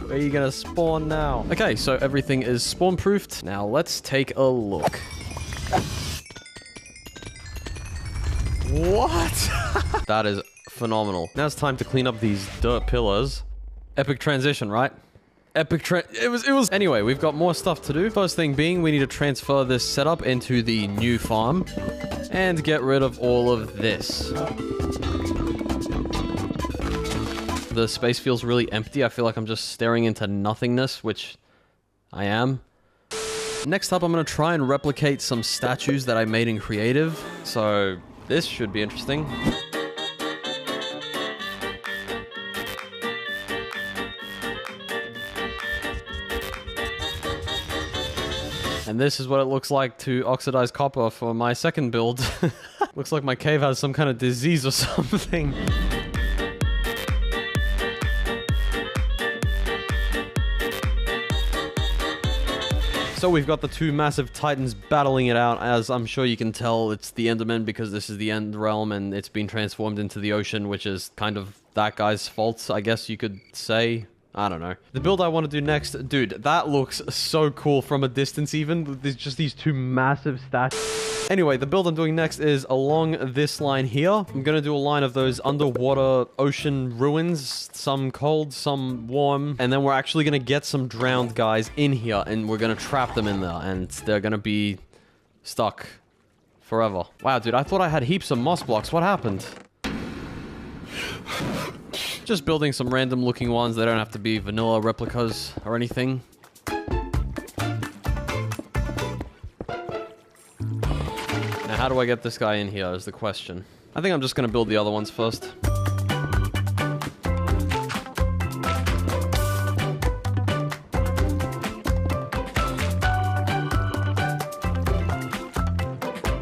Where are you gonna spawn now? Okay, so everything is spawn-proofed. Now let's take a look. What? That is phenomenal. Now it's time to clean up these dirt pillars. Epic transition, right? It was. Anyway, we've got more stuff to do. First thing being, we need to transfer this setup into the new farm and get rid of all of this. The space feels really empty. I feel like I'm just staring into nothingness, which I am. Next up, I'm going to try and replicate some statues that I made in Creative. So this should be interesting. And this is what it looks like to oxidize copper for my second build. Looks like my cave has some kind of disease or something. So we've got the two massive titans battling it out. As I'm sure you can tell, it's the Endermen because this is the End Realm and it's been transformed into the ocean, which is kind of that guy's fault, I guess you could say. I don't know. The build I want to do next, dude, that looks so cool from a distance even. There's just these two massive statues. Anyway, the build I'm doing next is along this line here. I'm gonna do a line of those underwater ocean ruins. Some cold, some warm. And then we're actually gonna get some drowned guys in here and we're gonna trap them in there. And they're gonna be stuck forever. Wow, dude, I thought I had heaps of moss blocks. What happened? Just building some random looking ones. They don't have to be vanilla replicas or anything. Now, how do I get this guy in here is the question. I think I'm just gonna build the other ones first.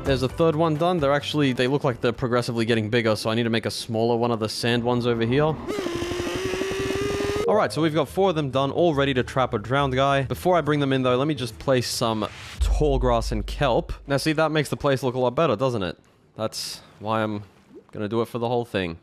There's a third one done. They look like they're progressively getting bigger, so I need to make a smaller one of the sand ones over here. Alright, so we've got 4 of them done, all ready to trap a drowned guy. Before I bring them in though, let me just place some tall grass and kelp. Now see, that makes the place look a lot better, doesn't it? That's why I'm gonna do it for the whole thing.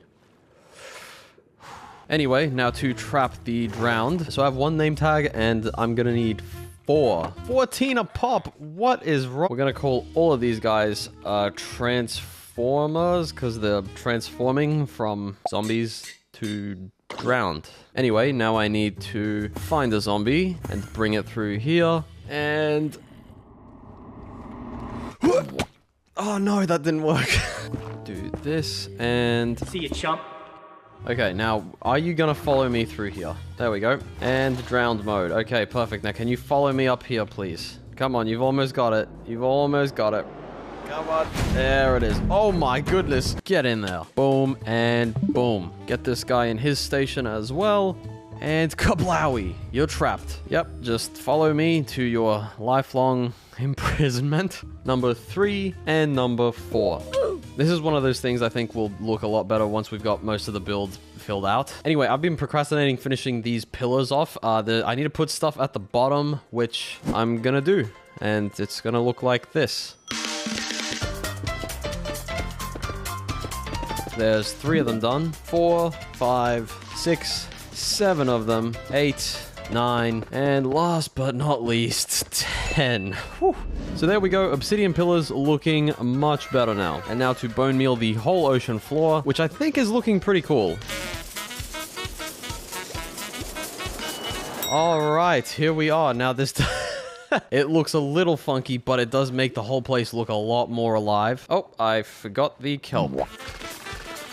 Anyway, now to trap the drowned. So I have 1 name tag, and I'm gonna need 14 a pop. What is wrong? We're gonna call all of these guys transformers because they're transforming from zombies to drowned. Anyway, now I need to find a zombie and bring it through here and... Oh no, that didn't work. Do this and... See you, chump. Okay, now, are you gonna follow me through here? There we go. And drowned mode. Okay, perfect. Now, can you follow me up here, please? Come on, you've almost got it. You've almost got it. Come on. There it is. Oh my goodness. Get in there. Boom and boom. Get this guy in his station as well. And kablowie. You're trapped. Yep, just follow me to your lifelong imprisonment. Number 3 and number 4. This is one of those things I think will look a lot better once we've got most of the build filled out. Anyway, I've been procrastinating finishing these pillars off. I need to put stuff at the bottom, which I'm gonna do. And it's gonna look like this. There's 3 of them done. 4, 5, 6, 7 of them. 8, 9, and last but not least, 10. Whew. So there we go, obsidian pillars looking much better now. And now to bone meal the whole ocean floor, which I think is looking pretty cool. Alright, here we are. Now this... It looks a little funky, but it does make the whole place look a lot more alive. Oh, I forgot the kelp.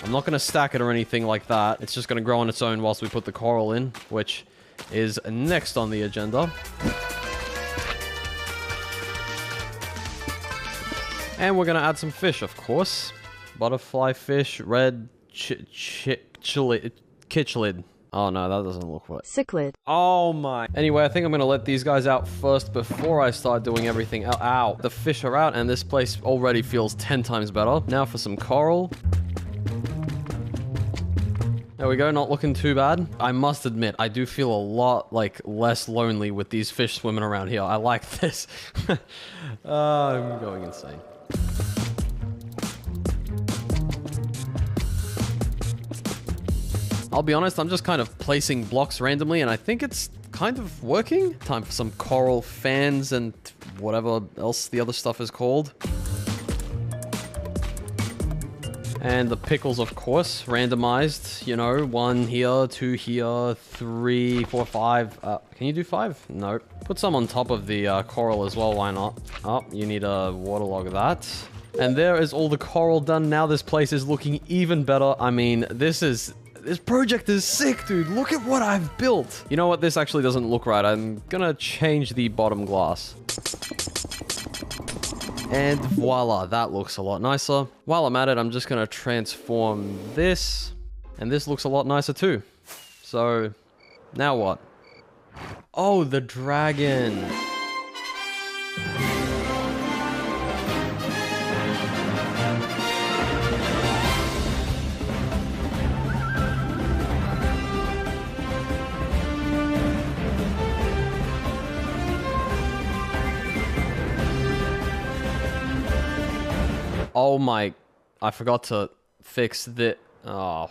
I'm not going to stack it or anything like that. It's just going to grow on its own whilst we put the coral in, which is next on the agenda. And we're gonna add some fish, of course. Butterfly fish, red kitchlid. Oh no, that doesn't look right. Cichlid. Oh my. Anyway, I think I'm gonna let these guys out first before I start doing everything. Ow. The fish are out and this place already feels 10 times better. Now for some coral. There we go, not looking too bad. I must admit, I do feel a lot, less lonely with these fish swimming around here. I like this. I'm going insane. I'll be honest, I'm just kind of placing blocks randomly, and I think it's kind of working. Time for some coral fans and whatever else the other stuff is called. And the pickles, of course, randomized, you know, 1 here, 2 here, 3, 4, 5. Can you do 5? Nope. Put some on top of the coral as well, why not? Oh, you need to waterlog that. And there is all the coral done. Now this place is looking even better. I mean, this project is sick, dude. Look at what I've built. You know what? This actually doesn't look right. I'm gonna change the bottom glass. And voila, that looks a lot nicer. While I'm at it, I'm just gonna transform this. And this looks a lot nicer too. So, now what? Oh, the dragon. Oh my, I forgot to fix the, oh.